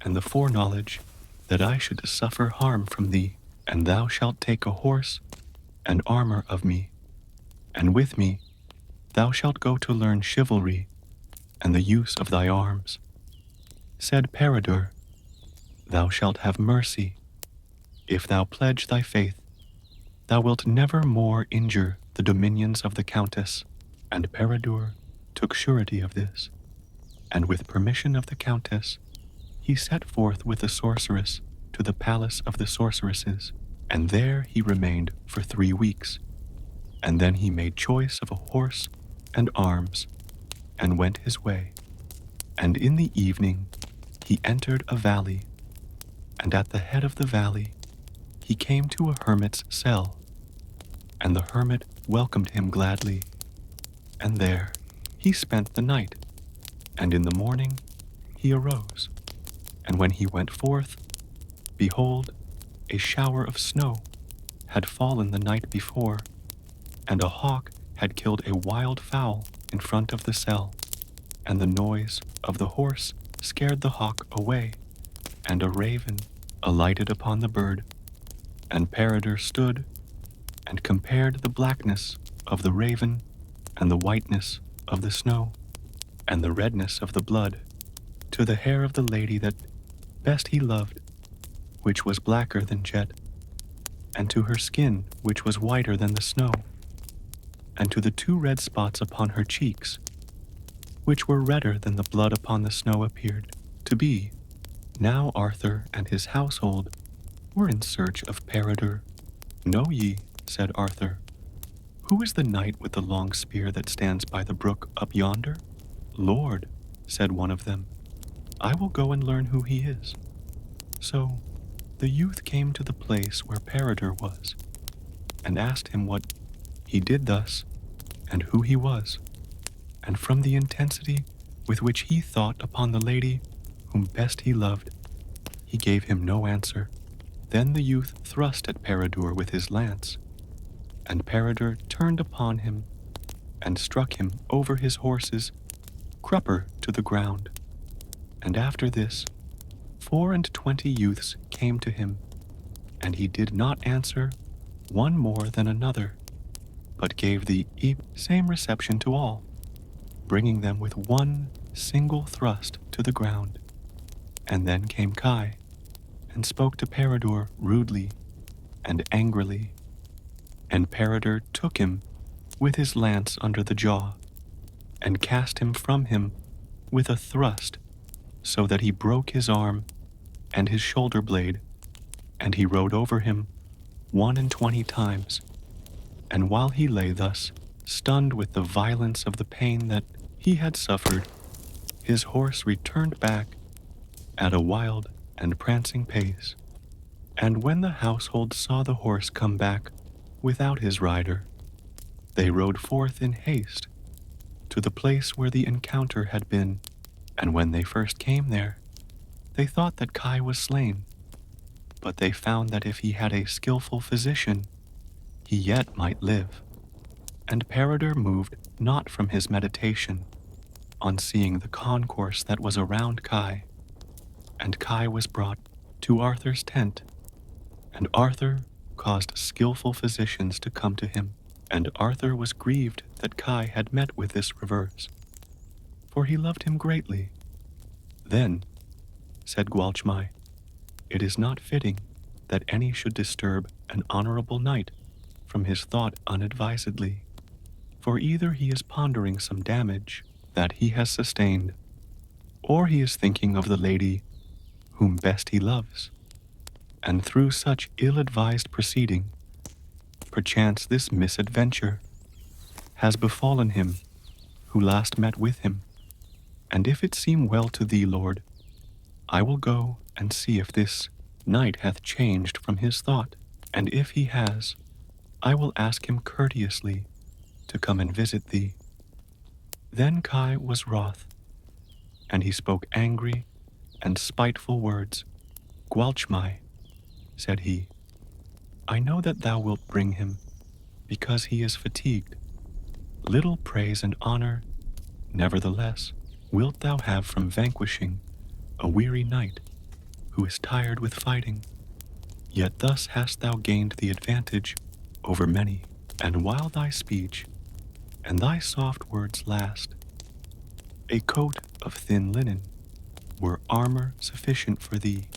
and the foreknowledge that I should suffer harm from thee? And thou shalt take a horse and armor of me, and with me thou shalt go to learn chivalry and the use of thy arms." Said Peredur, "Thou shalt have mercy. If thou pledge thy faith, thou wilt never more injure the dominions of the Countess." And Peredur took surety of this, and with permission of the Countess, he set forth with the sorceress to the palace of the sorceresses, and there he remained for 3 weeks. And then he made choice of a horse and arms, and went his way. And in the evening he entered a valley, and at the head of the valley he came to a hermit's cell, and the hermit welcomed him gladly, and there he spent the night. And in the morning he arose, and when he went forth, behold, a shower of snow had fallen the night before, and a hawk had killed a wild fowl in front of the cell, and the noise of the horse scared the hawk away, and a raven alighted upon the bird. And Peredur stood and compared the blackness of the raven and the whiteness of the snow and the redness of the blood to the hair of the lady that best he loved, which was blacker than jet, and to her skin, which was whiter than the snow, and to the 2 red spots upon her cheeks, which were redder than the blood upon the snow appeared to be. Now Arthur and his household were in search of Peredur. "Know ye," said Arthur, "who is the knight with the long spear that stands by the brook up yonder?" "Lord," said one of them, "I will go and learn who he is." So the youth came to the place where Peredur was, and asked him what he did thus, and who he was. And from the intensity with which he thought upon the lady whom best he loved, he gave him no answer. Then the youth thrust at Peredur with his lance, and Peredur turned upon him and struck him over his horse's crupper to the ground. And after this 24 youths came to him, and he did not answer one more than another, but gave the same reception to all, bringing them with one single thrust to the ground. And then came Kai, and spoke to Peredur rudely and angrily, and Peredur took him with his lance under the jaw, and cast him from him with a thrust so that he broke his arm and his shoulder blade, and he rode over him 21 times. And while he lay thus, stunned with the violence of the pain that he had suffered, his horse returned back at a wild and prancing pace. And when the household saw the horse come back without his rider, they rode forth in haste to the place where the encounter had been. And when they first came there, they thought that Kai was slain, but they found that if he had a skillful physician, he yet might live. And Peredur moved not from his meditation on seeing the concourse that was around Kai. And Kai was brought to Arthur's tent, and Arthur caused skillful physicians to come to him. And Arthur was grieved that Kai had met with this reverse, for he loved him greatly. Then, said Gwalchmai, it is not fitting that any should disturb an honorable knight from his thought unadvisedly, for either he is pondering some damage that he has sustained, or he is thinking of the lady whom best he loves, and through such ill-advised proceeding, perchance this misadventure has befallen him who last met with him. And if it seem well to thee, Lord, I will go and see if this knight hath changed from his thought, and if he has, I will ask him courteously to come and visit thee. Then Kai was wroth, and he spoke angry and spiteful words. Gwalchmai, said he, I know that thou wilt bring him, because he is fatigued. Little praise and honor, nevertheless, wilt thou have from vanquishing a weary knight who is tired with fighting. Yet thus hast thou gained the advantage over many, and while thy speech and thy soft words last, a coat of thin linen were armor sufficient for thee,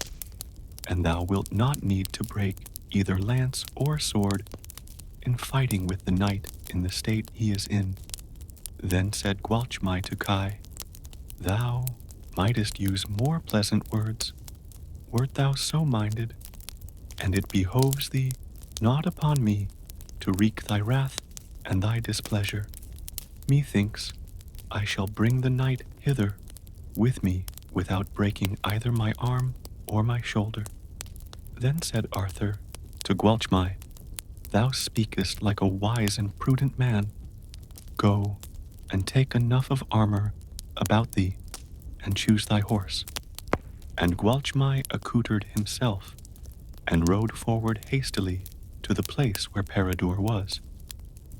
and thou wilt not need to break either lance or sword in fighting with the knight in the state he is in. Then said Gwalchmai to Kai, thou mightest use more pleasant words, wert thou so minded, and it behoves thee not upon me to wreak thy wrath and thy displeasure. Methinks I shall bring the knight hither with me without breaking either my arm or my shoulder. Then said Arthur to Gwalchmai, thou speakest like a wise and prudent man. Go and take enough of armor about thee, and choose thy horse. And Gwalchmai accoutred himself, and rode forward hastily to the place where Peredur was.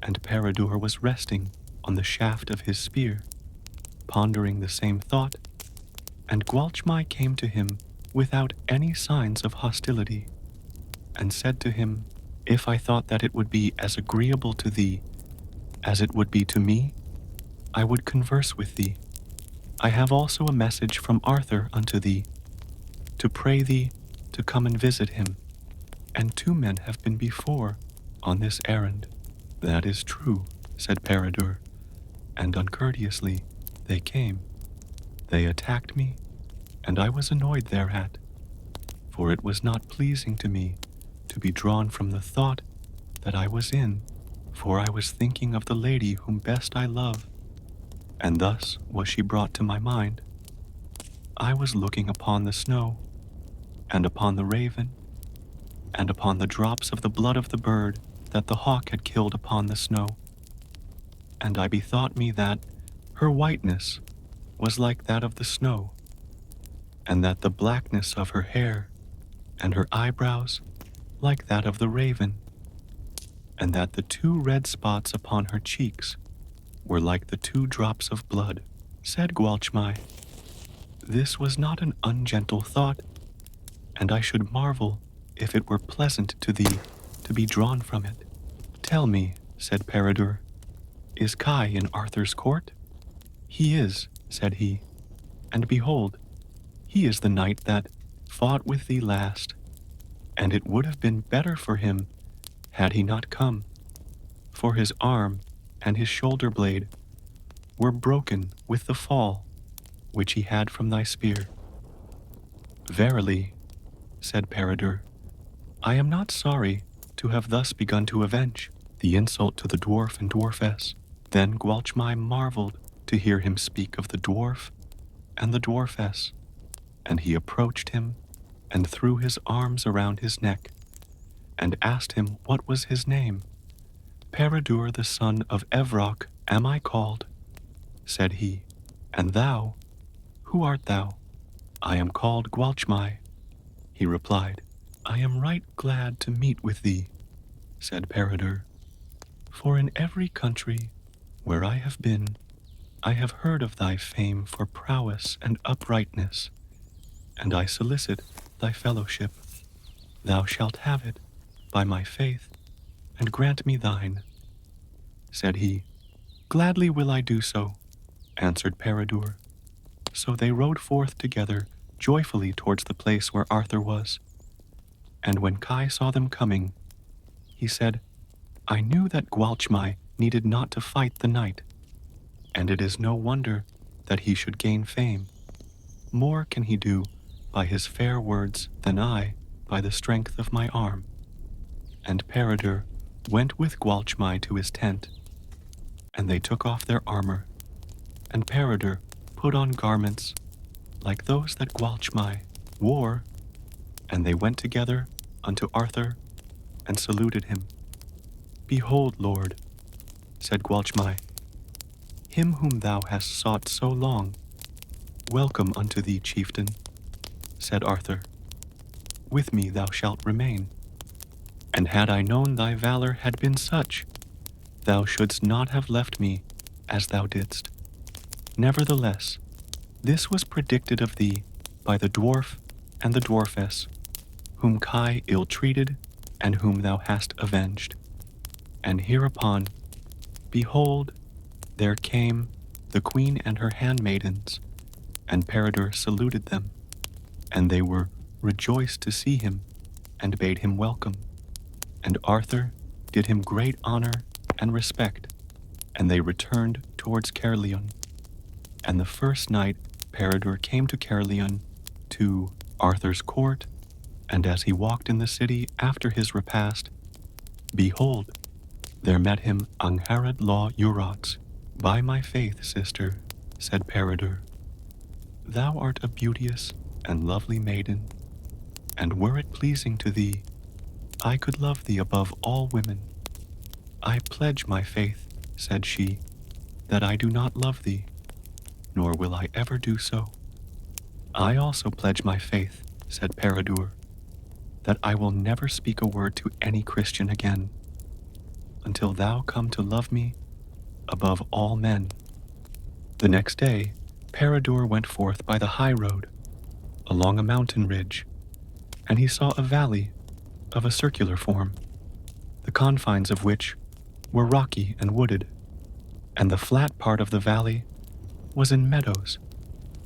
And Peredur was resting on the shaft of his spear, pondering the same thought, and Gwalchmai came to him without any signs of hostility, and said to him, if I thought that it would be as agreeable to thee as it would be to me, I would converse with thee. I have also a message from Arthur unto thee, to pray thee to come and visit him. And 2 men have been before on this errand. That is true, said Peredur, and uncourteously they came. They attacked me, and I was annoyed thereat, for it was not pleasing to me to be drawn from the thought that I was in, for I was thinking of the lady whom best I love, and thus was she brought to my mind. I was looking upon the snow, and upon the raven, and upon the drops of the blood of the bird that the hawk had killed upon the snow, and I bethought me that her whiteness was like that of the snow, and that the blackness of her hair and her eyebrows like that of the raven, and that the 2 red spots upon her cheeks were like the 2 drops of blood. Said Gwalchmai, this was not an ungentle thought, and I should marvel if it were pleasant to thee to be drawn from it. Tell me, said Peredur, is Kai in Arthur's court? He is, said he, and behold, he is the knight that fought with thee last, and it would have been better for him had he not come, for his arm and his shoulder blade were broken with the fall which he had from thy spear. Verily, said Peredur, I am not sorry to have thus begun to avenge the insult to the dwarf and dwarfess. Then Gwalchmai marveled to hear him speak of the dwarf and the dwarfess, and he approached him and threw his arms around his neck and asked him what was his name. Peredur the son of Evrock am I called, said he, and thou, who art thou? I am called Gwalchmai, he replied. I am right glad to meet with thee, said Peredur, for in every country where I have been, I have heard of thy fame for prowess and uprightness, and I solicit thy fellowship. Thou shalt have it, by my faith, and grant me thine, said he. Gladly will I do so, answered Peredur. So they rode forth together joyfully towards the place where Arthur was. And when Kai saw them coming, he said, I knew that Gwalchmai needed not to fight the knight, and it is no wonder that he should gain fame. More can he do by his fair words than I by the strength of my arm. And Peredur went with Gwalchmai to his tent, and they took off their armor, and Peredur put on garments like those that Gwalchmai wore, and they went together unto Arthur and saluted him. Behold, Lord, said Gwalchmai, him whom thou hast sought so long. Welcome unto thee, chieftain, said Arthur. With me thou shalt remain. And had I known thy valor had been such, thou shouldst not have left me as thou didst. Nevertheless, this was predicted of thee by the dwarf and the dwarfess, whom Kai ill-treated and whom thou hast avenged. And hereupon, behold, there came the queen and her handmaidens, and Peredur saluted them, and they were rejoiced to see him, and bade him welcome. And Arthur did him great honor and respect, and they returned towards Caerleon. And the first night Peredur came to Caerleon, to Arthur's court, and as he walked in the city after his repast, behold, there met him Angharad Law Urox. By my faith, sister, said Peredur, thou art a beauteous and lovely maiden, and were it pleasing to thee, I could love thee above all women. I pledge my faith, said she, that I do not love thee, nor will I ever do so. I also pledge my faith, said Peredur, that I will never speak a word to any Christian again, until thou come to love me above all men. The next day, Peredur went forth by the high road, along a mountain ridge, and he saw a valley of a circular form, the confines of which were rocky and wooded, and the flat part of the valley was in meadows,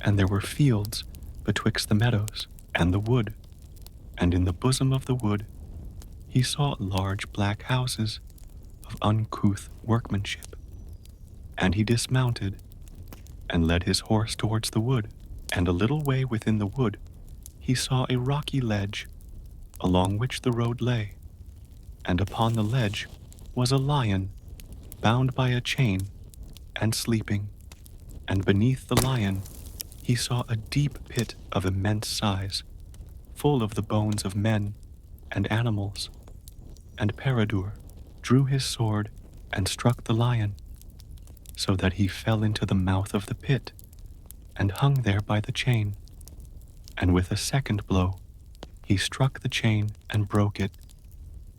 and there were fields betwixt the meadows and the wood, and in the bosom of the wood he saw large black houses of uncouth workmanship. And he dismounted, and led his horse towards the wood, and a little way within the wood he saw a rocky ledge, along which the road lay, and upon the ledge was a lion, bound by a chain, and sleeping, and beneath the lion he saw a deep pit of immense size, full of the bones of men and animals. And Peredur drew his sword and struck the lion, so that he fell into the mouth of the pit, and hung there by the chain. And with a second blow he struck the chain and broke it,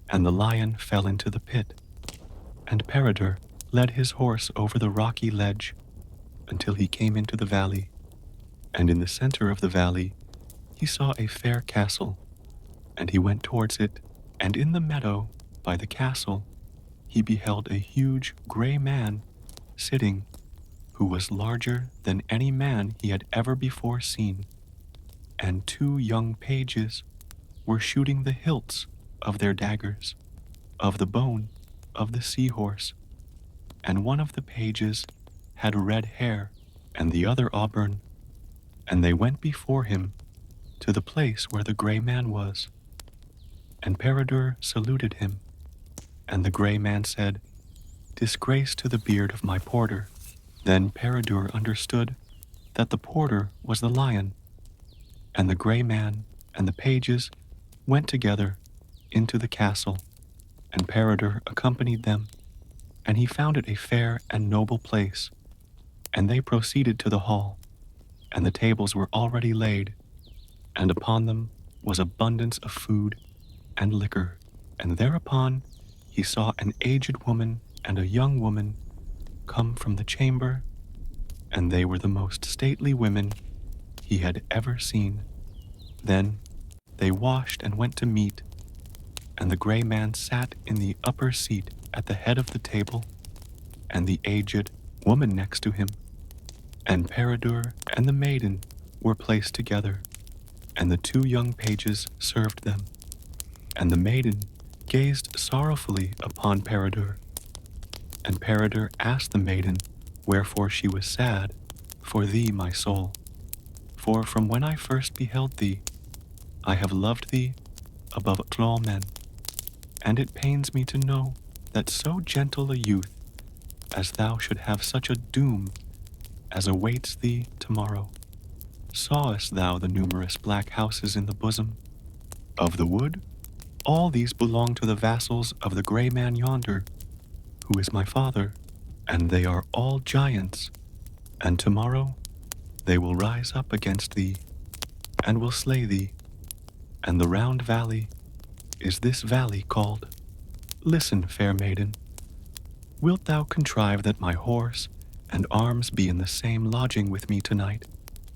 and the lion fell into the pit. And Peredur led his horse over the rocky ledge until he came into the valley, and in the center of the valley he saw a fair castle, and he went towards it, and in the meadow by the castle he beheld a huge gray man sitting, who was larger than any man he had ever before seen, and two young pages were shooting the hilts of their daggers of the bone of the seahorse, and one of the pages had red hair and the other auburn, and they went before him to the place where the gray man was. And Peredur saluted him, and the gray man said, "Disgrace to the beard of my porter." Then Peredur understood that the porter was the lion, and the gray man and the pages went together into the castle, and Peredur accompanied them, and he found it a fair and noble place, and they proceeded to the hall, and the tables were already laid, and upon them was abundance of food and liquor. And thereupon he saw an aged woman and a young woman come from the chamber, and they were the most stately women he had ever seen. Then they washed and went to meat, and the gray man sat in the upper seat at the head of the table, and the aged woman next to him. And Peredur and the maiden were placed together, and the two young pages served them. And the maiden gazed sorrowfully upon Peredur. And Peredur asked the maiden wherefore she was sad. "For thee, my soul. For from when I first beheld thee, I have loved thee above all men. And it pains me to know that so gentle a youth as thou should have such a doom as awaits thee tomorrow. Sawest thou the numerous black houses in the bosom of the wood? All these belong to the vassals of the gray man yonder, who is my father, and they are all giants, and tomorrow they will rise up against thee, and will slay thee. And the round valley is this valley called. Listen, fair maiden, wilt thou contrive that my horse and arms be in the same lodging with me tonight?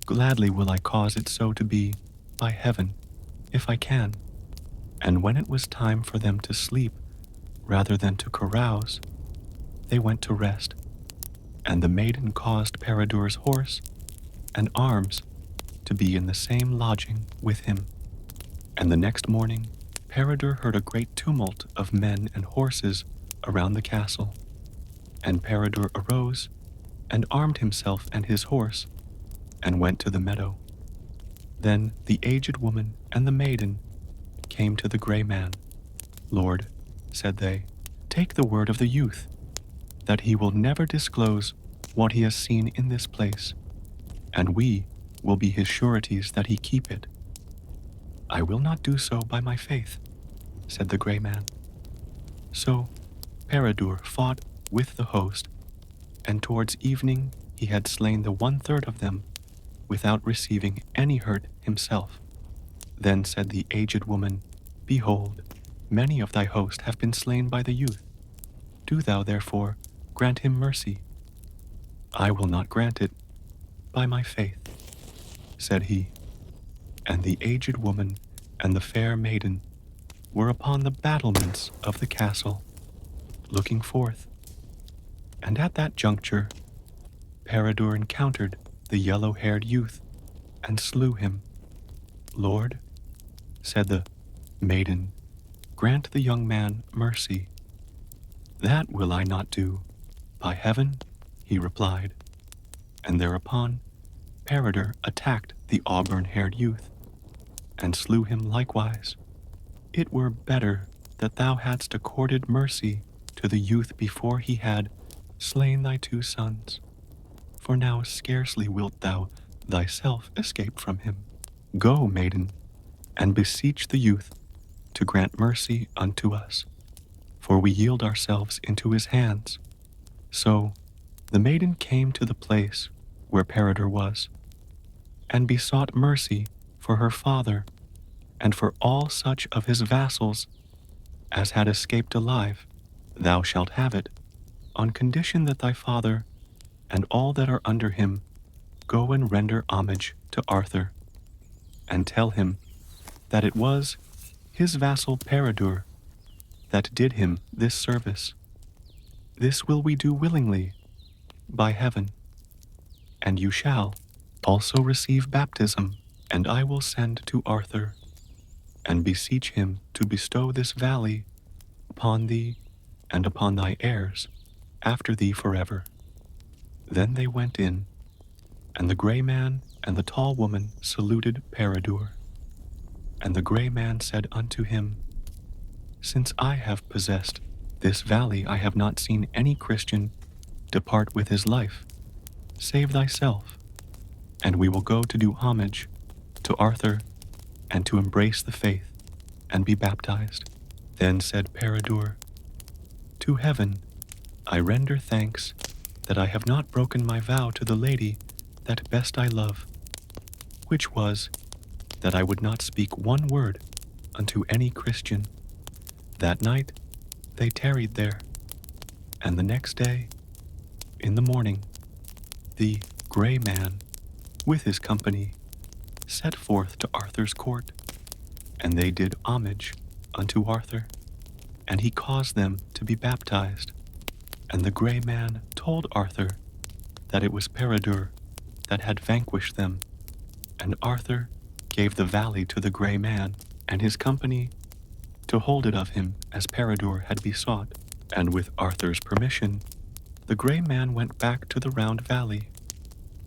Gladly will I cause it so to be, by heaven, if I can." And when it was time for them to sleep rather than to carouse, they went to rest, and the maiden caused Peredur's horse and arms to be in the same lodging with him. And the next morning Peredur heard a great tumult of men and horses around the castle, and Peredur arose and armed himself and his horse, and went to the meadow. Then the aged woman and the maiden came to the gray man. "Lord," said they, "take the word of the youth, that he will never disclose what he has seen in this place, and we will be his sureties that he keep it." "I will not do so by my faith," said the gray man. So Peredur fought with the host, and towards evening he had slain the 1/3 of them, without receiving any hurt himself. Then said the aged woman, "Behold, many of thy host have been slain by the youth. Do thou therefore grant him mercy." "I will not grant it, by my faith," said he. And the aged woman and the fair maiden were upon the battlements of the castle, looking forth. And at that juncture Peredur encountered the yellow-haired youth, and slew him. "Lord," said the maiden, "grant the young man mercy." "That will I not do, by heaven," he replied. And thereupon Peredur attacked the auburn-haired youth, and slew him likewise. "It were better that thou hadst accorded mercy to the youth before he had slain thy 2 sons, for now scarcely wilt thou thyself escape from him. Go, maiden, and beseech the youth to grant mercy unto us, for we yield ourselves into his hands." So the maiden came to the place where Peredur was, and besought mercy for her father and for all such of his vassals as had escaped alive. "Thou shalt have it, on condition that thy father and all that are under him go and render homage to Arthur, and tell him that it was his vassal Peredur that did him this service. This will we do willingly, by heaven. And you shall also receive baptism, and I will send to Arthur, and beseech him to bestow this valley upon thee and upon thy heirs after thee forever." Then they went in, and the gray man and the tall woman saluted Peredur. And the gray man said unto him, Since I have possessed this valley, I have not seen any Christian depart with his life. Save thyself, and we will go to do homage to Arthur and to embrace the faith and be baptized. Then said Peredur, To heaven I render thanks that I have not broken my vow to the lady that best I love, which was that I would not speak one word unto any Christian. That night they tarried there, and the next day, in the morning, the gray man, with his company, set forth to Arthur's court, and they did homage unto Arthur, and he caused them to be baptized. And the gray man told Arthur that it was Peredur that had vanquished them, and Arthur gave the valley to the gray man and his company to hold it of him as Peredur had besought. And with Arthur's permission, the gray man went back to the round valley.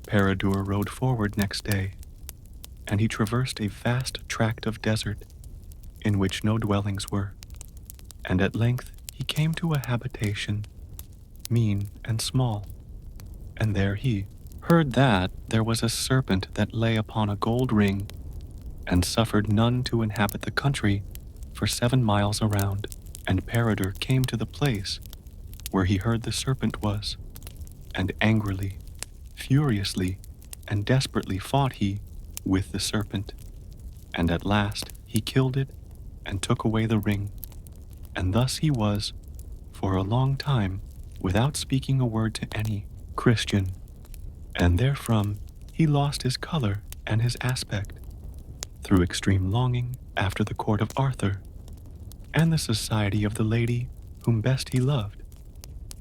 Peredur rode forward next day, and he traversed a vast tract of desert in which no dwellings were, and at length he came to a habitation, mean and small, and there he heard that there was a serpent that lay upon a gold ring, and suffered none to inhabit the country for 7 miles around. And Peredur came to the place where he heard the serpent was, and angrily, furiously, and desperately fought he with the serpent, and at last he killed it and took away the ring, and thus he was, for a long time, without speaking a word to any Christian, and therefrom he lost his color and his aspect, through extreme longing after the court of Arthur, and the society of the lady whom best he loved,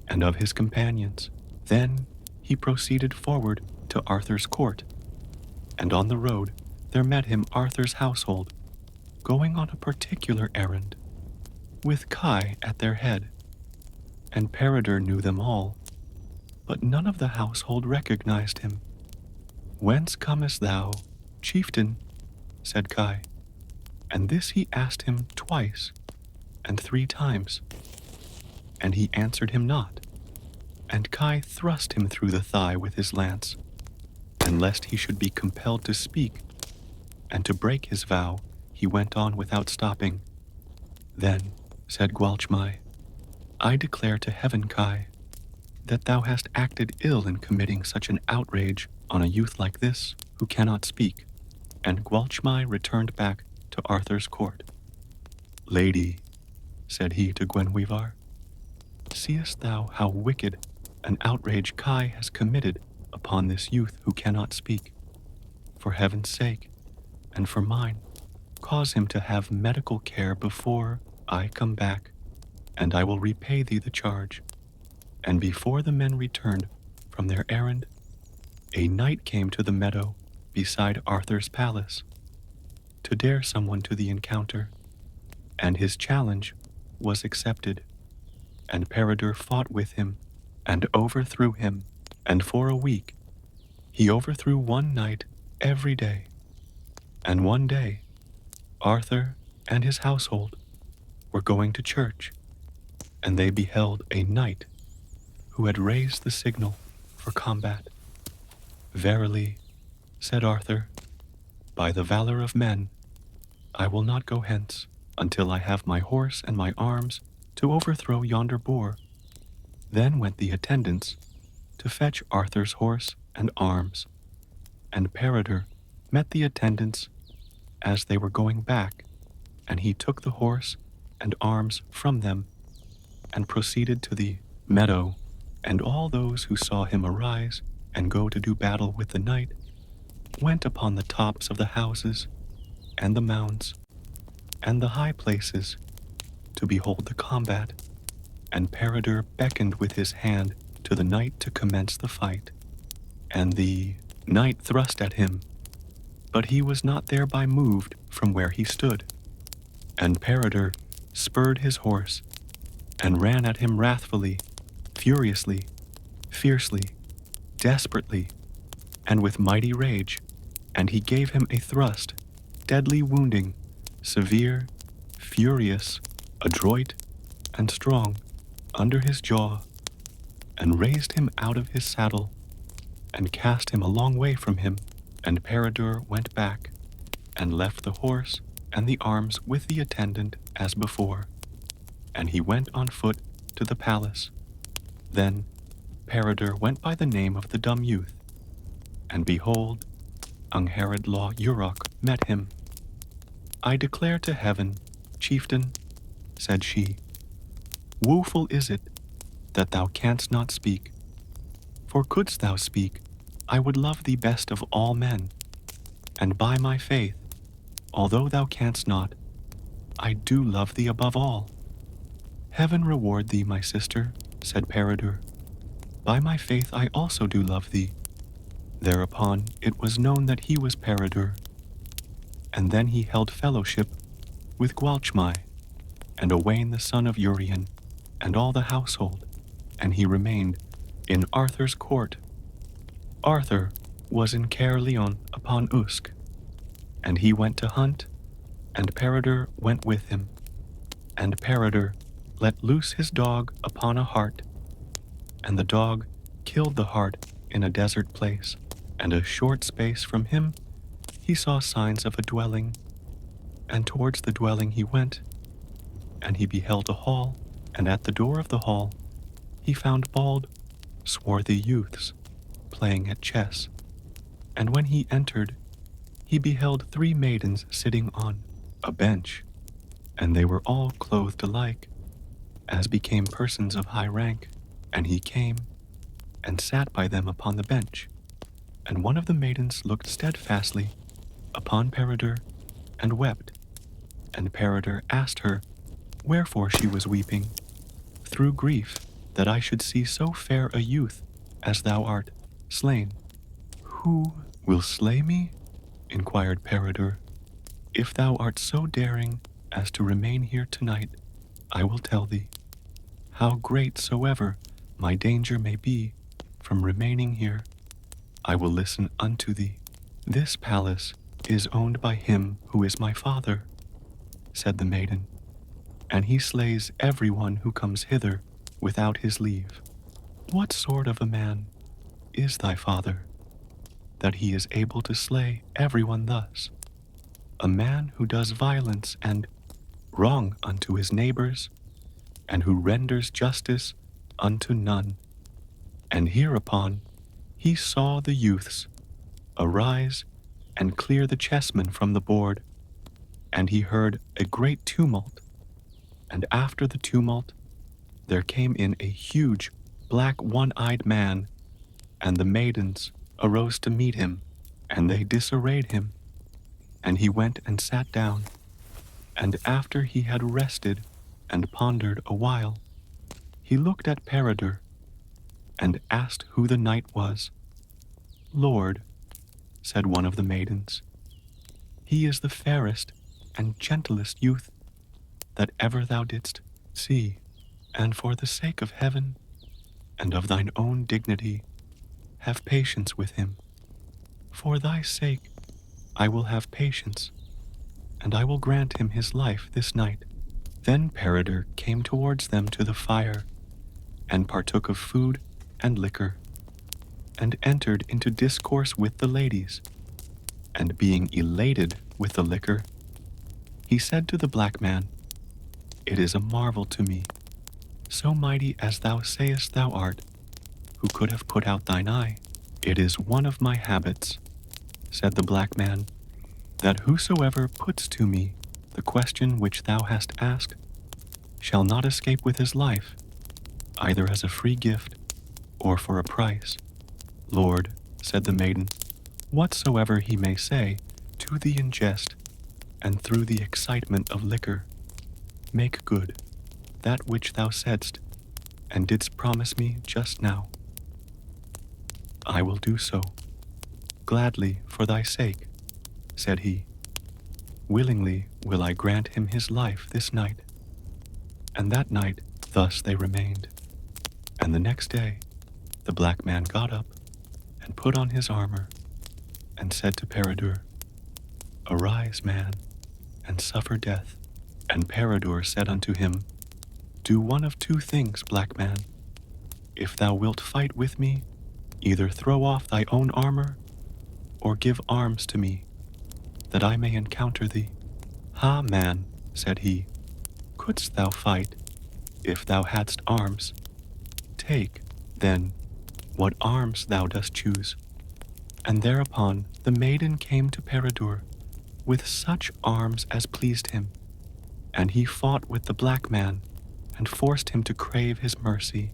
and of his companions. Then he proceeded forward to Arthur's court, and on the road there met him Arthur's household, going on a particular errand, with Kai at their head. And Peredur knew them all, but none of the household recognized him. Whence comest thou, chieftain? Said Kai, and this he asked him twice and 3 times, and he answered him not. And Kai thrust him through the thigh with his lance, and lest he should be compelled to speak and to break his vow, he went on without stopping. Then said Gwalchmai, I declare to heaven, Kai, that thou hast acted ill in committing such an outrage on a youth like this who cannot speak. And Gwalchmai returned back to Arthur's court. Lady, said he to Gwenhwyvar, seest thou how wicked an outrage Kai has committed upon this youth who cannot speak? For heaven's sake, and for mine, cause him to have medical care before I come back, and I will repay thee the charge. And before the men returned from their errand, a knight came to the meadow beside Arthur's palace, to dare someone to the encounter, and his challenge was accepted. And Peredur fought with him, and overthrew him, and for a week he overthrew one knight every day. And one day Arthur and his household were going to church, and they beheld a knight who had raised the signal for combat. Verily, said Arthur, by the valor of men, I will not go hence until I have my horse and my arms to overthrow yonder boar. Then went the attendants to fetch Arthur's horse and arms, and Peredur met the attendants as they were going back, and he took the horse and arms from them, and proceeded to the meadow. And all those who saw him arise and go to do battle with the knight went upon the tops of the houses and the mounds and the high places to behold the combat. And Peredur beckoned with his hand to the knight to commence the fight. And the knight thrust at him, but he was not thereby moved from where he stood. And Peredur spurred his horse and ran at him wrathfully, furiously, fiercely, desperately, and with mighty rage, and he gave him a thrust, deadly wounding severe, furious, adroit, and strong, under his jaw, and raised him out of his saddle, and cast him a long way from him. And Peredur went back, and left the horse and the arms with the attendant as before, and he went on foot to the palace. Then Peredur went by the name of the dumb youth, and behold, Angharad Law Urok met him. I declare to heaven, chieftain, said she, woeful is it that thou canst not speak. For couldst thou speak, I would love thee best of all men, and by my faith, although thou canst not, I do love thee above all. Heaven reward thee, my sister, said Peredur. By my faith I also do love thee. Thereupon it was known that he was Peredur, and then he held fellowship with Gwalchmai, and Owain the son of Urien, and all the household, and he remained in Arthur's court. Arthur was in Caerleon upon Usk, and he went to hunt, and Peredur went with him. And Peredur let loose his dog upon a hart, and the dog killed the hart in a desert place, and a short space from him he saw signs of a dwelling, and towards the dwelling he went, and he beheld a hall, and at the door of the hall he found bald, swarthy youths playing at chess. And when he entered, he beheld 3 maidens sitting on a bench, and they were all clothed alike, as became persons of high rank. And he came and sat by them upon the bench. And one of the maidens looked steadfastly upon Peredur and wept. And Peredur asked her wherefore she was weeping. Through grief that I should see so fair a youth as thou art slain. Who will slay me? Inquired Peredur. If thou art so daring as to remain here tonight, I will tell thee. How great soever my danger may be from remaining here, I will listen unto thee. This palace is owned by him who is my father, said the maiden, and he slays every one who comes hither without his leave. What sort of a man is thy father, that he is able to slay everyone thus? A man who does violence and wrong unto his neighbors, and who renders justice unto none. And hereupon he saw the youths arise and clear the chessmen from the board, and he heard a great tumult, and after the tumult there came in a huge black one-eyed man, and the maidens arose to meet him, and they disarrayed him, and he went and sat down, and after he had rested and pondered a while, he looked at Peredur, and asked who the knight was. Lord, said one of the maidens, he is the fairest and gentlest youth that ever thou didst see, and for the sake of heaven and of thine own dignity, have patience with him. For thy sake I will have patience, and I will grant him his life this night. Then Peredur came towards them to the fire, and partook of food and liquor, and entered into discourse with the ladies. And being elated with the liquor, he said to the black man, It is a marvel to me, so mighty as thou sayest thou art, who could have put out thine eye. It is one of my habits, said the black man, that whosoever puts to me the question which thou hast asked shall not escape with his life, either as a free gift or for a price. Lord, said the maiden, whatsoever he may say to thee in jest, and through the excitement of liquor, make good that which thou saidst and didst promise me just now. I will do so, gladly for thy sake, said he. Willingly will I grant him his life this night. And that night thus they remained. And the next day the black man got up and put on his armor, and said to Peredur, Arise, man, and suffer death. And Peredur said unto him, Do one of two things, black man. If thou wilt fight with me, either throw off thy own armor, or give arms to me, that I may encounter thee. Ha, man, said he, couldst thou fight, if thou hadst arms? Take, then, what arms thou dost choose. And thereupon the maiden came to Peredur with such arms as pleased him, and he fought with the black man, and forced him to crave his mercy.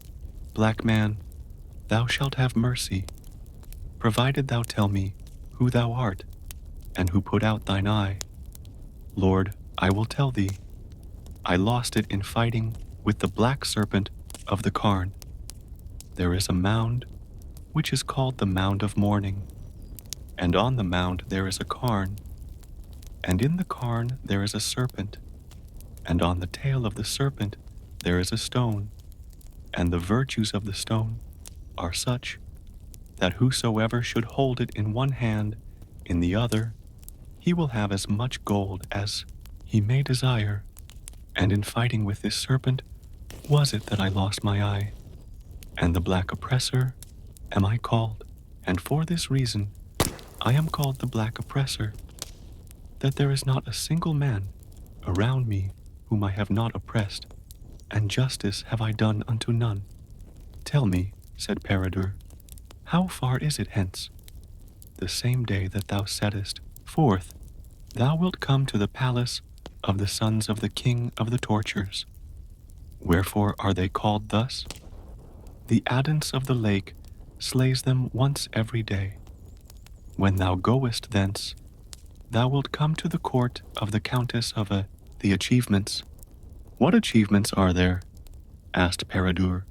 Black man, thou shalt have mercy, provided thou tell me who thou art, and who put out thine eye. Lord, I will tell thee. I lost it in fighting with the black serpent of the Carn. There is a mound, which is called the Mound of Mourning, and on the mound there is a Carn, and in the Carn there is a serpent, and on the tail of the serpent there is a stone, and the virtues of the stone are such that whosoever should hold it in one hand, in the other, he will have as much gold as he may desire. And in fighting with this serpent was it that I lost my eye, and the black oppressor am I called, and for this reason I am called the black oppressor, that there is not a single man around me whom I have not oppressed, and justice have I done unto none. Tell me, said Peredur, how far is it hence? The same day that thou settest forth, thou wilt come to the palace of the sons of the king of the tortures. Wherefore are they called thus? The cadence of the lake slays them once every day. When thou goest thence, thou wilt come to the court of the Countess of the Achievements. What achievements are there? Asked Peredur.